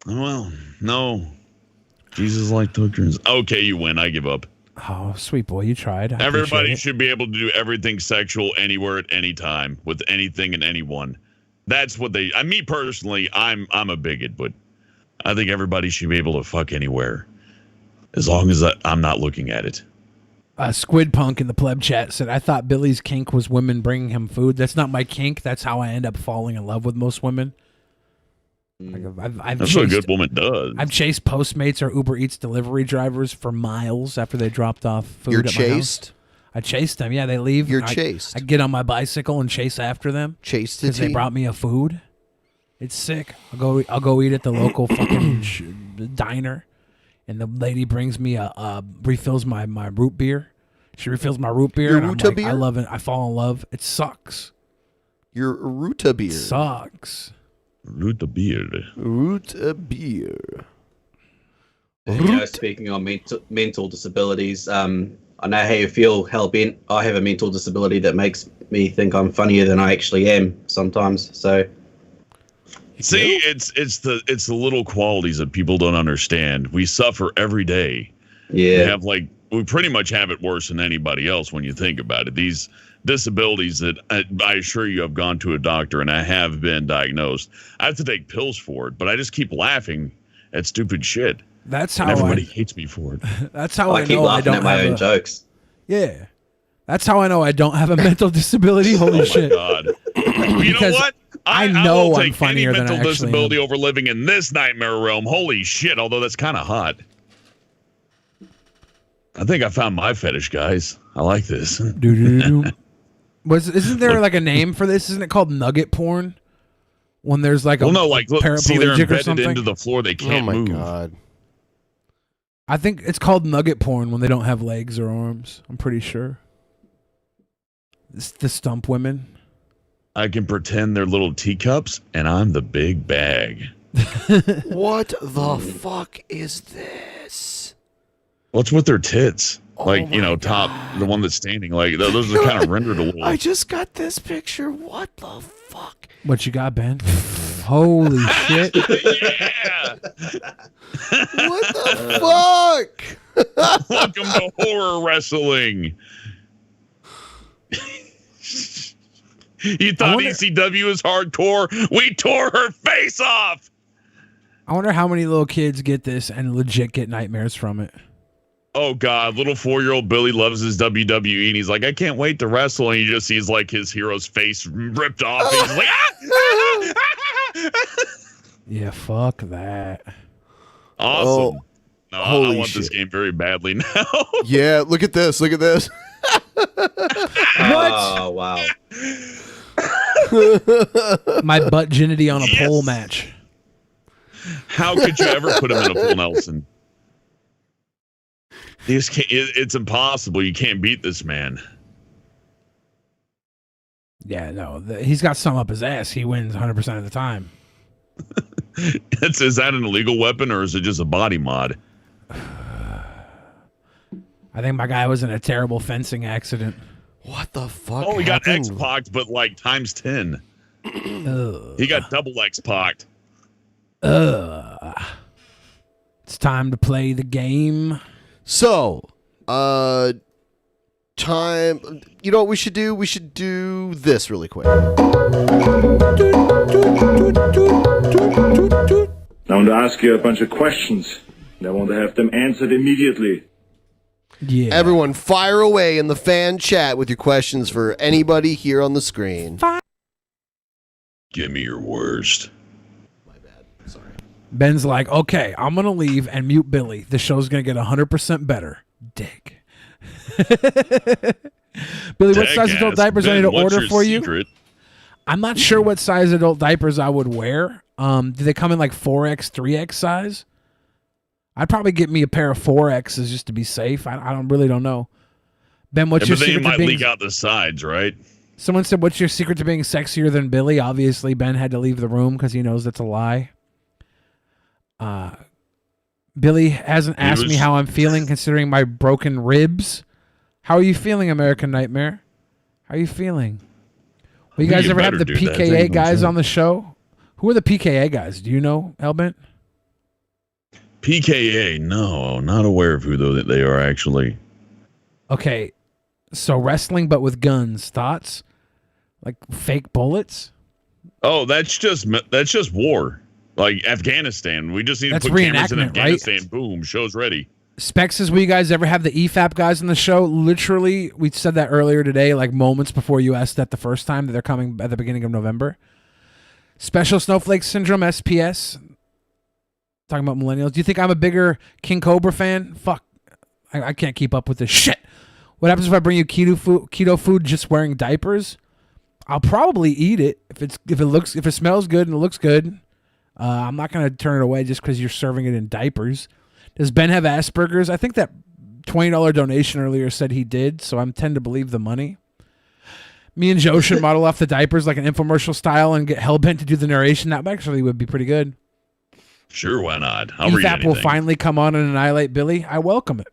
well, no. Jesus liked hookers. Okay, you win. I give up. Oh, sweet boy, you tried. I Everybody appreciate it. should be able to do everything sexual anywhere at any time with anything and anyone. That's what they. Me personally, I'm a bigot, but I think everybody should be able to fuck anywhere, as long as I'm not looking at it. Squid Punk in the pleb chat said, I thought Billy's kink was women bringing him food. That's not my kink. That's how I end up falling in love with most women. Like I've That's what a good woman does. I've chased Postmates or Uber Eats delivery drivers for miles after they dropped off food You're at my house. chased? I chase them. Yeah, they leave. You're chased. I get on my bicycle and chase after them. Chase the because they team. brought me a food. It's sick. I'll go eat at the local fucking diner, and the lady brings me refills my root beer. She refills my root beer, Your and I'm Ruta like, beer? I love it. I fall in love. It sucks. Your Ruta beer. Sucks. Ruta beer. Ruta beer. Speaking on mental disabilities, I know how you feel, Hellbent. I have a mental disability that makes me think I'm funnier than I actually am sometimes. So, see, it's the little qualities that people don't understand. We suffer every day. Yeah, we pretty much have it worse than anybody else when you think about it. These disabilities that I assure you, I've gone to a doctor and I have been diagnosed. I have to take pills for it, but I just keep laughing at stupid shit. That's how everybody hates me for it. That's how I keep laughing at my own jokes. Yeah, that's how I know I don't have a mental disability. Holy shit! God. You know what? I will know I'm take funnier any than I mental actually disability am. over living in this nightmare realm. Holy shit! Although that's kind of hot. I think I found my fetish, guys. I like this. Isn't there like a name for this? Isn't it called nugget porn? When there's like look, see, they're paraplegic or embedded something into the floor. They can't move. Oh my God. I think it's called nugget porn when they don't have legs or arms. I'm pretty sure. It's the stump women. I can pretend they're little teacups, and I'm the big bag. What the fuck is this? What's with their tits? Top, the one that's standing. Like those are kind of rendered a little. I just got this picture. What the fuck? What you got, Ben? Holy shit! Yeah. What the fuck? Welcome to horror wrestling. You thought ECW was hardcore? We tore her face off. I wonder how many little kids get this and legit get nightmares from it. Oh God, little 4-year-old Billy loves his WWE, and he's like, I can't wait to wrestle. And he just sees like his hero's face ripped off. And he's like, Yeah, fuck that. Awesome. No, I holy want this shit. game very badly now. Yeah, look at this. Look at this. Oh wow! My butt virginity on a pole match. How could you ever put him in a full Nelson? It's impossible. You can't beat this man. Yeah, no, he's got some up his ass. He wins 100% of the time. Is that an illegal weapon or is it just a body mod? I think my guy was in a terrible fencing accident. What the fuck? Oh, he got X-Pac'd, but like times 10. He got double X-Pac'd. It's time to play the game. So, time. You know what we should do? We should do this really quick. I want to ask you a bunch of questions, and I want to have them answered immediately. Yeah. Everyone, fire away in the fan chat with your questions for anybody here on the screen. Give me your worst. Ben's like, okay, I'm going to leave and mute Billy. The show's going to get 100% better. Dick. Billy, what size adult diapers I need to order for you? I'm not sure what size adult diapers I would wear. Do they come in like 4X, 3X size? I'd probably get me a pair of 4Xs just to be safe. I really don't know. Ben, what's your secret to might being... leak out the sides, right? Someone said, what's your secret to being sexier than Billy? Obviously, Ben had to leave the room because he knows that's a lie. Billy hasn't asked me how I'm feeling considering my broken ribs. How are you feeling, American Nightmare? How are you feeling? Will you guys ever have the PKA guys on the show? Who are the PKA guys? Do you know, Hellbent? PKA, no, not aware of who they are actually. Okay, so wrestling but with guns. Thoughts? Like fake bullets? Oh, that's just war. Like Afghanistan. We just need That's to put cameras in reenactment, Afghanistan. right? Boom, show's ready. Specs says, will you guys ever have the EFAP guys on the show? Literally, we said that earlier today, like moments before you asked that the first time, that they're coming at the beginning of November. Special Snowflake Syndrome, SPS. Talking about millennials. Do you think I'm a bigger King Cobra fan? Fuck. I can't keep up with this shit. What happens if I bring you keto food just wearing diapers? I'll probably eat it if it smells good and it looks good. I'm not gonna turn it away just because you're serving it in diapers. Does Ben have Asperger's? I think that $20 donation earlier said he did, so I tend to believe the money. Me and Joe should model off the diapers like an infomercial style and get Hellbent to do the narration. That actually would be pretty good. Sure, why not? I'll read EFAP will anything. finally come on and annihilate Billy. I welcome it.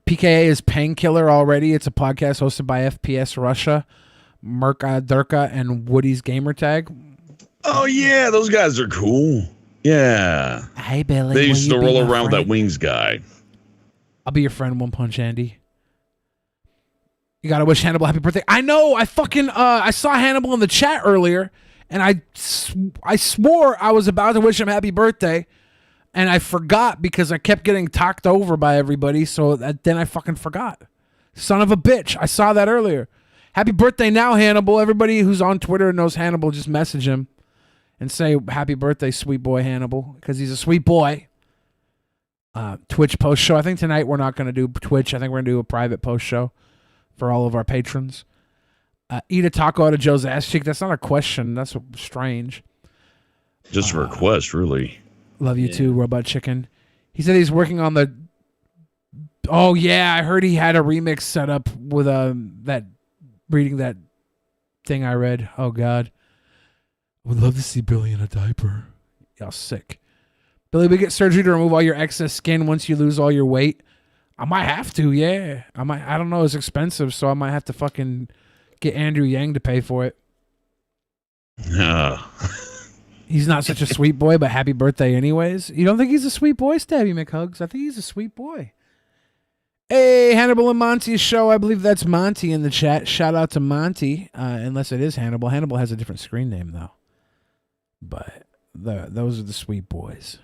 PKA is Painkiller already. It's a podcast hosted by FPS Russia, Merka Durka, and Woody's Gamertag. Oh yeah, those guys are cool. Yeah. Hey Billy, They used to roll around with that Wings guy. I'll be your friend, One Punch Andy. You gotta wish Hannibal happy birthday. I know. I fucking I saw Hannibal in the chat earlier, and I swore I was about to wish him happy birthday, and I forgot because I kept getting talked over by everybody. So then I fucking forgot. Son of a bitch! I saw that earlier. Happy birthday now, Hannibal. Everybody who's on Twitter and knows Hannibal, just message him and say happy birthday, sweet boy Hannibal, because he's a sweet boy. Twitch post show. I think tonight we're not going to do Twitch. I think we're going to do a private post show for all of our patrons. Eat a taco out of Joe's ass cheek. That's not a question. That's strange. Just a request, really. Love you too, Robot Chicken. He said he's working on the... Oh, yeah. I heard he had a remix set up with that... Reading that thing I read. Oh, God. I would love to see Billy in a diaper. Y'all sick. Billy, we get surgery to remove all your excess skin once you lose all your weight. I might have to, yeah. I don't know. It's expensive, so I might have to fucking get Andrew Yang to pay for it. He's not such a sweet boy, but happy birthday anyways. You don't think he's a sweet boy, Stabby McHugs? I think he's a sweet boy. Hey, Hannibal and Monty's show. I believe that's Monty in the chat. Shout out to Monty, unless it is Hannibal. Hannibal has a different screen name, though. But those are the sweet boys.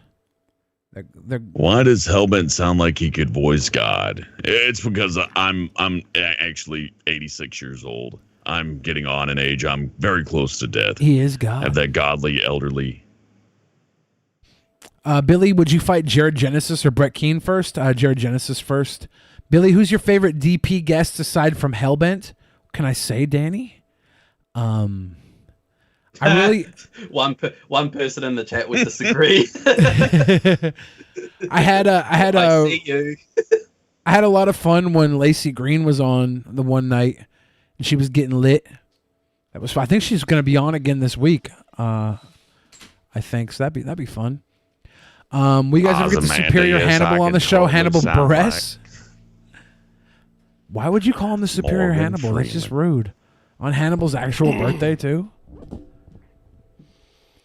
Why does Hellbent sound like he could voice God? It's because I'm actually 86 years old. I'm getting on in age. I'm very close to death. He is God. I have that godly elderly. Billy, would you fight Jared Genesis or Brett Keane first? Jared Genesis first. Billy, who's your favorite DP guest aside from Hellbent? Can I say Danny? I really one person in the chat would disagree. I had see you. I had a lot of fun when Lacey Green was on the one night and she was getting lit. That was fun. I think she's going to be on again this week. I think so. That'd be fun. We guys ever get the Superior Hannibal on the show? Hannibal Buress. Why would you call him the Superior Morgan Hannibal? That's just Freeman. rude. On Hannibal's actual birthday too.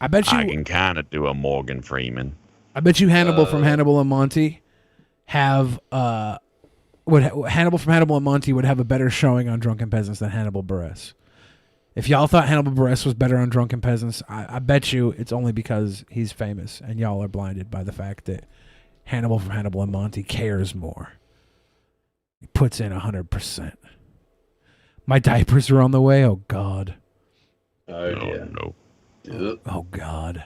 I bet you. I can kind of do a Morgan Freeman. I bet you Hannibal from Hannibal and Monty have Hannibal from Hannibal and Monty would have a better showing on Drunken Peasants than Hannibal Buress. If y'all thought Hannibal Buress was better on Drunken Peasants, I bet you it's only because he's famous and y'all are blinded by the fact that Hannibal from Hannibal and Monty cares more. He puts in 100%. My diapers are on the way. Oh God. Oh dear. No. Oh God.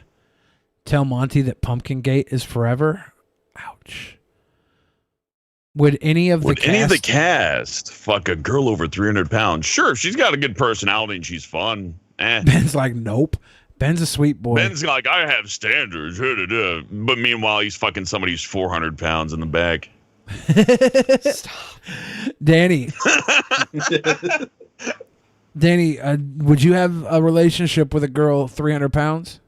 Tell Monty that Pumpkingate is forever. Ouch. Would any of the cast fuck a girl over 300 pounds? Sure, if she's got a good personality and she's fun. Ben's like, nope. Ben's a sweet boy. Ben's like, I have standards. But meanwhile, he's fucking somebody who's 400 pounds in the back. Stop. Danny. Danny, would you have a relationship with a girl 300 pounds?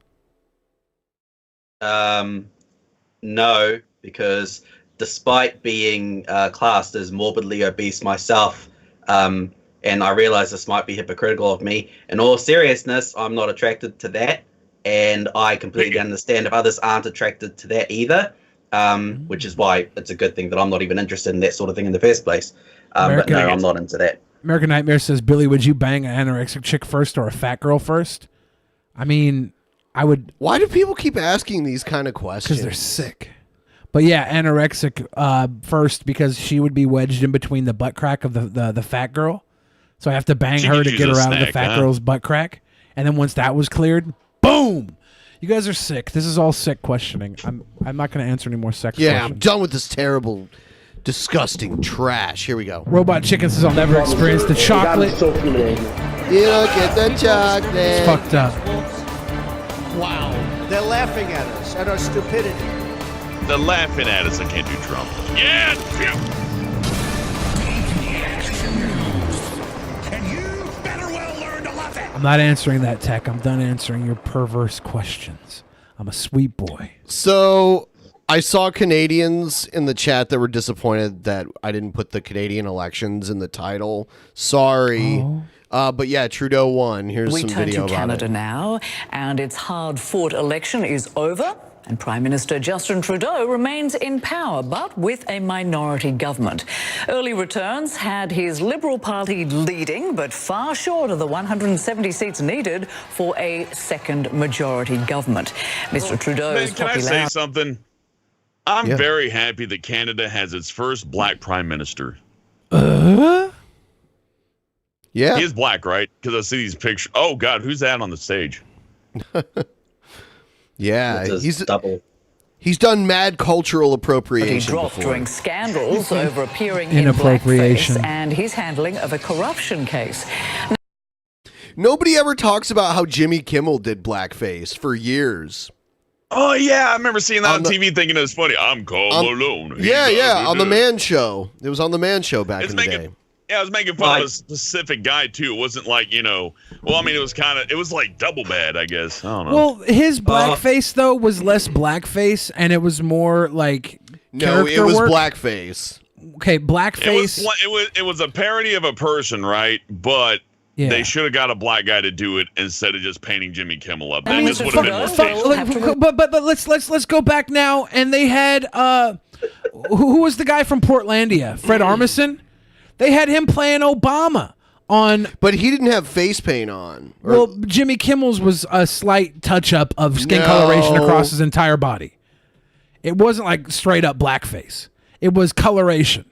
No, because despite being classed as morbidly obese myself, and I realize this might be hypocritical of me, in all seriousness, I'm not attracted to that, and I completely understand if others aren't attracted to that either, which is why it's a good thing that I'm not even interested in that sort of thing in the first place. But no, I'm not into that. American Nightmare says, Billy, would you bang an anorexic chick first or a fat girl first? I mean, I would. Why do people keep asking these kind of questions? Because they're sick. But yeah, anorexic first because she would be wedged in between the butt crack of the fat girl. So I have to bang her to get her out of the fat girl's butt crack. And then once that was cleared, boom! You guys are sick. This is all sick questioning. I'm not going to answer any more sex questions. Yeah, I'm done with this terrible Disgusting trash. Here we go. Robot Chicken says I'll never experience the chocolate. You don't get the chocolate. It's fucked up. Wow. They're laughing at us, at our stupidity. They're laughing at us. I can't do Trump. Yeah. I'm not answering that, Tech. I'm done answering your perverse questions. I'm a sweet boy. So I saw Canadians in the chat that were disappointed that I didn't put the Canadian elections in the title. Sorry. But yeah, Trudeau won. Here's We some turn video to about Canada it. now, and its hard-fought election is over, and Prime Minister Justin Trudeau remains in power, but with a minority government. Early returns had his Liberal Party leading, but far short of the 170 seats needed for a second majority government. Mr. Trudeau's Can I say something? I'm very happy that Canada has its first black prime minister. Yeah. He is black, right? Because I see these pictures. Oh, God, who's that on the stage? Yeah, he's done mad cultural But he appropriation dropped before. during scandals over appearing in Inappropriation. blackface and his handling of a corruption case. Nobody ever talks about how Jimmy Kimmel did blackface for years. Oh, yeah, I remember seeing that on TV thinking it was funny. I'm Carl Malone. Yeah, on the Man Show. It was on the Man Show back It's in the making- day. Yeah, I was making fun of a specific guy, too. It wasn't like, well, I mean, it was like double bad, I guess. I don't know. Well, his blackface though was less blackface, and it was more like No, it character was work. blackface. Okay, blackface. It was a parody of a person, right? But Yeah. they should have got a black guy to do it instead of just painting Jimmy Kimmel up. I Then mean, this would have been more tasteful. but let's go back now, and they had who was the guy from Portlandia? Fred Armisen. They had him playing Obama on, but he didn't have face paint on. Well, Jimmy Kimmel's was a slight touch up of skin coloration across his entire body. It wasn't like straight up blackface. It was coloration.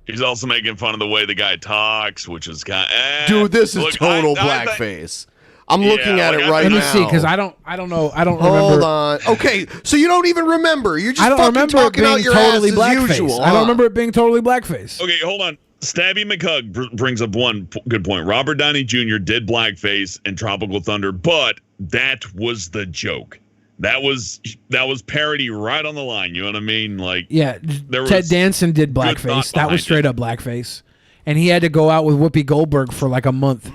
He's also making fun of the way the guy talks, which is kind of... Dude, this is total blackface. I'm looking at it right now. Let me see, because I don't know. I don't Hold remember. on. Okay, so you don't even remember. You're just I don't fucking remember it talking out being your totally ass blackface. as usual. I don't huh? remember it being totally blackface. Okay, hold on. Stabby McHugg brings up one good point. Robert Downey Jr. did blackface in Tropical Thunder, but that was the joke. That was parody right on the line. You know what I mean? Like, Yeah, there Ted was Danson did good thought blackface. That was behind straight up blackface, and he had to go out with Whoopi Goldberg for like a month.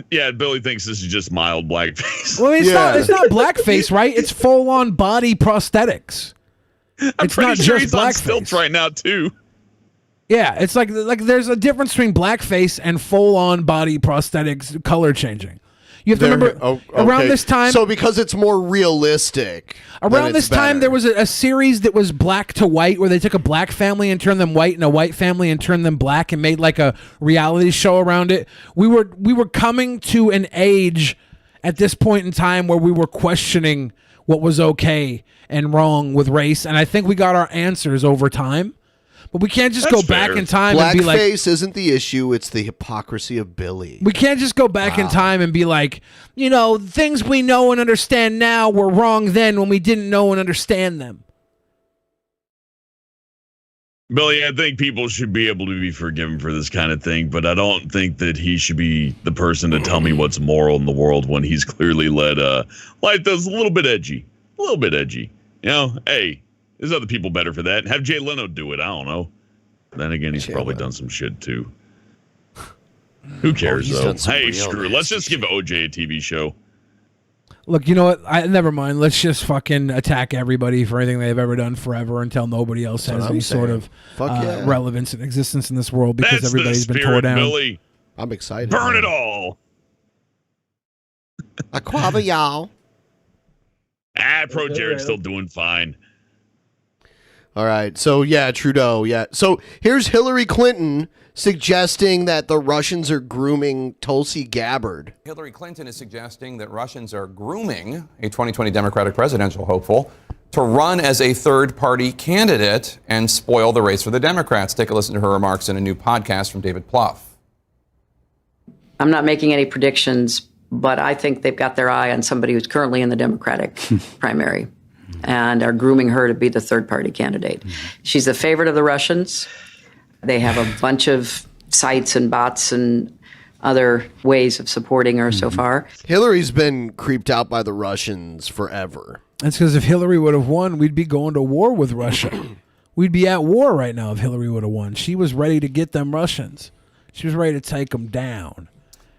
Yeah, Billy thinks this is just mild blackface. Well, it's not blackface, right? It's full on body prosthetics. I'm It's pretty not sure just he's on blackface. stilts right now too. Yeah, it's like there's a difference between blackface and full on body prosthetics color changing. You have to remember around this time. So because it's more realistic. Around this time, there was a series that was black to white, where they took a black family and turned them white, and a white family and turned them black, and made like a reality show around it. We were coming to an age at this point in time where we were questioning what was okay and wrong with race, and I think we got our answers over time. But we can't just go back in time and be like, blackface isn't the issue; it's the hypocrisy of Billy. we can't just go back in time and be like, things we know and understand now were wrong then when we didn't know and understand them. Billy, I think people should be able to be forgiven for this kind of thing, but I don't think that he should be the person to tell me what's moral in the world when he's clearly led life that's a little bit edgy. A little bit edgy. Hey, there's other people better for that. Have Jay Leno do it. I don't know. Then again, he's probably done some shit too. Who cares, he's though? done some Hey, real screw it. Let's just give OJ a TV show. Look, you know what? Never mind. Let's just fucking attack everybody for anything they've ever done forever until nobody else That's has what any I'm sort saying. of Fuck yeah. relevance and existence in this world because That's everybody's the been spirit, tore down. Billy. I'm excited. Burn it all. Aquava, y'all. Pro Jared's still doing fine. All right. So, yeah, Trudeau. Yeah. So, here's Hillary Clinton suggesting that the Russians are grooming Tulsi Gabbard. Hillary Clinton is suggesting that Russians are grooming a 2020 Democratic presidential hopeful to run as a third-party candidate and spoil the race for the Democrats. Take a listen to her remarks in a new podcast from David Plouffe. I'm not making any predictions, but I think they've got their eye on somebody who's currently in the Democratic primary. and are grooming her to be the third party candidate. She's a favorite of the Russians. They have a bunch of sites and bots and other ways of supporting her so far. Hillary's been creeped out by the Russians forever. That's because if Hillary would have won, we'd be going to war with Russia. We'd be at war right now if Hillary would have won. She was ready to get them Russians. She was ready to take them down.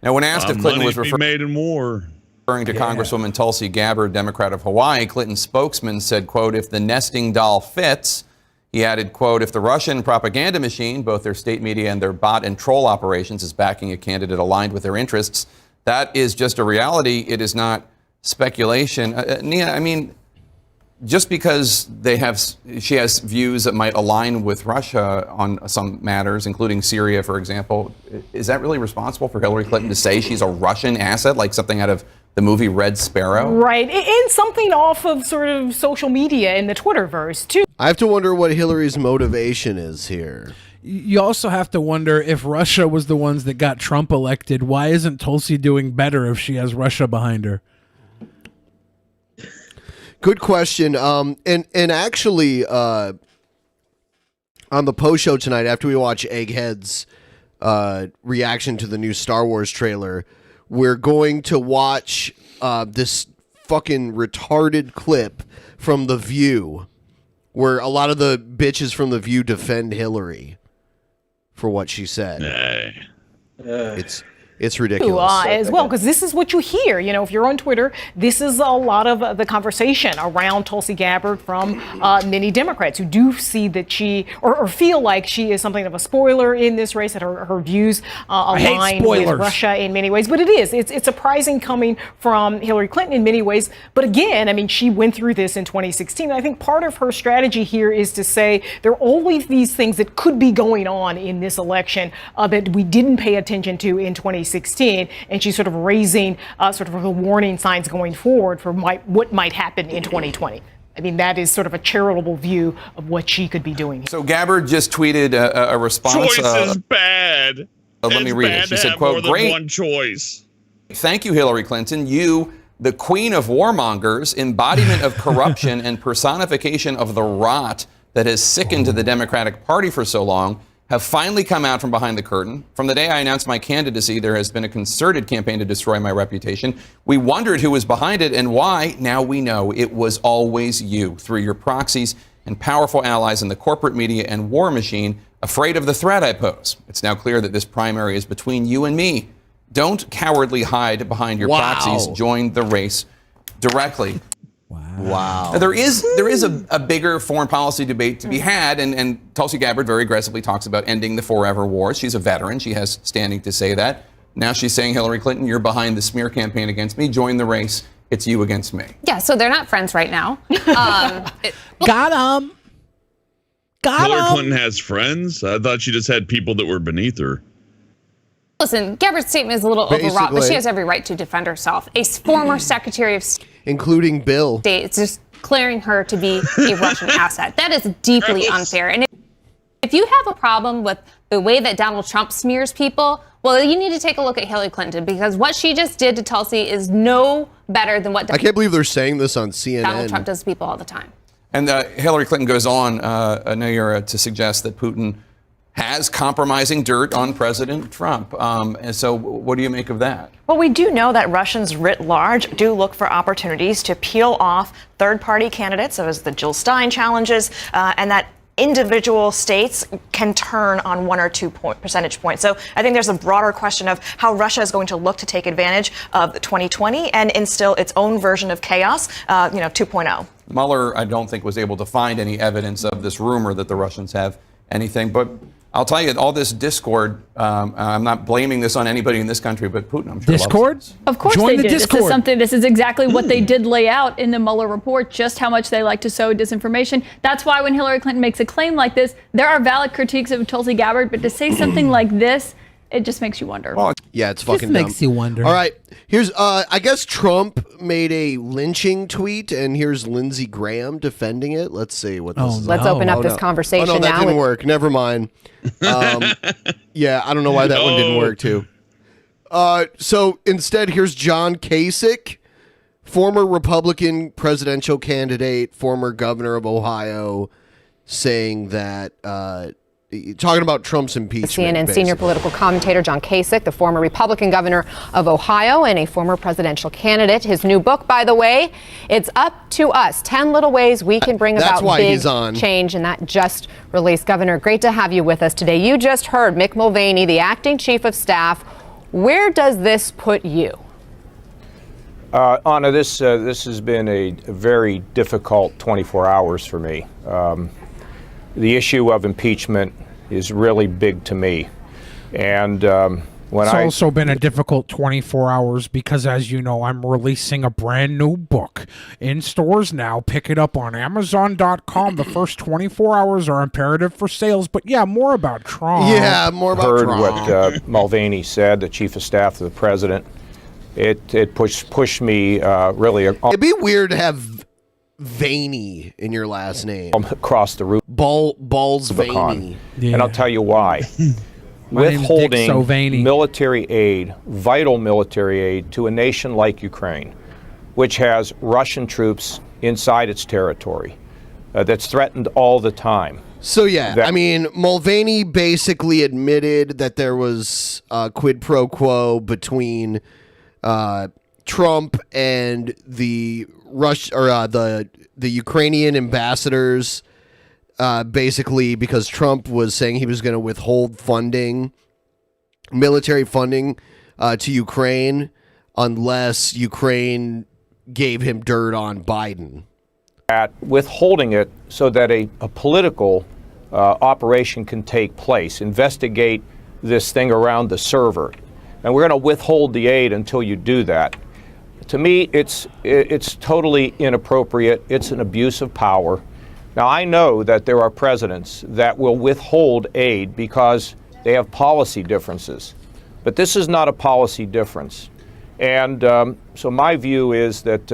Now, when asked if Clinton was made in war. referring to Congresswoman Tulsi Gabbard, Democrat of Hawaii, Clinton's spokesman said, quote, if the nesting doll fits, he added, quote, if the Russian propaganda machine, both their state media and their bot and troll operations, is backing a candidate aligned with their interests, that is just a reality. It is not speculation. Nia, I mean, just because she has views that might align with Russia on some matters, including Syria, for example, is that really responsible for Hillary Clinton to say she's a Russian asset, like something out of the movie Red Sparrow? Right, and something off of sort of social media in the Twitterverse, too. I have to wonder what Hillary's motivation is here. You also have to wonder if Russia was the ones that got Trump elected. Why isn't Tulsi doing better if she has Russia behind her? Good question. And actually, on the post show tonight, after we watch Egghead's reaction to the new Star Wars trailer, we're going to watch this fucking retarded clip from The View, where a lot of the bitches from The View defend Hillary for what she said. It's ridiculous. As well, because this is what you hear. You know, if you're on Twitter, this is a lot of the conversation around Tulsi Gabbard from many Democrats who do see that she, or feel like she is something of a spoiler in this race, that her views align with Russia in many ways. But it's surprising coming from Hillary Clinton in many ways. But again, I mean, she went through this in 2016. I think part of her strategy here is to say there are always these things that could be going on in this election that we didn't pay attention to in 2016, and she's sort of raising sort of the warning signs going forward for what might happen in 2020. I mean, that is sort of a charitable view of what she could be doing. So Gabbard just tweeted a response. Choice is bad. Let me read it. She said, quote, more than great. one choice. Thank you, Hillary Clinton. You, the queen of warmongers, embodiment of corruption and personification of the rot that has sickened the Democratic Party for so long, have finally come out from behind the curtain. From the day I announced my candidacy, there has been a concerted campaign to destroy my reputation. We wondered who was behind it and why. Now we know it was always you, through your proxies and powerful allies in the corporate media and war machine, afraid of the threat I pose. It's now clear that this primary is between you and me. Don't cowardly hide behind your proxies. Join the race directly. Wow. Now, there is a bigger foreign policy debate to be had, and Tulsi Gabbard very aggressively talks about ending the forever wars. She's a veteran. She has standing to say that. Now she's saying, Hillary Clinton, you're behind the smear campaign against me. Join the race. It's you against me. Yeah, so they're not friends right now. Got him. Hillary Clinton has friends? I thought she just had people that were beneath her. Listen, Gabbard's statement is a little overwrought, but she has every right to defend herself. A former Secretary of State, including Bill, is just declaring her to be a Russian asset. That is deeply unfair. And if you have a problem with the way that Donald Trump smears people, well, you need to take a look at Hillary Clinton, because what she just did to Tulsi is no better than what I can't believe they're saying this on CNN. Donald Trump does to people all the time. And Hillary Clinton goes on, Nayara, to suggest that Putin has compromising dirt on President Trump. And so what do you make of that? Well, we do know that Russians writ large do look for opportunities to peel off third-party candidates, so as the Jill Stein challenges, and that individual states can turn on 1 or 2 percentage points. So I think there's a broader question of how Russia is going to look to take advantage of 2020 and instill its own version of chaos, 2.0. Mueller, I don't think, was able to find any evidence of this rumor that the Russians have anything. But I'll tell you, all this discord, I'm not blaming this on anybody in this country, but Putin, I'm sure, Discord? loves this. Of course Join they the did. Discord. This is exactly what they did lay out in the Mueller report, just how much they like to sow disinformation. That's why when Hillary Clinton makes a claim like this, there are valid critiques of Tulsi Gabbard, but to say something like this, it just makes you wonder. Yeah, it's fucking Just makes dumb. you wonder. All right, here's I guess Trump made a lynching tweet, and here's Lindsey Graham defending it. Let's see what this is. Let's open up this conversation now. Oh no, that now didn't work. Never mind. Yeah, I don't know why that one didn't work too. So instead, here's John Kasich former Republican presidential candidate, former governor of Ohio, saying that talking about Trump's impeachment. CNN basically. senior political commentator John Kasich, the former Republican governor of Ohio and a former presidential candidate. His new book, by the way, it's Up to Us, 10 Little Ways We Can Bring That's About why Big he's on. Change, and that just released. Governor, great to have you with us today. You just heard Mick Mulvaney, the acting chief of staff. Where does this put you? Anna, this has been a very difficult 24 hours for me. The issue of impeachment is really big to me. And when It's also been a difficult 24 hours because, as you know, I'm releasing a brand new book in stores now. Pick it up on Amazon.com. The first 24 hours are imperative for sales. But yeah, more about Trump. Yeah, more about heard Trump. what Mulvaney said, the chief of staff of the president. It pushed me really. It'd be weird to have Vaney in your last name. Across the roof. Balls Vaney. And I'll tell you why. My name's Dick Withholding Sovaney. military aid, vital military aid, to a nation like Ukraine, which has Russian troops inside its territory, that's threatened all the time. So yeah, I mean, Mulvaney basically admitted that there was a quid pro quo between Trump and the the Ukrainian ambassadors, basically because Trump was saying he was going to withhold funding, military funding, to Ukraine unless Ukraine gave him dirt on Biden. At withholding it so that a political operation can take place, investigate this thing around the server. And we're going to withhold the aid until you do that. To me, it's totally inappropriate. It's an abuse of power. Now, I know that there are presidents that will withhold aid because they have policy differences. But this is not a policy difference. And so my view is that,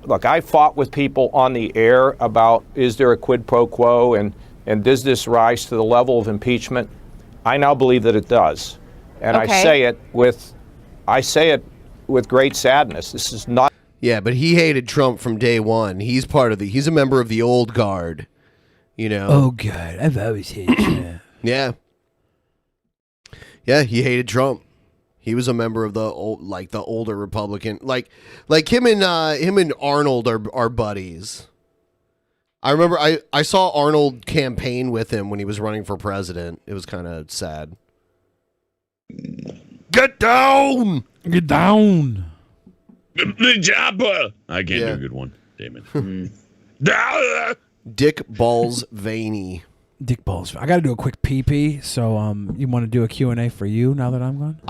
look, I fought with people on the air about, is there a quid pro quo and does this rise to the level of impeachment? I now believe that it does. And Okay. I say it with great sadness. This is not. Yeah, but he hated Trump from day one. He's he's a member of the old guard, you know. Oh, God. I've always hated Trump. Yeah. Yeah, he hated Trump. He was a member of the older Republican, like him and Arnold are buddies. I remember I saw Arnold campaign with him when he was running for president. It was kind of sad. Get down! Get down! The Jabba. I can't do a good one. Damn it. Dick Balls Vaney. Dick Balls. I got to do a quick pee-pee, so you want to do a Q&A for you now that I'm gone?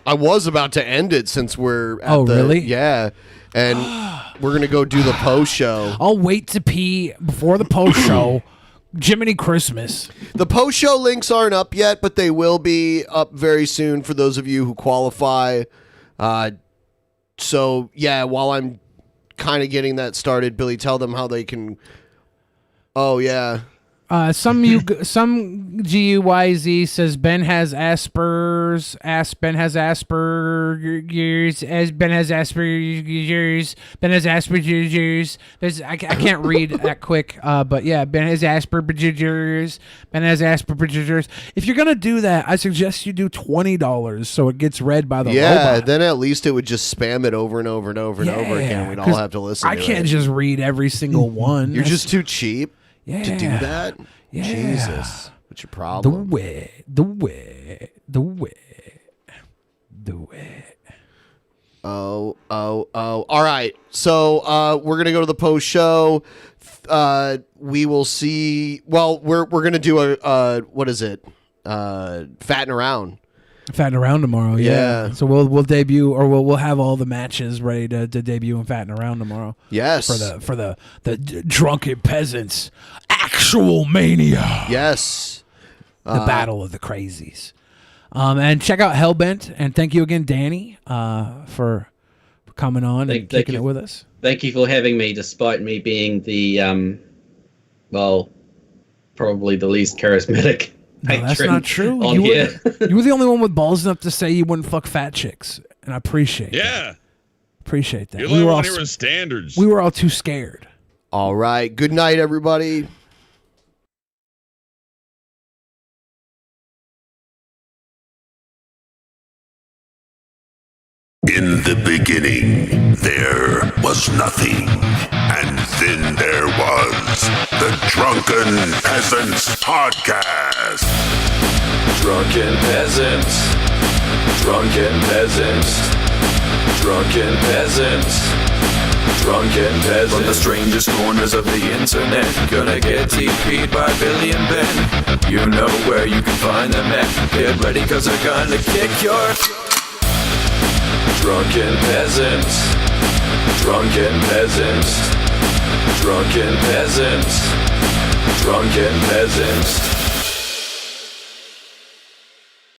I was about to end it since we're at really? Yeah. And we're going to go do the post show. I'll wait to pee before the post show. Jiminy Christmas. The post show links aren't up yet, but they will be up very soon for those of you who qualify. So yeah, while I'm kind of getting that started, Billy, tell them how they can. Oh yeah. Some GUYZ says Ben has Asperger's. Ben has Asperger's. Ben has Asperger's. Ben has Asperger's. I can't read that quick. But yeah, Ben has Asperger's. Ben has Asperger's. If you're gonna do that, I suggest you do $20 so it gets read by the robot. Then at least it would just spam it over and over and over and over again. We'd all have to listen. I can't just read every single one. You're just too cheap to do Yeah. that. Yeah. Jesus, what's your problem? Do it. Oh. All right. So we're gonna go to the post show. We will see. Well, we're gonna do a what is it? Fatting around. Fatting around tomorrow, Yeah. So we'll debut, or we'll have all the matches ready to debut and fatten around tomorrow. Yes. For the Drunken Peasants actual mania. Yes. The battle of the crazies. And check out Hellbent, and thank you again, Danny, for coming on and kicking it with us. Thank you for having me, despite me being the, probably the least charismatic. No, that's not true. On here. You were the only one with balls enough to say you wouldn't fuck fat chicks, and I appreciate it. Yeah. Appreciate that. You're the one here with standards. We were all too scared. All right. Good night, everybody. In the beginning, there was nothing. And then there was the Drunken Peasants Podcast. Drunken Peasants. Drunken Peasants. Drunken Peasants. Drunken Peasants. From the strangest corners of the internet, gonna get TP'd by Billy and Ben. You know where you can find them at. Get ready, cause they're gonna kick your... Drunken Peasants. Drunken Peasants. Drunken Peasants. Drunken Peasants.